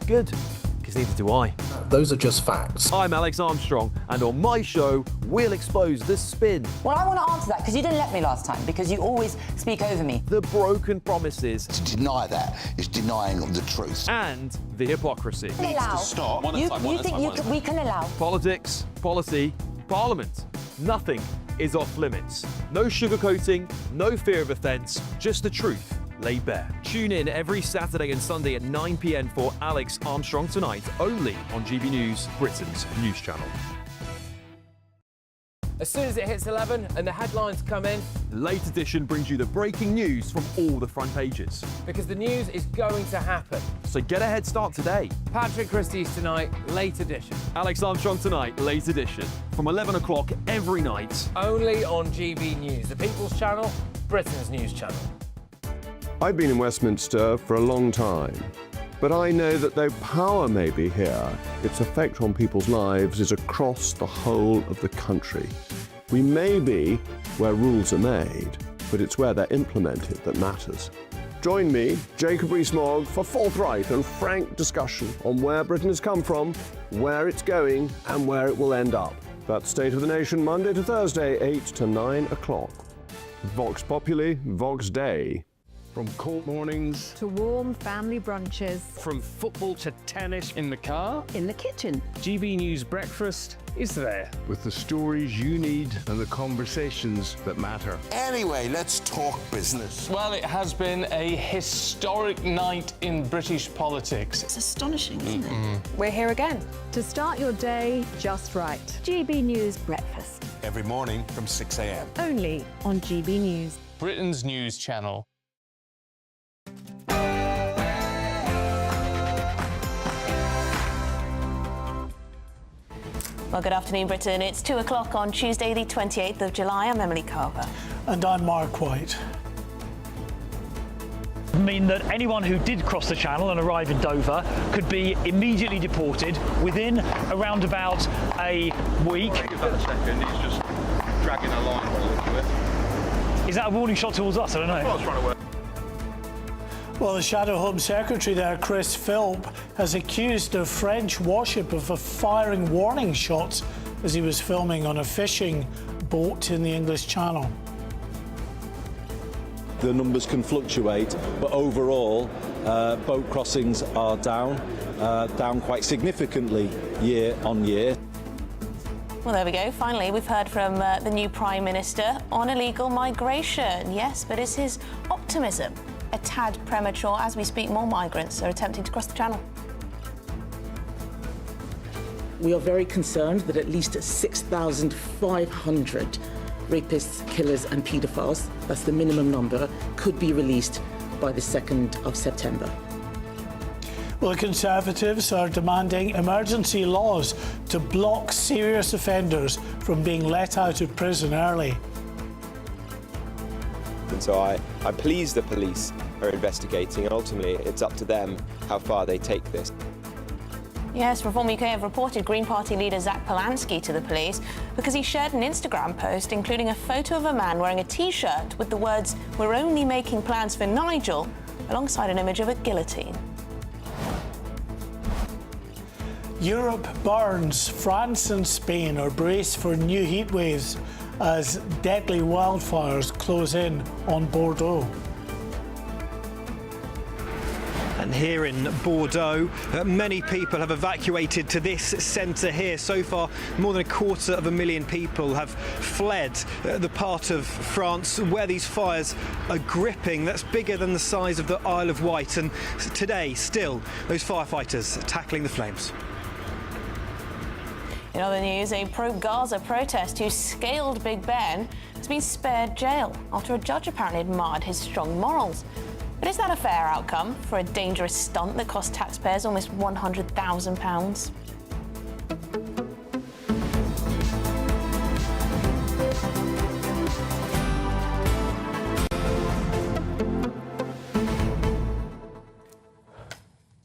Good, because neither do I. Those are just facts. I'm Alex Armstrong, and on my show, we'll expose the spin. Well, I want to answer that, because you didn't let me last time, because you always speak over me. The broken promises. To deny that is denying the truth. And the hypocrisy. We can allow. Stop. We can allow. Politics, policy, parliament. Nothing is off limits. No sugarcoating, no fear of offence, just the truth. laid bare. Tune in every Saturday and Sunday at 9 p.m. for Alex Armstrong Tonight, only on GB News, Britain's news channel. As soon as it hits 11 and the headlines come in, Late Edition brings you the breaking news from all the front pages. because the news is going to happen. So get a head start today. Patrick Christie's Tonight, Late Edition. Alex Armstrong Tonight, Late Edition, from 11 o'clock every night. Only on GB News, the People's Channel, Britain's news channel. I've been in Westminster for a long time, but I know that though power may be here, its effect on people's lives is across the whole of the country. We may be where rules are made, but it's where they're implemented that matters. Join me, Jacob Rees-Mogg, for forthright and frank discussion on where Britain has come from, where it's going, and where it will end up. That's State of the Nation, Monday to Thursday, 8 to 9 o'clock. Vox Populi, Vox Dei. From court mornings to warm family brunches. From football to tennis in the car. In the kitchen. GB News Breakfast is there. With the stories you need and the conversations that matter. Anyway, let's talk business. Well, it has been a historic night in British politics. It's astonishing, isn't it? We're here again. To start your day just right. GB News Breakfast. Every morning from 6 a.m. Only on GB News. Britain's news channel. Well, good afternoon, Britain. It's 2 o'clock on Tuesday, the 28th of July. I'm Emily Carver. And I'm Mark White. Mean that anyone who did cross the channel and arrive in Dover could be immediately deported within around about a week. Give that a second, he's just dragging a line by the look of it. Is that a warning shot towards us? I don't know. That's what I was trying to work. Well, the Shadow Home Secretary there, Chris Philp, has accused a French warship of firing warning shots as he was filming on a fishing boat in the English Channel. The numbers can fluctuate, but overall, boat crossings are down quite significantly year on year. Well, there we go. Finally, we've heard from the new Prime Minister on illegal migration. Yes, but is his optimism a tad premature? As we speak, more migrants are attempting to cross the channel. We are very concerned that at least 6,500 rapists, killers and paedophiles, that's the minimum number, could be released by the 2nd of September. Well, the Conservatives are demanding emergency laws to block serious offenders from being let out of prison early. And so I'm pleased the police are investigating, and ultimately it's up to them how far they take this. Yes, Reform UK have reported Green Party leader Zach Polanski to the police because he shared an Instagram post including a photo of a man wearing a T-shirt with the words, "We're only making plans for Nigel," alongside an image of a guillotine. Europe burns. France and Spain are braced for new heat waves as deadly wildfires close in on Bordeaux. And here in Bordeaux, many people have evacuated to this centre here. So far, more than 250,000 people have fled the part of France where these fires are gripping. That's bigger than the size of the Isle of Wight. And today, still, those firefighters tackling the flames. In other news, a pro-Gaza protest who scaled Big Ben has been spared jail after a judge apparently admired his strong morals. But is that a fair outcome for a dangerous stunt that cost taxpayers almost £100,000?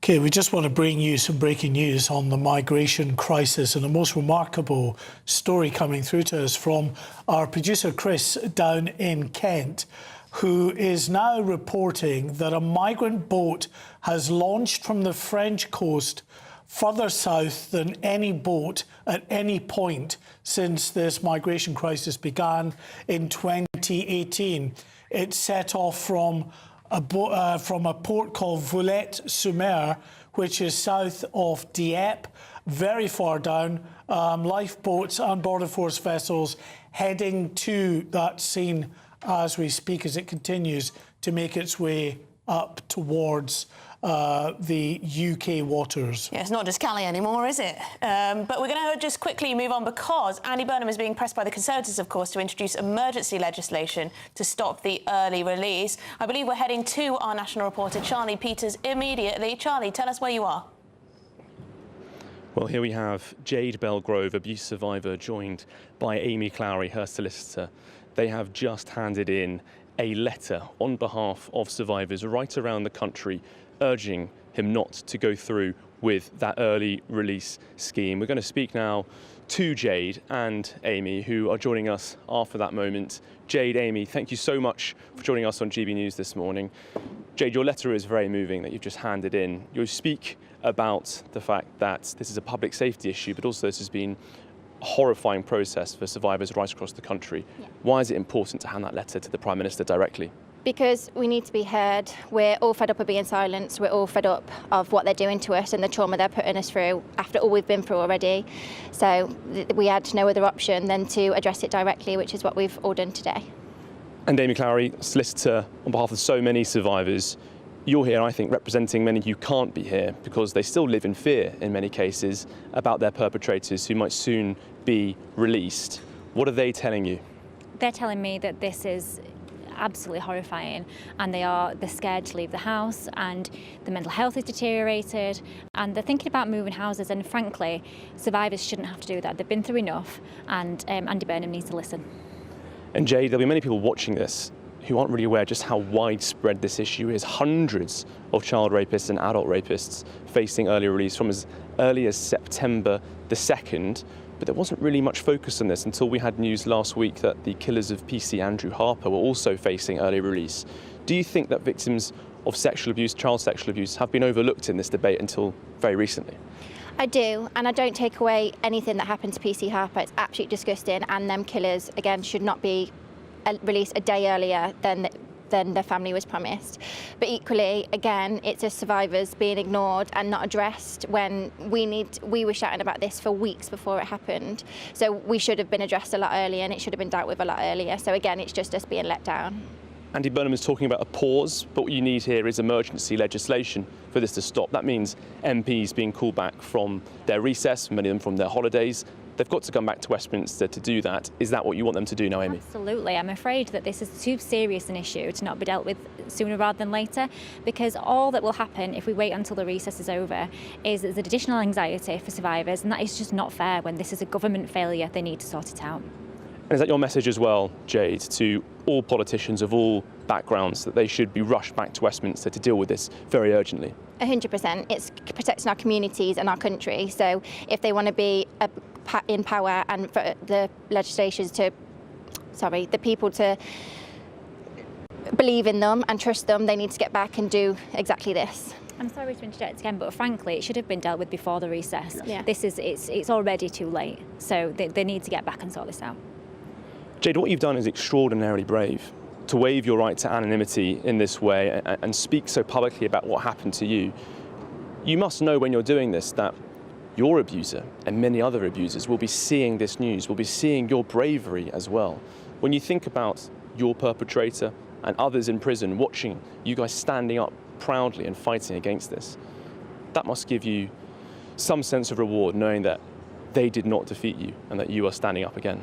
Okay, we just want to bring you some breaking news on the migration crisis, and a most remarkable story coming through to us from our producer Chris down in Kent, who is now reporting that a migrant boat has launched from the French coast further south than any boat at any point since this migration crisis began in 2018. It set off from a port called Voulet-sur-Mer, which is south of Dieppe, very far down. Lifeboats and Border Force vessels heading to that scene as we speak, as it continues to make its way up towards the UK waters. Yeah, it's not just Calais anymore, is it? But we're going to just quickly move on because Andy Burnham is being pressed by the Conservatives, of course, to introduce emergency legislation to stop the early release. I believe we're heading to our national reporter, Charlie Peters, immediately. Charlie, tell us where you are. Well, here we have Jade Belgrove, abuse survivor, joined by Amy Clowry, her solicitor. They have just handed in a letter on behalf of survivors right around the country urging him not to go through with that early release scheme. We're going to speak now to Jade and Amy, who are joining us after that moment. Jade, Amy, thank you so much for joining us on GB News this morning. Jade, your letter is very moving that you've just handed in. You speak about the fact that this is a public safety issue, but also this has been a horrifying process for survivors right across the country. Yeah. Why is it important to hand that letter to the Prime Minister directly? Because we need to be heard. We're all fed up of being silenced. We're all fed up of what they're doing to us and the trauma they're putting us through after all we've been through already. So we had no other option than to address it directly, which is what we've all done today. And Amy Clowry, solicitor on behalf of so many survivors, you're here, I think, representing many who can't be here because they still live in fear in many cases about their perpetrators who might soon be released. What are they telling you? They're telling me that this is absolutely horrifying and they're scared to leave the house and the mental health is deteriorated and they're thinking about moving houses, and frankly survivors shouldn't have to do that. They've been through enough, and Andy Burnham needs to listen. And Jade, there'll be many people watching this who aren't really aware just how widespread this issue is. Hundreds of child rapists and adult rapists facing early release from as early as September the 2nd. But there wasn't really much focus on this until we had news last week that the killers of PC Andrew Harper were also facing early release. Do you think that victims of sexual abuse, child sexual abuse, have been overlooked in this debate until very recently? I do, and I don't take away anything that happened to PC Harper. It's absolutely disgusting, and them killers, again, should not be released a day earlier than the family was promised. But equally, again, it's just survivors being ignored and not addressed when we were shouting about this for weeks before it happened. So we should have been addressed a lot earlier, and it should have been dealt with a lot earlier. So again, it's just us being let down. Andy Burnham is talking about a pause, but what you need here is emergency legislation for this to stop. That means MPs being called back from their recess, many of them from their holidays. They've got to come back to Westminster to do that. Is that what you want them to do now, Amy? Absolutely. I'm afraid that this is too serious an issue to not be dealt with sooner rather than later, because all that will happen if we wait until the recess is over is there's additional anxiety for survivors, and that is just not fair. When this is a government failure, they need to sort it out. And is that your message as well, Jade, to all politicians of all backgrounds, that they should be rushed back to Westminster to deal with this very urgently? 100%. It's protecting our communities and our country. So if they want to be in power and for the legislations to, the people to believe in them and trust them, they need to get back and do exactly this. I'm sorry to interject again, but frankly, it should have been dealt with before the recess. Yeah. It's already too late, so they need to get back and sort this out. Jade, what you've done is extraordinarily brave. To waive your right to anonymity in this way and speak so publicly about what happened to you. You must know when you're doing this that your abuser and many other abusers will be seeing this news, will be seeing your bravery as well. When you think about your perpetrator and others in prison watching you guys standing up proudly and fighting against this, that must give you some sense of reward, knowing that they did not defeat you and that you are standing up again.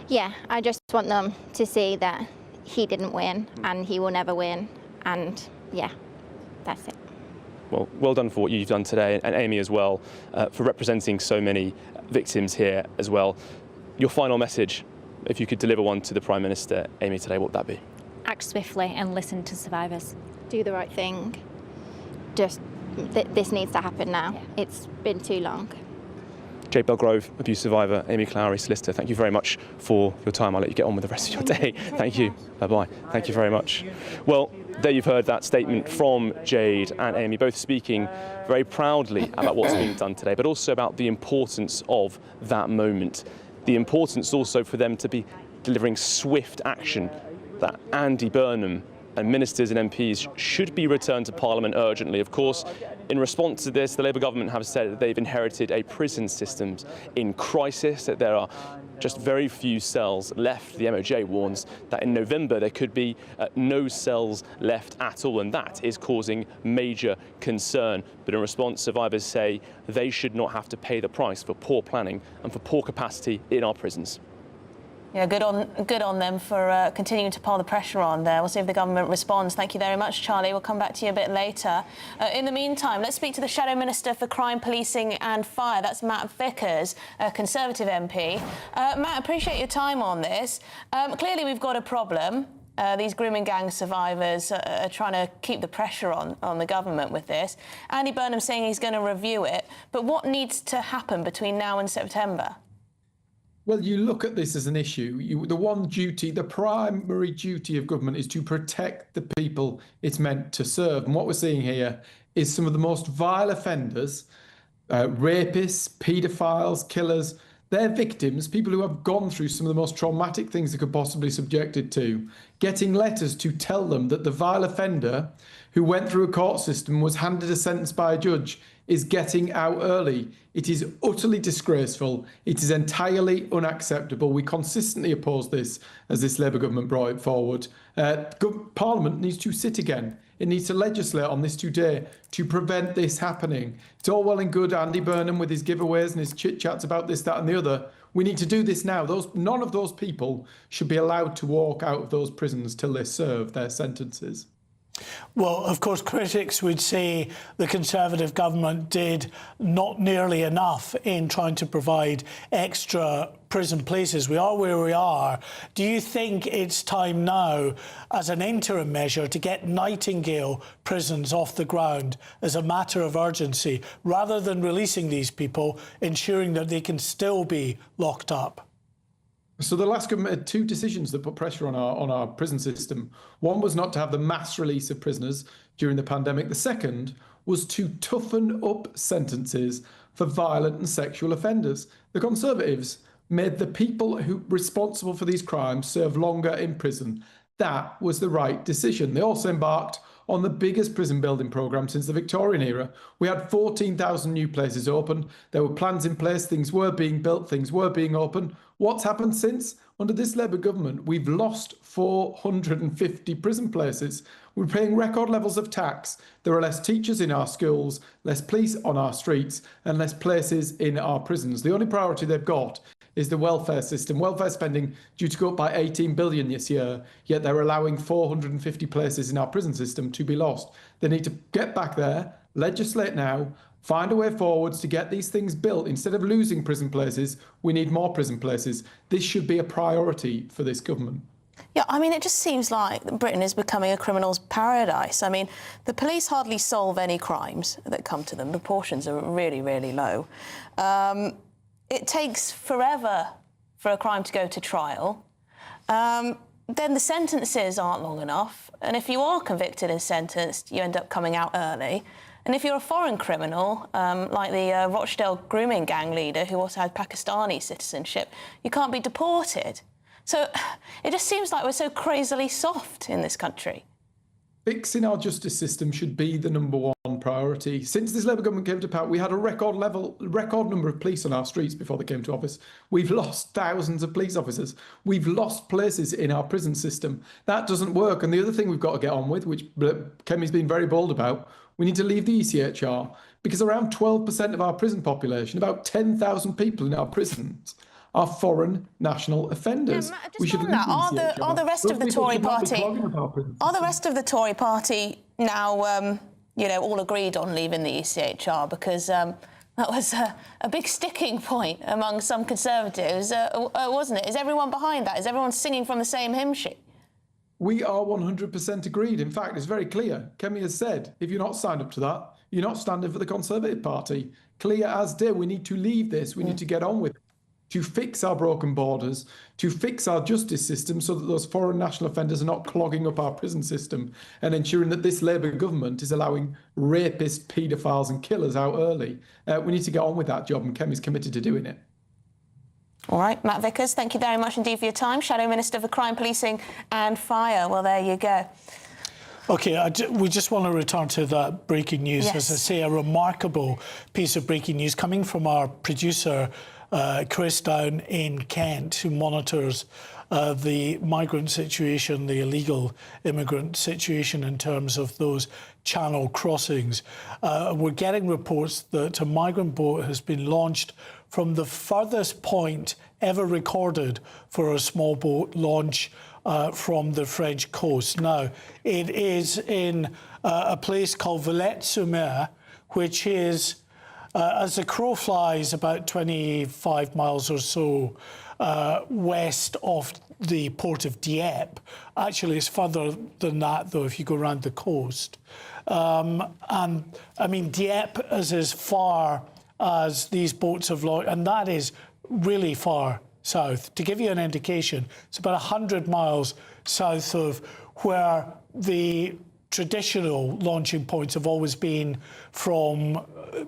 Yeah, I just want them to see that he didn't win and he will never win, and yeah, that's it. Well done for what you've done today, and Amy as well, for representing so many victims here as well. Your final message, if you could deliver one to the Prime Minister, Amy, today, what would that be? Act swiftly and listen to survivors. Do the right thing. Just, this needs to happen now. Yeah. It's been too long. Jade Belgrove, abuse survivor, Amy Clowry, solicitor, thank you very much for your time. I'll let you get on with the rest of your day. Thank you. Bye-bye. Thank you very much. Well, there you've heard that statement from Jade and Amy, both speaking very proudly about what's being done today, but also about the importance of that moment. The importance also for them to be delivering swift action, that Andy Burnham and ministers and MPs should be returned to Parliament urgently. Of course, In response to this, the Labour government have said that they've inherited a prison system in crisis, that there are just very few cells left. The MOJ warns that in November there could be no cells left at all, and that is causing major concern. But in response, survivors say they should not have to pay the price for poor planning and for poor capacity in our prisons. Yeah, good on them for continuing to pile the pressure on there. We'll see if the government responds. Thank you very much, Charlie. We'll come back to you a bit later. In the meantime, let's speak to the Shadow Minister for Crime, Policing and Fire. That's Matt Vickers, a Conservative MP. Matt, appreciate your time on this. Clearly, we've got a problem. These grooming gang survivors are trying to keep the pressure on the government with this. Andy Burnham's saying he's going to review it. But what needs to happen between now and September? Well, you look at this as an issue. The primary duty of government is to protect the people it's meant to serve. And what we're seeing here is some of the most vile offenders, rapists, paedophiles, killers. They're victims, people who have gone through some of the most traumatic things they could possibly be subjected to, getting letters to tell them that the vile offender who went through a court system, was handed a sentence by a judge, is getting out early. It is utterly disgraceful. It is entirely unacceptable. We consistently oppose this as this Labour government brought it forward. Parliament needs to sit again. It needs to legislate on this today to prevent this happening. It's all well and good Andy Burnham with his giveaways and his chit-chats about this, that and the other. We need to do this now. None of those people should be allowed to walk out of those prisons till they serve their sentences. Well, of course, critics would say the Conservative government did not nearly enough in trying to provide extra prison places. We are where we are. Do you think it's time now, as an interim measure, to get Nightingale prisons off the ground as a matter of urgency, rather than releasing these people, ensuring that they can still be locked up? So the last government had two decisions that put pressure on our prison system. One was not to have the mass release of prisoners during the pandemic. The second was to toughen up sentences for violent and sexual offenders. The Conservatives made the people who were responsible for these crimes serve longer in prison. That was the right decision. They also embarked on the biggest prison building programme since the Victorian era. We had 14,000 new places open. There were plans in place. Things were being built. Things were being opened. What's happened since? Under this Labour government, we've lost 450 prison places. We're paying record levels of tax. There are less teachers in our schools, less police on our streets, and less places in our prisons. The only priority they've got is the welfare system. Welfare spending due to go up by 18 billion this year, yet they're allowing 450 places in our prison system to be lost. They need to get back there, legislate now, find a way forwards to get these things built. Instead of losing prison places, we need more prison places. This should be a priority for this government. Yeah, I mean, it just seems like Britain is becoming a criminal's paradise. I mean, the police hardly solve any crimes that come to them. The proportions are really, really low. It takes forever for a crime to go to trial. Then the sentences aren't long enough. And if you are convicted and sentenced, you end up coming out early. And if you're a foreign criminal, like the Rochdale grooming gang leader who also had Pakistani citizenship, you can't be deported. So it just seems like we're so crazily soft in this country. Fixing our justice system should be the number one priority. Since this Labour government came to power, we had a record number of police on our streets before they came to office. We've lost thousands of police officers. We've lost places in our prison system. That doesn't work. And the other thing we've got to get on with, which Kemi's been very bold about, we need to leave the ECHR, because around 12% of our prison population, about 10,000 people in our prisons, are foreign national offenders. Yeah, we should are the rest of the Tory party? Are the rest of the Tory party now, all agreed on leaving the ECHR? Because that was a big sticking point among some Conservatives, wasn't it? Is everyone behind that? Is everyone singing from the same hymn sheet? We are 100% agreed. In fact, it's very clear. Kemi has said, if you're not signed up to that, you're not standing for the Conservative Party. Clear as day. We need to leave this. We need to get on with it. To fix our broken borders, to fix our justice system so that those foreign national offenders are not clogging up our prison system, and ensuring that this Labour government is allowing rapists, paedophiles and killers out early. We need to get on with that job, and Kemi's committed to doing it. All right, Matt Vickers, thank you very much indeed for your time. Shadow Minister for Crime, Policing and Fire. Well, there you go. OK, we just want to return to that breaking news. Yes. As I say, a remarkable piece of breaking news coming from our producer, Chris, down in Kent, who monitors the migrant situation, the illegal immigrant situation in terms of those channel crossings. We're getting reports that a migrant boat has been launched from the furthest point ever recorded for a small boat launch from the French coast. Now, it is in a place called Villette-sur-Mer, which is, as the crow flies, about 25 miles or so west of the port of Dieppe. Actually, it's further than that, though, if you go around the coast. And, I mean, Dieppe is as far as these boats have launched, and that is really far south. To give you an indication, it's about 100 miles south of where the traditional launching points have always been from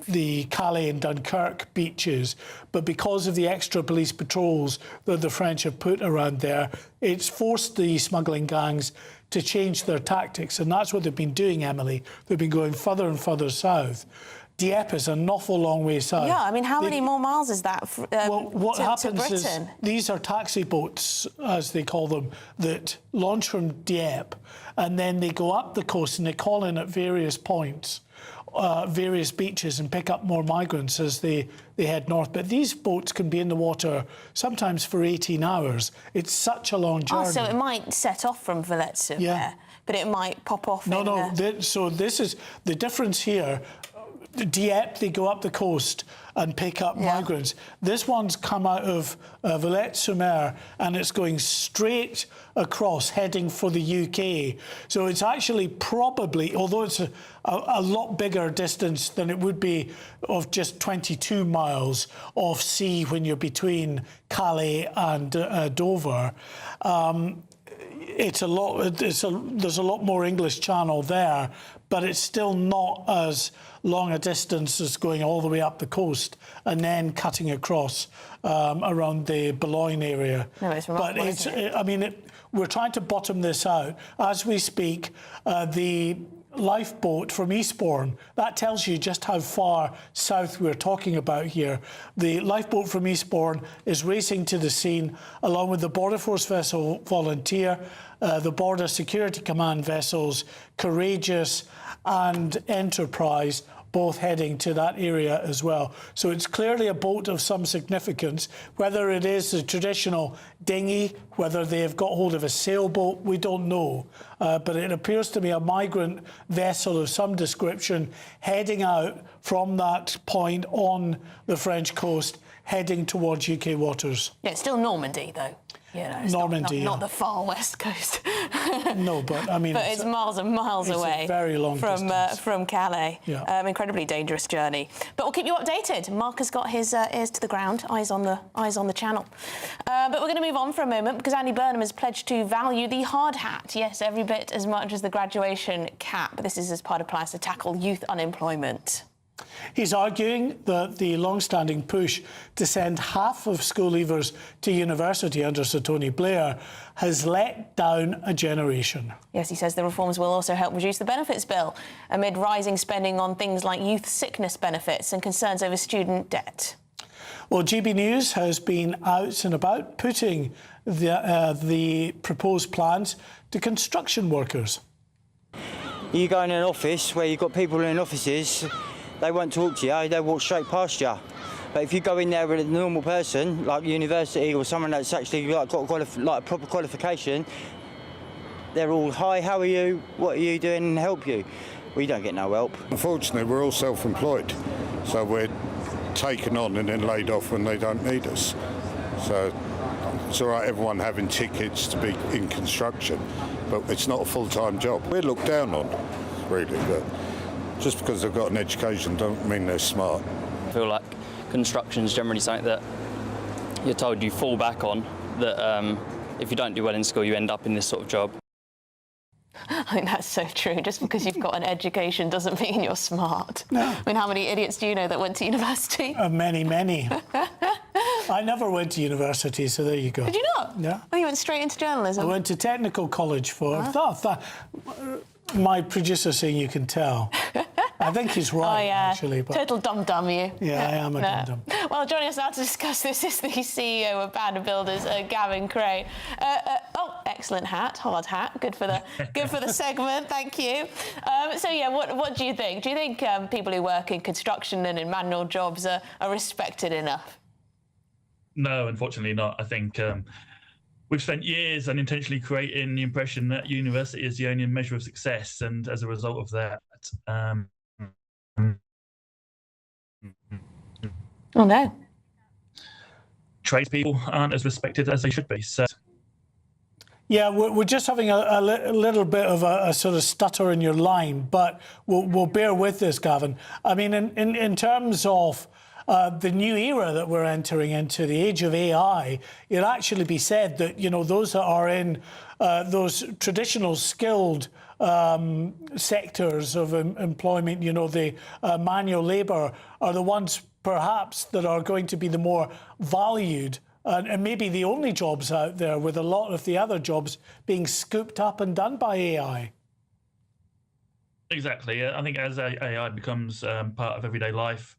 the Calais and Dunkirk beaches, but because of the extra police patrols that the French have put around there, it's forced the smuggling gangs to change their tactics, and that's what they've been doing, Emily. They've been going further and further south. Dieppe is an awful long way south. Yeah, I mean, how many more miles is that to Britain? Is these are taxi boats, as they call them, that launch from Dieppe, and then they go up the coast and they call in at various points, various beaches, and pick up more migrants as they head north. But these boats can be in the water sometimes for 18 hours. It's such a long journey. Oh, so it might set off from Villette-sur-Mer, but it might pop off. So this is the difference here. Dieppe, they go up the coast and pick up migrants. This one's come out of Villette-sur-Mer and it's going straight across, heading for the UK. So it's actually probably, although it's a lot bigger distance than it would be of just 22 miles off sea when you're between Calais and Dover, there's a lot more English Channel there, but it's still not as long a distance as going all the way up the coast and then cutting across around the Boulogne area. No, it's remarkable, isn't it? I mean, we're trying to bottom this out. As we speak, the lifeboat from Eastbourne, that tells you just how far south we're talking about here. The lifeboat from Eastbourne is racing to the scene along with the Border Force vessel Volunteer, the Border Security Command vessels Courageous and Enterprise, both heading to that area as well. So it's clearly a boat of some significance. Whether it is the traditional dinghy, whether they've got hold of a sailboat, we don't know. But it appears to be a migrant vessel of some description heading out from that point on the French coast, heading towards UK waters. Yeah, it's still Normandy, though. Yeah, no, Normandy, not the far west coast. No, but I mean, but it's miles and miles away. A very long from Calais. Yeah. Incredibly dangerous journey. But we'll keep you updated. Mark has got his ears to the ground, eyes on the channel. But we're going to move on for a moment because Andy Burnham has pledged to value the hard hat. Yes, every bit as much as the graduation cap. This is as part of plans to tackle youth unemployment. He's arguing that the long-standing push to send half of school leavers to university under Sir Tony Blair has let down a generation. Yes, he says the reforms will also help reduce the benefits bill amid rising spending on things like youth sickness benefits and concerns over student debt. Well, GB News has been out and about putting the proposed plans to construction workers. You go in an office where you've got people in offices, they won't talk to you, they'll walk straight past you. But if you go in there with a normal person, like university or someone that's actually got a proper qualification, they're all, hi, how are you, what are you doing, and help you. Well, you don't get no help. Unfortunately, we're all self-employed, so we're taken on and then laid off when they don't need us. So it's all right, everyone having tickets to be in construction, but it's not a full-time job. We're looked down on, really, but just because they've got an education don't mean they're smart. I feel like construction is generally something that you're told you fall back on, that if you don't do well in school, you end up in this sort of job. I think that's so true. Just because you've got an education doesn't mean you're smart. No. I mean, how many idiots do you know that went to university? Many, many. I never went to university, so there you go. Did you not? Yeah. Oh, you went straight into journalism? I went to technical college for... My producer saying you can tell. I think he's right, actually. But total dum-dum, you. Yeah, I am a dum-dum. Well, joining us now to discuss this is the CEO of Banner Builders, Gavin Crane. Oh, excellent hat, hard hat. Good for the segment. Thank you. So yeah, what do you think? Do you think people who work in construction and in manual jobs are respected enough? No, unfortunately not. I think we've spent years unintentionally creating the impression that university is the only measure of success, and as a result of that, oh no, tradespeople aren't as respected as they should be. So, yeah, we're just having a little bit of a sort of stutter in your line, but we'll bear with this, Gavin. I mean, in terms of the new era that we're entering into, the age of AI, it'd actually be said that, you know, those that are in those traditional skilled sectors of employment, you know, the manual labour, are the ones perhaps that are going to be the more valued and maybe the only jobs out there, with a lot of the other jobs being scooped up and done by AI. Exactly. I think as AI becomes part of everyday life,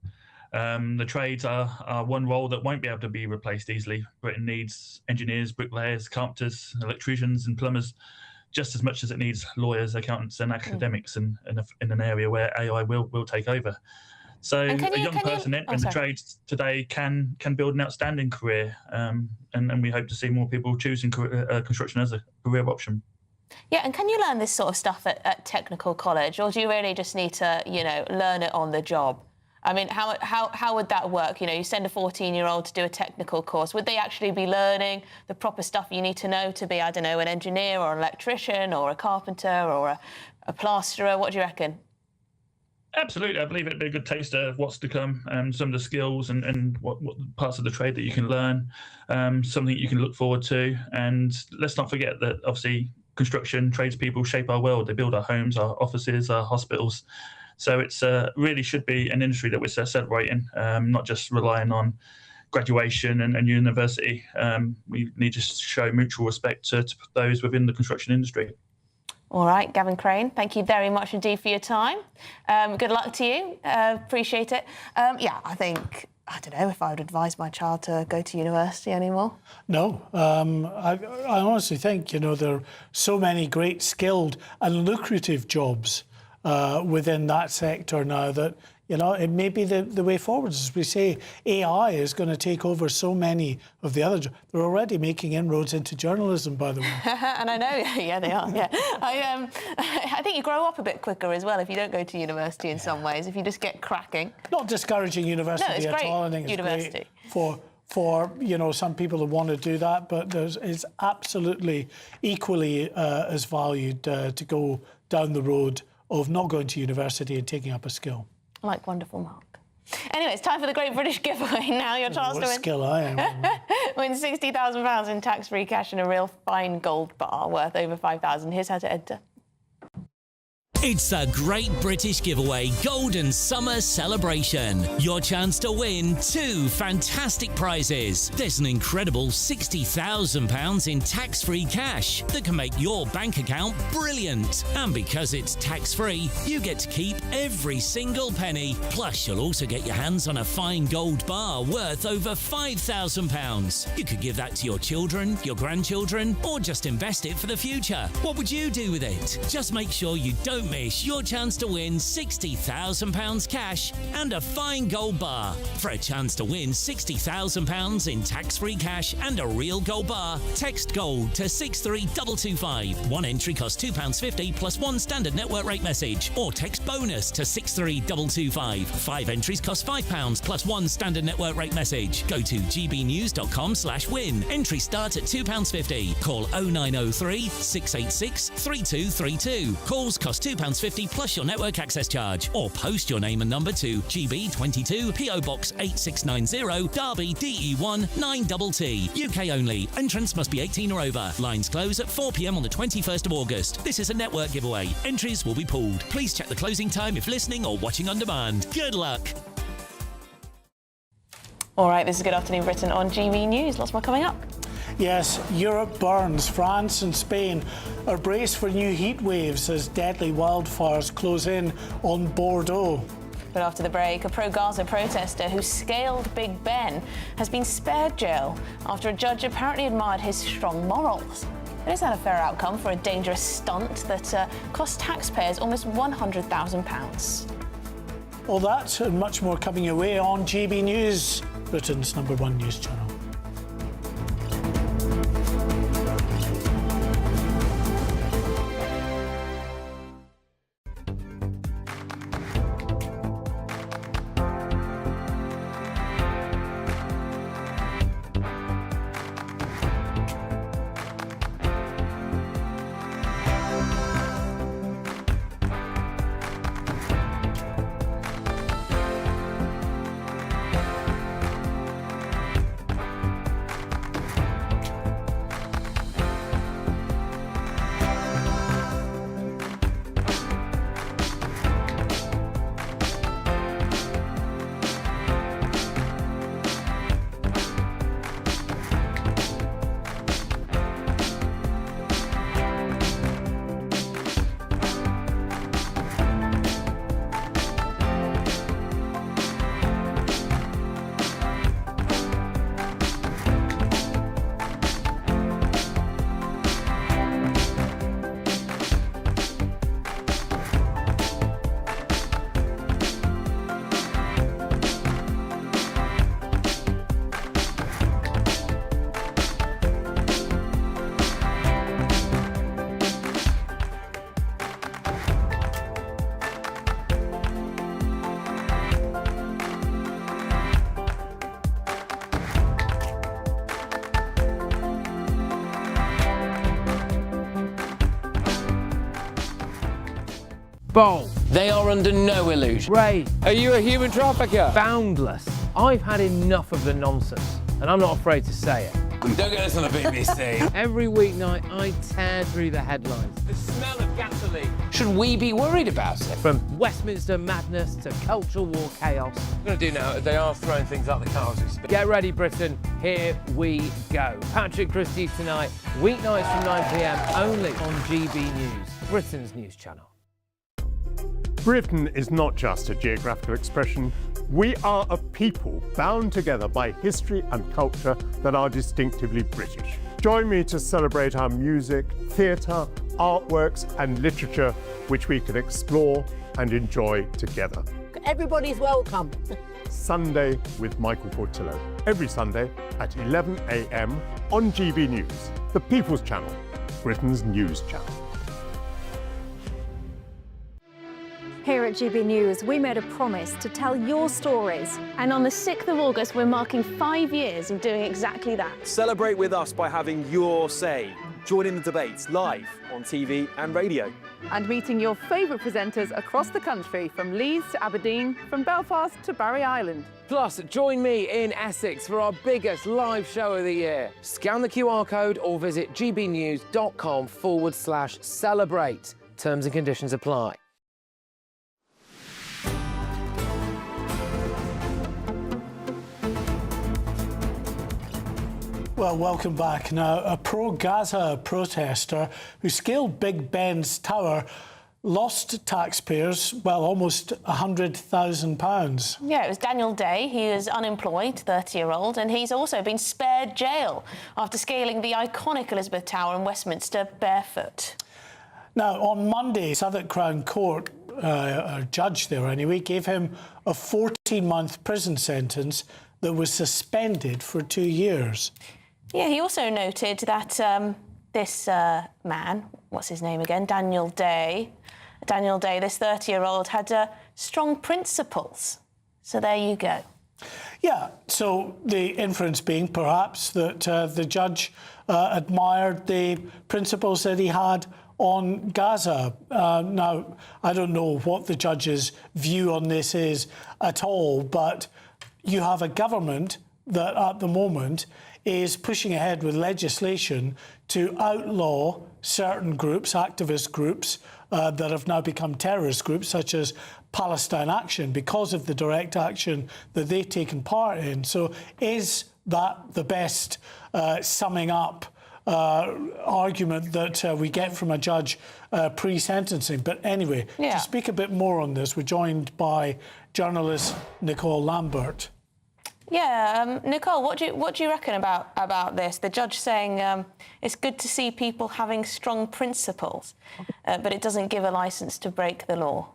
the trades are one role that won't be able to be replaced easily. Britain needs engineers, bricklayers, carpenters, electricians and plumbers just as much as it needs lawyers, accountants and academics in an area where AI will take over. So a young person entering the trades today can build an outstanding career, and we hope to see more people choosing construction as a career option. Yeah, and can you learn this sort of stuff at technical college, or do you really just need to, you know, learn it on the job? I mean, how would that work? You know, you send a 14-year-old to do a technical course. Would they actually be learning the proper stuff you need to know to be, I don't know, an engineer or an electrician or a carpenter or a plasterer? What do you reckon? Absolutely. I believe it'd be a good taster of what's to come, some of the skills and what parts of the trade that you can learn, something you can look forward to. And let's not forget that, obviously, construction tradespeople shape our world. They build our homes, our offices, our hospitals. So it's really should be an industry that we're celebrating, not just relying on graduation and university. We need to show mutual respect to those within the construction industry. All right, Gavin Crane, thank you very much indeed for your time. Good luck to you. Appreciate it. Yeah, I think, I don't know if I would advise my child to go to university anymore. No, I honestly think, you know, there are so many great skilled and lucrative jobs within that sector now that, you know, it may be the way forward. As we say, AI is going to take over so many of the other jobs. They're already making inroads into journalism, by the way. And I know, yeah, they are, yeah. I think you grow up a bit quicker as well if you don't go to university in some ways, if you just get cracking. Not discouraging university at all. I think it's great for you know, some people who want to do that, but it's absolutely equally as valued to go down the road of not going to university and taking up a skill. Like wonderful Mark. Anyway, it's time for the Great British Giveaway now. Your chance to win. What skill I am. Win £60,000 in tax-free cash and a real fine gold bar worth over £5,000. Here's how to enter. It's a Great British Giveaway Golden Summer Celebration. Your chance to win 2 fantastic prizes. There's an incredible £60,000 in tax-free cash that can make your bank account brilliant. And because it's tax-free, you get to keep every single penny. Plus, you'll also get your hands on a fine gold bar worth over £5,000. You could give that to your children, your grandchildren, or just invest it for the future. What would you do with it? Just make sure you don't miss your chance to win £60,000 cash and a fine gold bar. For a chance to win £60,000 in tax-free cash and a real gold bar, text GOLD to 63225. One entry costs £2.50 plus one standard network rate message, or text BONUS to 63225. 5 entries cost £5 plus one standard network rate message. Go to gbnews.com/win. Entry start at £2.50. Call 0903 686 3232. Calls cost £2.50 plus your network access charge, or post your name and number to GB22 PO Box 8690 Derby DE1 9TT. UK only. Entrance must be 18 or over. Lines close at 4 p.m. on the 21st of August. This is a network giveaway. Entries will be pooled. Please check the closing time if listening or watching on demand. Good luck. All right, this is Good Afternoon Britain on GB News. Lots more coming up. Yes, Europe burns. France and Spain are braced for new heat waves as deadly wildfires close in on Bordeaux. But after the break, a pro-Gaza protester who scaled Big Ben has been spared jail after a judge apparently admired his strong morals. But is that a fair outcome for a dangerous stunt that cost taxpayers almost £100,000? All that and much more coming your way on GB News, Britain's #1 news channel. Bold. They are under no illusion. Ray. Are you a human trafficker? Boundless. I've had enough of the nonsense, and I'm not afraid to say it. Don't get us on the BBC. Every weeknight, I tear through the headlines. The smell of gasoline. Should we be worried about it? From Westminster madness to cultural war chaos. What we're going to do now, they are throwing things out the car as we speak. Get ready, Britain. Here we go. Patrick Christie tonight, weeknights from 9 p.m, only on GB News, Britain's news channel. Britain is not just a geographical expression. We are a people bound together by history and culture that are distinctively British. Join me to celebrate our music, theatre, artworks and literature, which we can explore and enjoy together. Everybody's welcome. Sunday with Michael Portillo. Every Sunday at 11 a.m. on GB News, the People's Channel, Britain's news channel. Here at GB News, we made a promise to tell your stories. And on the 6th of August, we're marking 5 years of doing exactly that. Celebrate with us by having your say. Join in the debates live on TV and radio. And meeting your favourite presenters across the country, from Leeds to Aberdeen, from Belfast to Barry Island. Plus, join me in Essex for our biggest live show of the year. Scan the QR code or visit gbnews.com/celebrate. Terms and conditions apply. Well, welcome back. Now, a pro-Gaza protester who scaled Big Ben's tower lost taxpayers, well, almost £100,000. Yeah, it was Daniel Day. He is unemployed, 30-year-old, and he's also been spared jail after scaling the iconic Elizabeth Tower in Westminster barefoot. Now, on Monday, Southwark Crown Court, a judge there anyway, gave him a 14-month prison sentence that was suspended for 2 years. Yeah, he also noted that this man, what's his name again, Daniel Day, this 30-year-old, had strong principles. So there you go. Yeah, so the inference being perhaps that the judge admired the principles that he had on Gaza. Now, I don't know what the judge's view on this is at all, but you have a government that at the moment is pushing ahead with legislation to outlaw certain groups, activist groups, that have now become terrorist groups, such as Palestine Action, because of the direct action that they've taken part in. So is that the best summing up argument that we get from a judge pre-sentencing. But anyway, to speak a bit more on this, we're joined by journalist Nicole Lambert. Yeah, Nicole, what do you reckon about this? The judge saying it's good to see people having strong principles, but it doesn't give a licence to break the law.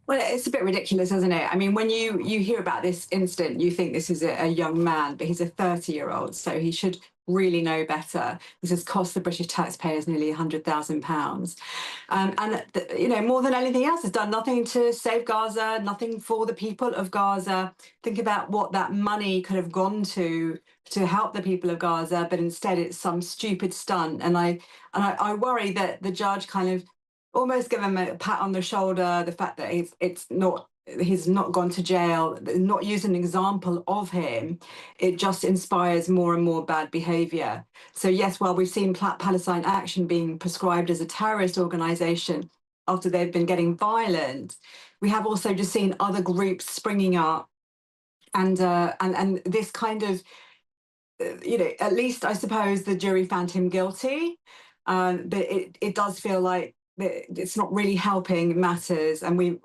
Well, it's a bit ridiculous, isn't it? I mean, when you hear about this incident, you think this is a young man, but he's a 30-year-old, so he should really know better. This has cost the British taxpayers nearly £100,000. And you know, more than anything else, has done nothing to save Gaza, nothing for the people of Gaza. Think about what that money could have gone to help the people of Gaza, but instead it's some stupid stunt. And I worry that the judge kind of almost give him a pat on the shoulder, the fact that he's not gone to jail, not used an example of him, it just inspires more and more bad behaviour. So yes, while we've seen Palestine Action being prescribed as a terrorist organisation after they've been getting violent, we have also just seen other groups springing up, and this kind of, you know, at least I suppose the jury found him guilty, but it does feel like it's not really helping matters, and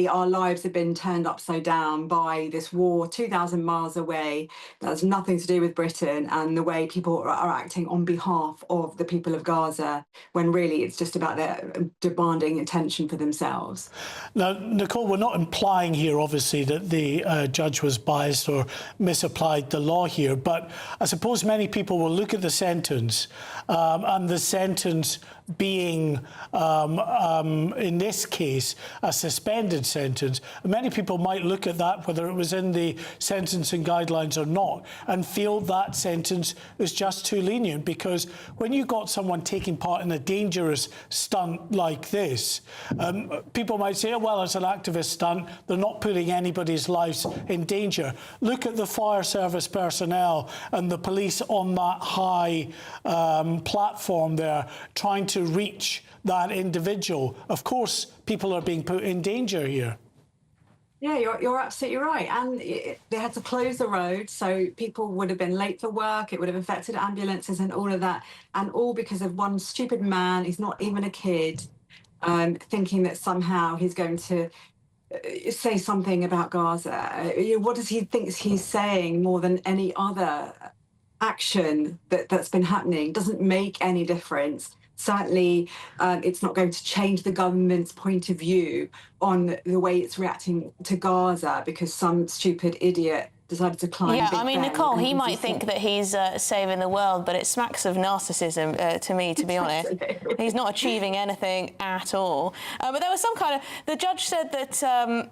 our lives have been turned upside down by this war 2,000 miles away that has nothing to do with Britain, and the way people are acting on behalf of the people of Gaza, when really it's just about their demanding attention for themselves. Now, Nicole, we're not implying here, obviously, that the judge was biased or misapplied the law here, but I suppose many people will look at the sentence, and the sentence being, in this case, a suspended sentence. Many people might look at that, whether it was in the sentencing guidelines or not, and feel that sentence is just too lenient, because when you've got someone taking part in a dangerous stunt like this, people might say, oh, well, it's an activist stunt, they're not putting anybody's lives in danger. Look at the fire service personnel and the police on that high platform there, trying to reach that individual. Of course, people are being put in danger here. Yeah, you're absolutely right. And they had to close the road, so people would have been late for work. It would have affected ambulances and all of that. And all because of one stupid man, he's not even a kid, thinking that somehow he's going to say something about Gaza. What does he think he's saying more than any other action that's been happening? Doesn't make any difference. Certainly, it's not going to change the government's point of view on the way it's reacting to Gaza because some stupid idiot decided to climb. Yeah, I mean, Nicole, he might think that he's saving the world, but it smacks of narcissism to me, to be honest. He's not achieving anything at all. But there was some kind of... The judge said that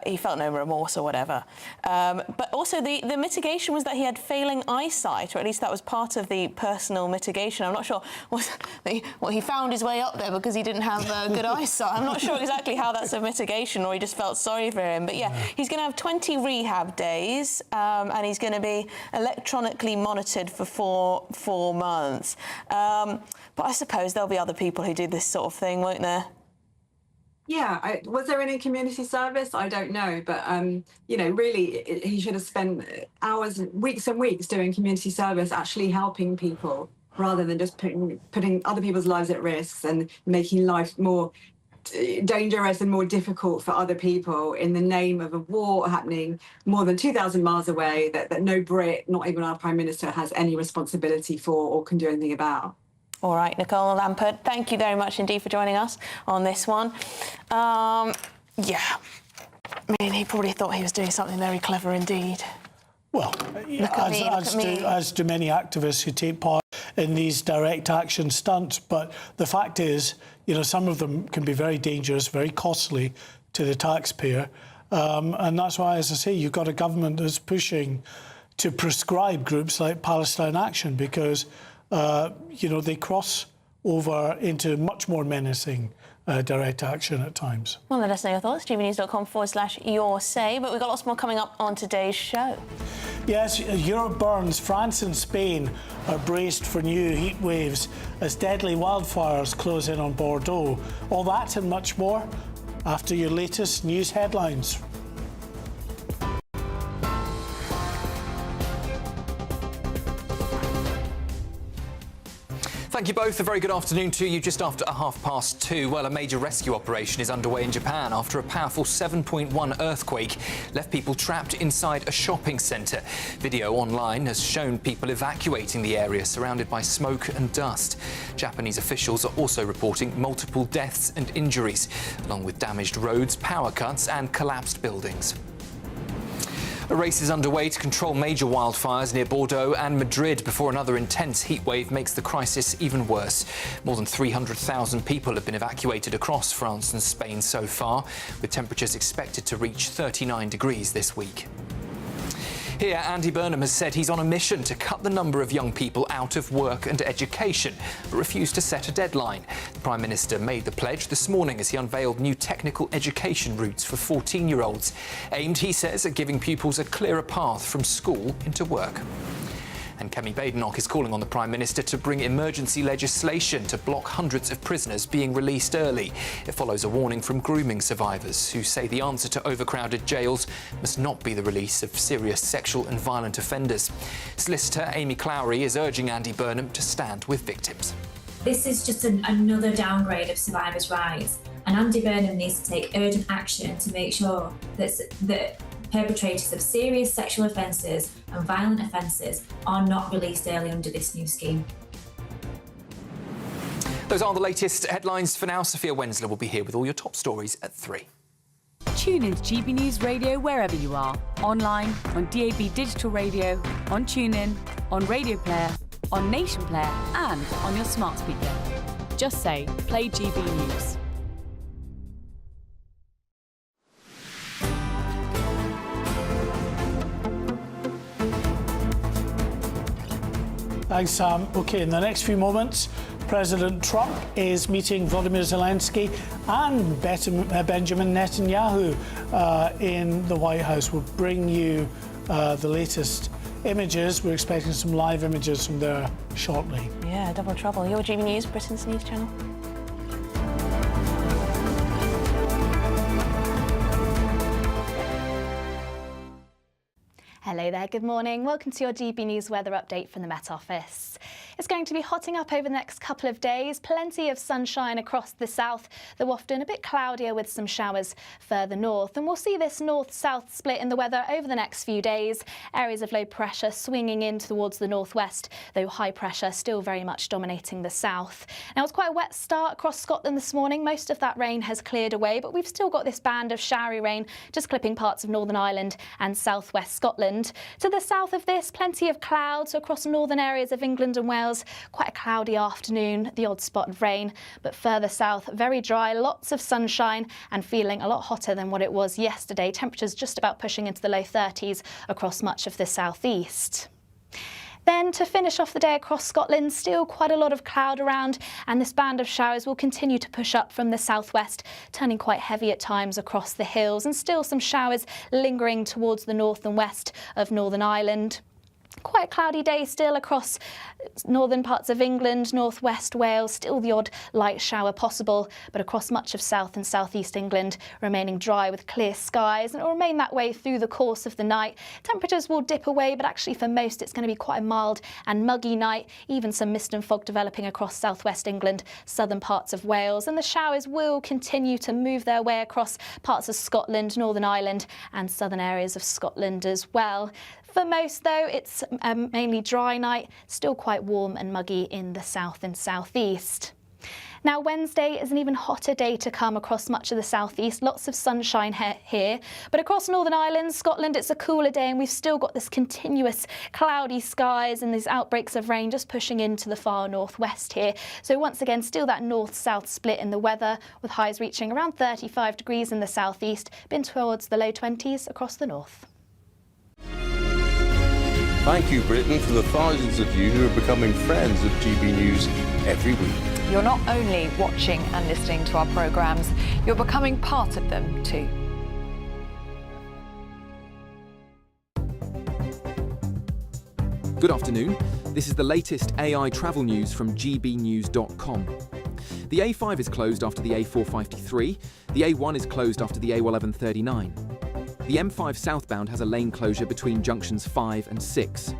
he felt no remorse or whatever. But also the mitigation was that he had failing eyesight, or at least that was part of the personal mitigation. I'm not sure he found his way up there because he didn't have good eyesight. I'm not sure exactly how that's a mitigation, or he just felt sorry for him. But yeah, he's going to have 20 rehab days, and he's going to be electronically monitored for four months. But I suppose there'll be other people who do this sort of thing, won't there? Yeah, was there any community service? I don't know, but you know, really, he should have spent hours, weeks and weeks doing community service, actually helping people, rather than just putting other people's lives at risk and making life more dangerous and more difficult for other people in the name of a war happening more than 2,000 miles away that no Brit, not even our Prime Minister, has any responsibility for or can do anything about. All right, Nicole Lambert, thank you very much indeed for joining us on this one. Yeah, I mean, he probably thought he was doing something very clever indeed. Well, as do many activists who take part in these direct action stunts. But the fact is, you know, some of them can be very dangerous, very costly to the taxpayer. And that's why, as I say, you've got a government that's pushing to prescribe groups like Palestine Action, because you know, they cross over into much more menacing direct action at times. Well, let us know your thoughts, gbnews.com/your say, but we've got lots more coming up on today's show. Yes, Europe burns. France and Spain are braced for new heat waves as deadly wildfires close in on Bordeaux. All that and much more after your latest news headlines. Thank you both. A very good afternoon to you. Just after 2:30, well, a major rescue operation is underway in Japan after a powerful 7.1 earthquake left people trapped inside a shopping centre. Video online has shown people evacuating the area surrounded by smoke and dust. Japanese officials are also reporting multiple deaths and injuries, along with damaged roads, power cuts and collapsed buildings. A race is underway to control major wildfires near Bordeaux and Madrid before another intense heatwave makes the crisis even worse. More than 300,000 people have been evacuated across France and Spain so far, with temperatures expected to reach 39 degrees this week. Here, Andy Burnham has said he's on a mission to cut the number of young people out of work and education, but refused to set a deadline. The Prime Minister made the pledge this morning as he unveiled new technical education routes for 14-year-olds, aimed, he says, at giving pupils a clearer path from school into work. And Kemi Badenoch is calling on the Prime Minister to bring emergency legislation to block hundreds of prisoners being released early. It follows a warning from grooming survivors who say the answer to overcrowded jails must not be the release of serious sexual and violent offenders. Solicitor Amy Clowry is urging Andy Burnham to stand with victims. This is just another downgrade of survivors' rights, and Andy Burnham needs to take urgent action to make sure that perpetrators of serious sexual offences and violent offences are not released early under this new scheme. Those are the latest headlines for now. Sophia Wensler will be here with all your top stories at 3. Tune in to GB News Radio wherever you are. Online, on DAB digital radio, on TuneIn, on Radio Player, on Nation Player and on your smart speaker. Just say, play GB News. Thanks, Sam. OK, in the next few moments, President Trump is meeting Volodymyr Zelensky and Benjamin Netanyahu in the White House. We'll bring you the latest images. We're expecting some live images from there shortly. Yeah, double trouble. Your GB News, Britain's news channel. Hello there, good morning. Welcome to your GB News weather update from the Met Office. It's going to be hotting up over the next couple of days. Plenty of sunshine across the south, though often a bit cloudier with some showers further north. And we'll see this north-south split in the weather over the next few days. Areas of low pressure swinging in towards the northwest, though high pressure still very much dominating the south. Now, it's quite a wet start across Scotland this morning. Most of that rain has cleared away, but we've still got this band of showery rain just clipping parts of Northern Ireland and southwest Scotland. To the south of this, plenty of clouds across northern areas of England and Wales. Quite a cloudy afternoon, the odd spot of rain, but further south, very dry, lots of sunshine and feeling a lot hotter than what it was yesterday. Temperatures just about pushing into the low 30s across much of the southeast. Then to finish off the day across Scotland, still quite a lot of cloud around, and this band of showers will continue to push up from the southwest, turning quite heavy at times across the hills, and still some showers lingering towards the north and west of Northern Ireland. Quite a cloudy day still across northern parts of England, northwest Wales, still the odd light shower possible, but across much of south and southeast England remaining dry with clear skies, and it will remain that way through the course of the night. Temperatures will dip away, but actually for most it's going to be quite a mild and muggy night, even some mist and fog developing across southwest England, southern parts of Wales, and the showers will continue to move their way across parts of Scotland, Northern Ireland and southern areas of Scotland as well. For most, though, it's mainly dry night, still quite warm and muggy in the south and southeast. Now, Wednesday is an even hotter day to come across much of the southeast. Lots of sunshine here, but across Northern Ireland, Scotland, it's a cooler day, and we've still got this continuous cloudy skies and these outbreaks of rain just pushing into the far northwest here. So once again, still that north-south split in the weather, with highs reaching around 35 degrees in the southeast, been towards the low 20s across the north. Thank you, Britain, for the thousands of you who are becoming friends of GB News every week. You're not only watching and listening to our programmes, you're becoming part of them too. Good afternoon. This is the latest AI travel news from gbnews.com. The A5 is closed after the A453. The A1 is closed after the A1139. The M5 southbound has a lane closure between junctions 5 and 6.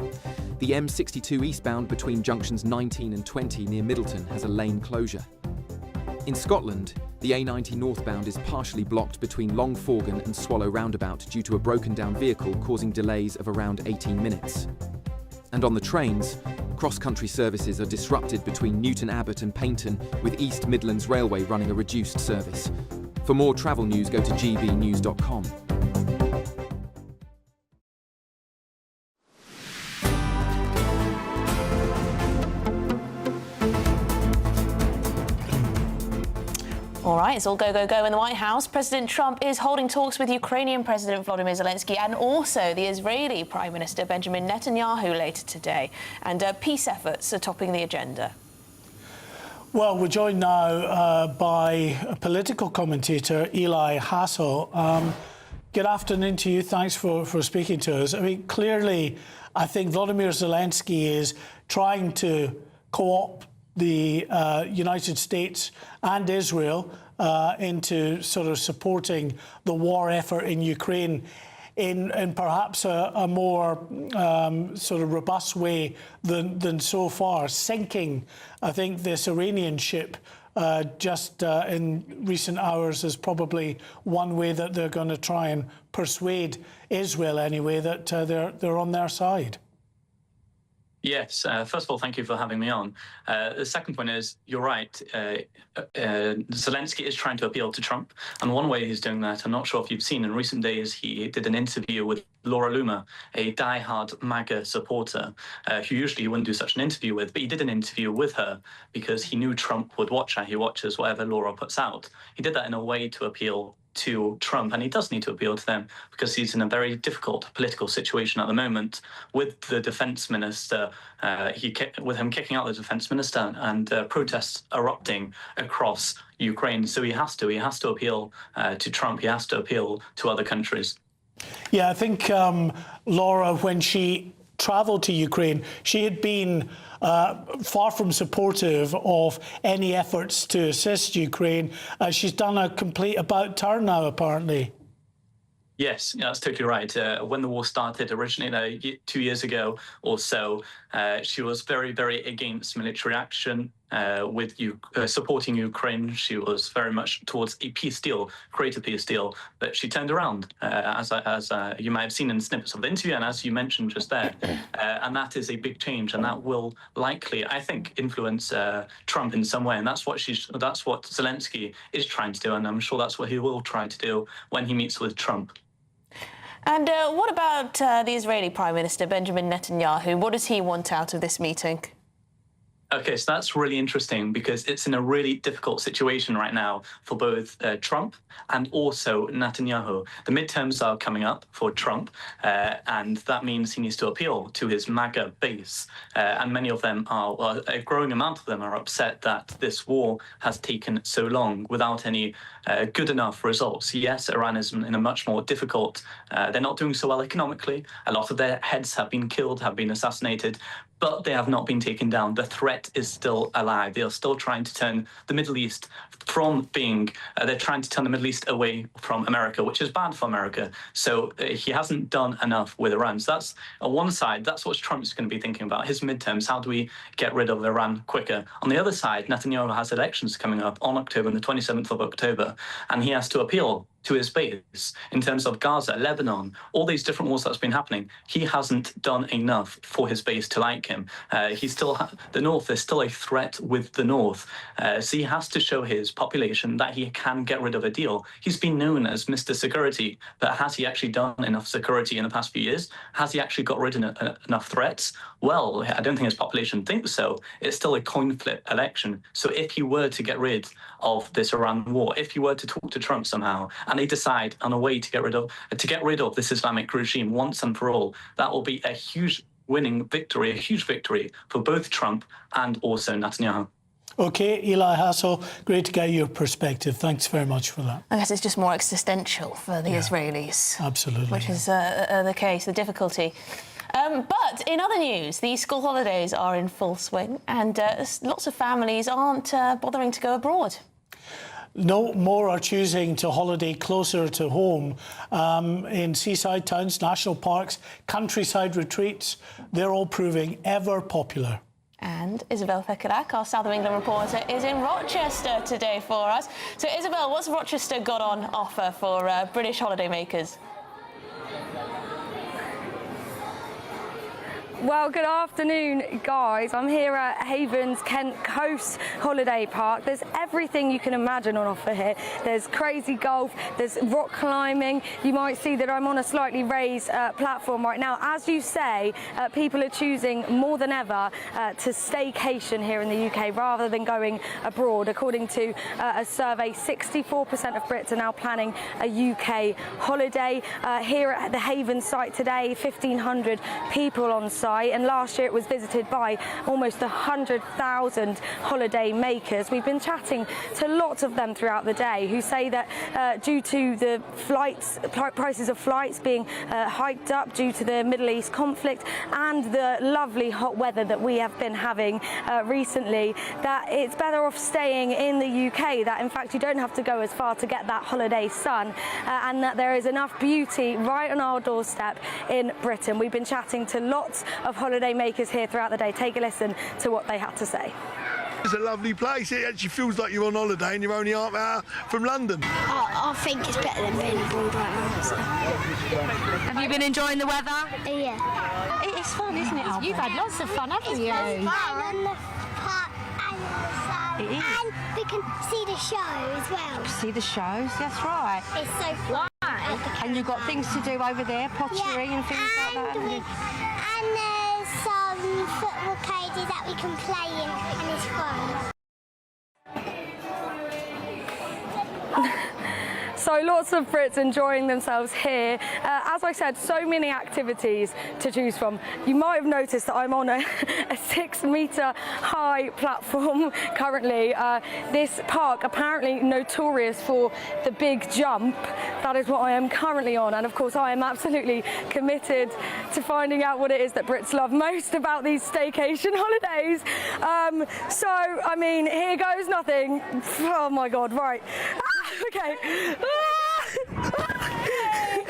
The The M62 eastbound between junctions 19 and 20 near Middleton has a lane closure. In Scotland, the A90 northbound is partially blocked between Longforgan and Swallow roundabout due to a broken-down vehicle causing delays of around 18 minutes. And on the trains, cross-country services are disrupted between Newton Abbot and Paignton, with East Midlands Railway running a reduced service. For more travel news, go to gbnews.com. All right, it's all go, go, go in the White House. President Trump is holding talks with Ukrainian President Volodymyr Zelensky and also the Israeli Prime Minister Benjamin Netanyahu later today. And peace efforts are topping the agenda. Well, we're joined now by a political commentator, Eli Hassel. Good afternoon to you. Thanks for speaking to us. I mean, clearly, I think Volodymyr Zelensky is trying to co-opt the United States and Israel into sort of supporting the war effort in Ukraine in perhaps a more sort of robust way than so far, sinking, I think, this Iranian ship just in recent hours is probably one way that they're going to try and persuade Israel anyway that they're on their side. Yes. First of all, thank you for having me on. The second point is, you're right. Zelensky is trying to appeal to Trump. And one way he's doing that, I'm not sure if you've seen, in recent days, he did an interview with Laura Loomer, a diehard MAGA supporter, who usually he wouldn't do such an interview with, but he did an interview with her because he knew Trump would watch her. He watches whatever Laura puts out. He did that in a way to appeal to Trump, and he does need to appeal to them because he's in a very difficult political situation at the moment with the defense minister, with him kicking out the defense minister and protests erupting across Ukraine. So he has to appeal to Trump. He has to appeal to other countries. Yeah, I think Laura, when she travelled to Ukraine, she had been far from supportive of any efforts to assist Ukraine. She's done a complete about-turn now, apparently. Yes, that's totally right. When the war started originally 2 years ago or so, she was very, very against military action with supporting Ukraine. She was very much towards a peace deal, create a peace deal, but she turned around, as you might have seen in snippets of the interview and as you mentioned just there. And that is a big change, and that will likely, I think, influence Trump in some way. And that's what Zelensky is trying to do, and I'm sure that's what he will try to do when he meets with Trump. And what about the Israeli Prime Minister, Benjamin Netanyahu? What does he want out of this meeting? Okay, so that's really interesting because it's in a really difficult situation right now for both Trump and also Netanyahu. The midterms are coming up for Trump, and that means he needs to appeal to his MAGA base. And many of them are, a growing amount of them are upset that this war has taken so long without any good enough results. Yes, Iran is in a much more difficult, they're not doing so well economically. A lot of their heads have been killed, have been assassinated, but they have not been taken down. The threat is still alive. They are still trying to turn the Middle East from being, they're trying to turn the Middle East away from America, which is bad for America. So he hasn't done enough with Iran. So that's on one side, that's what Trump's going to be thinking about, his midterms. How do we get rid of Iran quicker? On the other side, Netanyahu has elections coming up on October, the 27th of October, and he has to appeal to his base in terms of Gaza, Lebanon, all these different wars that's been happening. He hasn't done enough for his base to like him. The North, there's still a threat with the North. So he has to show his population that he can get rid of a deal. He's been known as Mr. Security, but has he actually done enough security in the past few years? Has he actually got rid of enough threats? Well, I don't think his population thinks so. It's still a coin flip election. So if he were to get rid of this Iran war, if he were to talk to Trump somehow, and they decide on a way to get rid of this Islamic regime once and for all, that will be a huge winning victory, a huge victory for both Trump and also Netanyahu. OK, Eli Hassel, great to get your perspective. Thanks very much for that. I guess it's just more existential for the Israelis. Absolutely. Which is the case, the difficulty. But in other news, the school holidays are in full swing and lots of families aren't bothering to go abroad. No more are choosing to holiday closer to home. In seaside towns, national parks, countryside retreats, they're all proving ever popular. And Isabel Fekerac, our South of England reporter, is in Rochester today for us. So, Isabel, what's Rochester got on offer for British holidaymakers? Well, good afternoon, guys. I'm here at Havens Kent Coast Holiday Park. There's everything you can imagine on offer here. There's crazy golf, there's rock climbing. You might see that I'm on a slightly raised platform right now. As you say, people are choosing more than ever to staycation here in the UK rather than going abroad. According to a survey, 64% of Brits are now planning a UK holiday. Here at the Havens site today, 1,500 people on site. And last year it was visited by almost 100,000 holiday makers. We've been chatting to lots of them throughout the day who say that due to the prices of flights being hiked up due to the Middle East conflict and the lovely hot weather that we have been having recently, that it's better off staying in the UK, that in fact you don't have to go as far to get that holiday sun, and that there is enough beauty right on our doorstep in Britain. We've been chatting to lots of holiday makers here throughout the day. Take a listen to what they had to say. It's a lovely place. It actually feels like you're on holiday and you're only half an hour from London. I think it's better than being abroad right now. So. Have you been enjoying the weather? Yeah. It's fun, isn't it? You've had lots of fun, haven't you? It's fun. It is. And we can see the show as well. See the shows, that's right. It's so fun. And you've got things to do over there, pottery and things like that. And there's some football cages that we can play in, and it's fun. So lots of Brits enjoying themselves here. As I said, so many activities to choose from. You might have noticed that I'm on a 6-metre high platform currently. This park, apparently notorious for the big jump, that is what I am currently on. And of course, I am absolutely committed to finding out what it is that Brits love most about these staycation holidays. So, I mean, here goes nothing. Oh my God, right. Okay.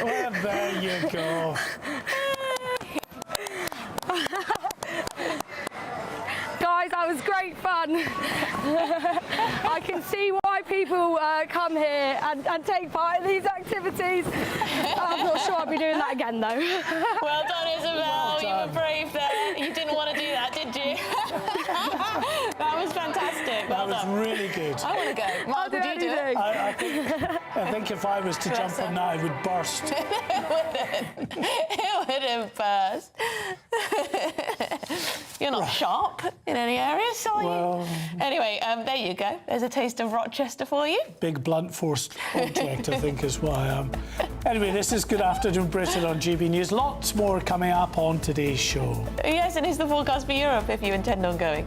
Well, there you go. Guys, that was great fun. I can see why people come here and take part in these activities. I'm not sure I'll be doing that again, though. Well done, Isabel. Well done. You were brave there. You didn't want to do that, did you? That was fantastic. Well that done. was really good. I want to go. Mark, would you do it? I think if I was to jump on that, I would burst. It would have burst. You're not sharp in any areas, are you? Anyway, there you go. There's a taste of Rochester for you. Big blunt force object, I think, is what I am. Anyway, this is Good Afternoon Britain on GB News. Lots more coming up on today's show. Yes, and here's the forecast for Europe if you intend on going.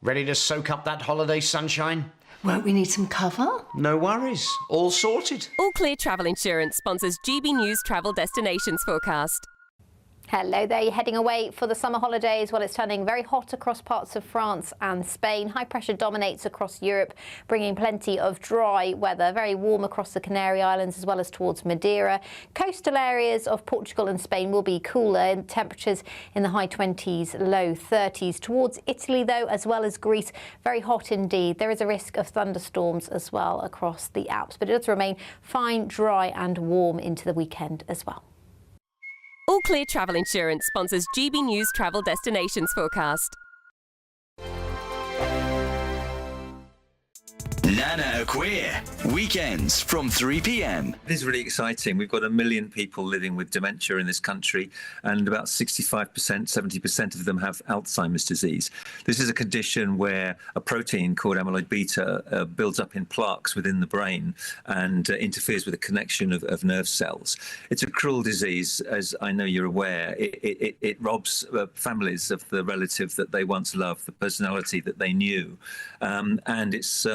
Ready to soak up that holiday sunshine? Won't we need some cover? No worries. All sorted. All Clear Travel Insurance sponsors GB News Travel Destinations Forecast. Hello there, you're heading away for the summer holidays. Well, it's turning very hot across parts of France and Spain. High pressure dominates across Europe, bringing plenty of dry weather. Very warm across the Canary Islands as well as towards Madeira. Coastal areas of Portugal and Spain will be cooler, and temperatures in the high 20s, low 30s. Towards Italy, though, as well as Greece, very hot indeed. There is a risk of thunderstorms as well across the Alps, but it does remain fine, dry and warm into the weekend as well. All Clear Travel Insurance sponsors GB News Travel Destinations Forecast. Nana Akua, weekends from 3 p.m. This is really exciting. We've got 1 million people living with dementia in this country, and about 65%, 70% of them have Alzheimer's disease. This is a condition where a protein called amyloid beta builds up in plaques within the brain and interferes with the connection of nerve cells. It's a cruel disease, as I know you're aware. It robs families of the relative that they once loved, the personality that they knew. And it's,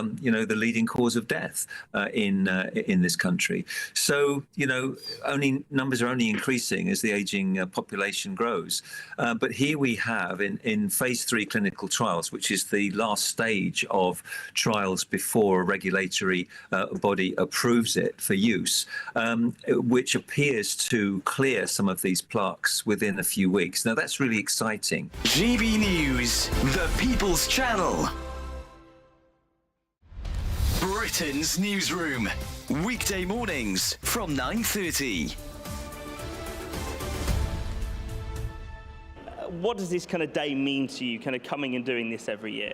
the leading cause of death in this country. So, numbers are only increasing as the ageing population grows. But here we have in phase 3 clinical trials, which is the last stage of trials before a regulatory body approves it for use, which appears to clear some of these plaques within a few weeks. Now, that's really exciting. GB News, the People's Channel. Britain's newsroom. Weekday mornings from 9:30. What does this kind of day mean to you, kind of coming and doing this every year?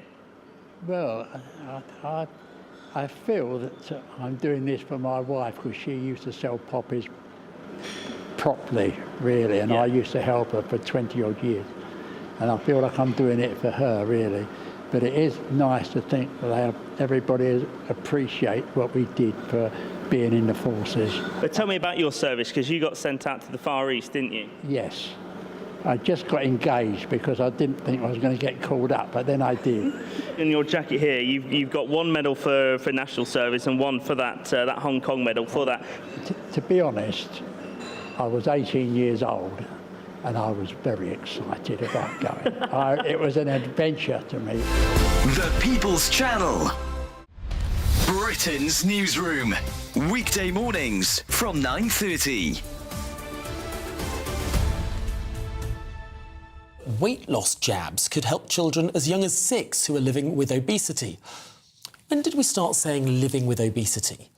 Well, I feel that I'm doing this for my wife, because she used to sell poppies properly, really, and I used to help her for 20-odd years. And I feel like I'm doing it for her, really. But it is nice to think that everybody appreciate what we did for being in the forces. But tell me about your service, because you got sent out to the Far East, didn't you? Yes. I just got engaged because I didn't think I was going to get called up, but then I did. In your jacket here, you've got one medal for national service and one for that Hong Kong medal for that. To be honest, I was 18 years old and I was very excited about going. It was an adventure to me. The People's Channel. Britain's newsroom. Weekday mornings from 9:30. Weight loss jabs could help children as young as 6 who are living with obesity. When did we start saying living with obesity?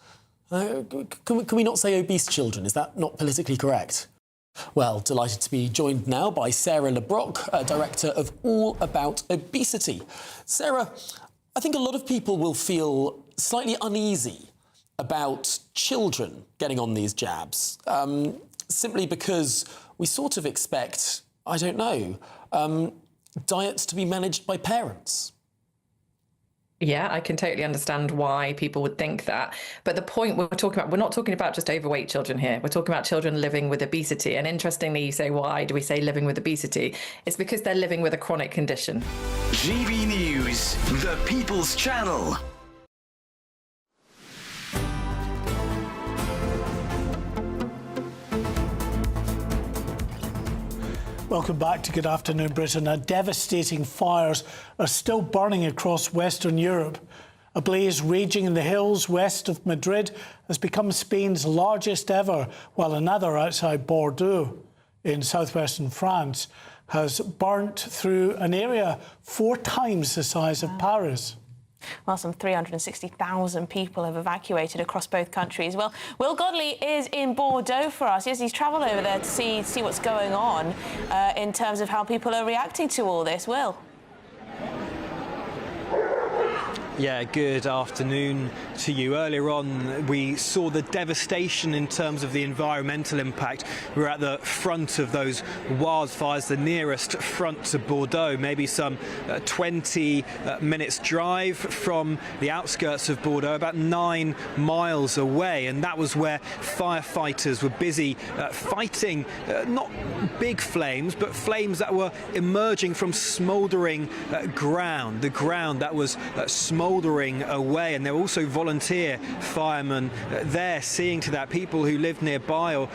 Can we not say obese children? Is that not politically correct? Well, delighted to be joined now by Sarah LeBrock, Director of All About Obesity. Sarah, I think a lot of people will feel slightly uneasy about children getting on these jabs, simply because we sort of expect, I don't know, diets to be managed by parents. Yeah, I can totally understand why people would think that. But the point we're not talking about just overweight children here. We're talking about children living with obesity. And interestingly, you say, why do we say living with obesity? It's because they're living with a chronic condition. GB News, the People's Channel. Welcome back to Good Afternoon Britain. Devastating fires are still burning across Western Europe. A blaze raging in the hills west of Madrid has become Spain's largest ever, while another outside Bordeaux in southwestern France has burnt through an area 4 times the size of Paris. Well, some 360,000 people have evacuated across both countries. Well, Will Godley is in Bordeaux for us. Yes, he's travelled over there to see what's going on in terms of how people are reacting to all this. Will? Yeah, good afternoon to you. Earlier on, we saw the devastation in terms of the environmental impact. We're at the front of those wildfires, the nearest front to Bordeaux, maybe some 20 minutes drive from the outskirts of Bordeaux, about 9 miles away. And that was where firefighters were busy fighting not big flames, but flames that were emerging from smouldering ground, the ground that was smouldering away. And there were also volunteer firemen there seeing to that, people who lived nearby or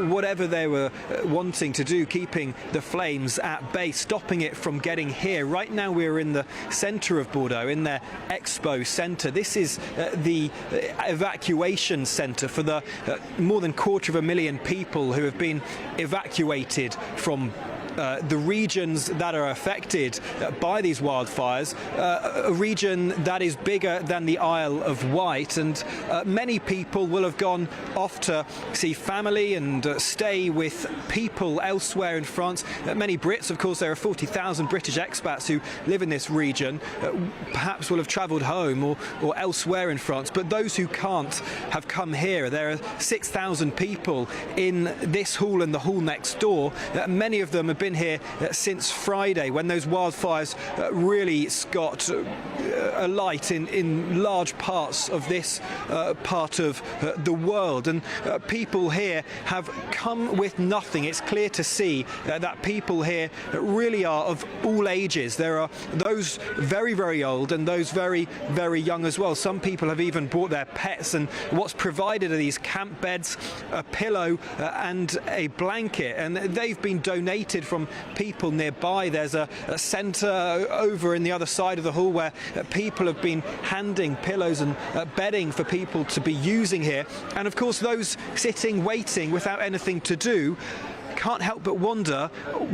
whatever they were wanting to do, keeping the flames at bay, stopping it from getting here. Right now we're in the centre of Bordeaux, in their expo centre. This is the evacuation centre for the more than 250,000 people who have been evacuated from the regions that are affected by these wildfires, a region that is bigger than the Isle of Wight, and many people will have gone off to see family and stay with people elsewhere in France. Many Brits, of course, there are 40,000 British expats who live in this region, perhaps will have travelled home or elsewhere in France, but those who can't have come here. There are 6,000 people in this hall and the hall next door. Many of them have been been here since Friday, when those wildfires really got alight in large parts of this part of the world. And people here have come with nothing. It's clear to see that people here really are of all ages. There are those very, very old and those very, very young as well. Some people have even brought their pets, and what's provided are these camp beds, a pillow and a blanket, and they've been donated from people nearby. There's a centre over in the other side of the hall where people have been handing pillows and bedding for people to be using here. And of course, those sitting waiting without anything to do can't help but wonder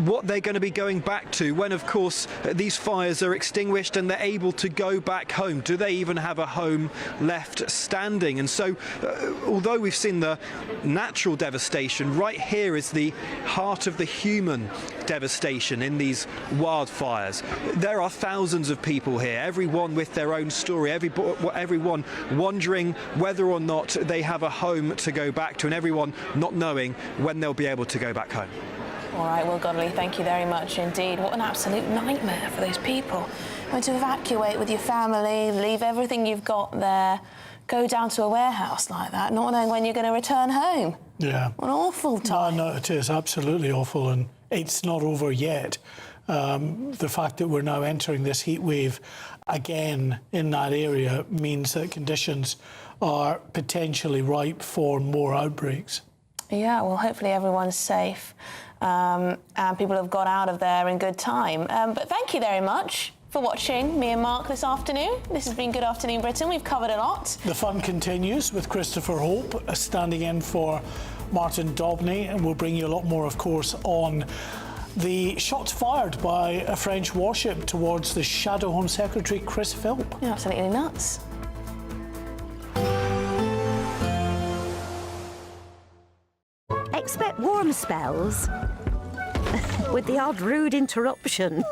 what they're going to be going back to when, of course, these fires are extinguished and they're able to go back home. Do they even have a home left standing? And so, although we've seen the natural devastation, right here is the heart of the human devastation in these wildfires. There are thousands of people here, everyone with their own story, everyone wondering whether or not they have a home to go back to, and everyone not knowing when they'll be able to go back home. All right, Will Godley, thank you very much indeed. What an absolute nightmare for those people. Going to evacuate with your family, leave everything you've got there, go down to a warehouse like that, not knowing when you're going to return home. Yeah. What an awful time. No, it is absolutely awful, and it's not over yet. The fact that we're now entering this heat wave again in that area means that conditions are potentially ripe for more outbreaks. Yeah, well, hopefully everyone's safe and people have got out of there in good time. But thank you very much for watching me and Mark this afternoon. This has been Good Afternoon Britain. We've covered a lot. The fun continues with Christopher Hope standing in for Martin Daubney, and we'll bring you a lot more, of course, on the shots fired by a French warship towards the Shadow Home Secretary, Chris Philp. You're absolutely nuts. Expect warm spells with the odd rude interruption.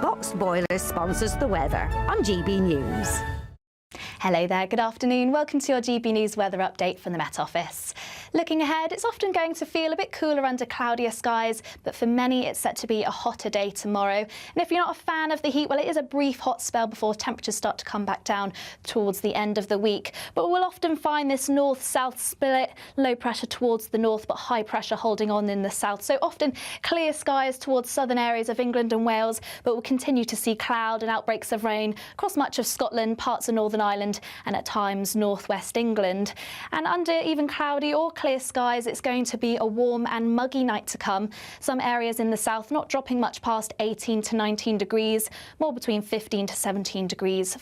Boxed Boilers sponsors the weather on GB News. Hello there, good afternoon. Welcome to your GB News weather update from the Met Office. Looking ahead, it's often going to feel a bit cooler under cloudier skies, but for many it's set to be a hotter day tomorrow. And if you're not a fan of the heat, well, it is a brief hot spell before temperatures start to come back down towards the end of the week. But we'll often find this north-south split, low pressure towards the north, but high pressure holding on in the south. So often clear skies towards southern areas of England and Wales, but we'll continue to see cloud and outbreaks of rain across much of Scotland, parts of Northern Ireland, and at times northwest England. And under even cloudy or clear skies, it's going to be a warm and muggy night to come. Some areas in the south not dropping much past 18 to 19 degrees, more between 15 to 17 degrees for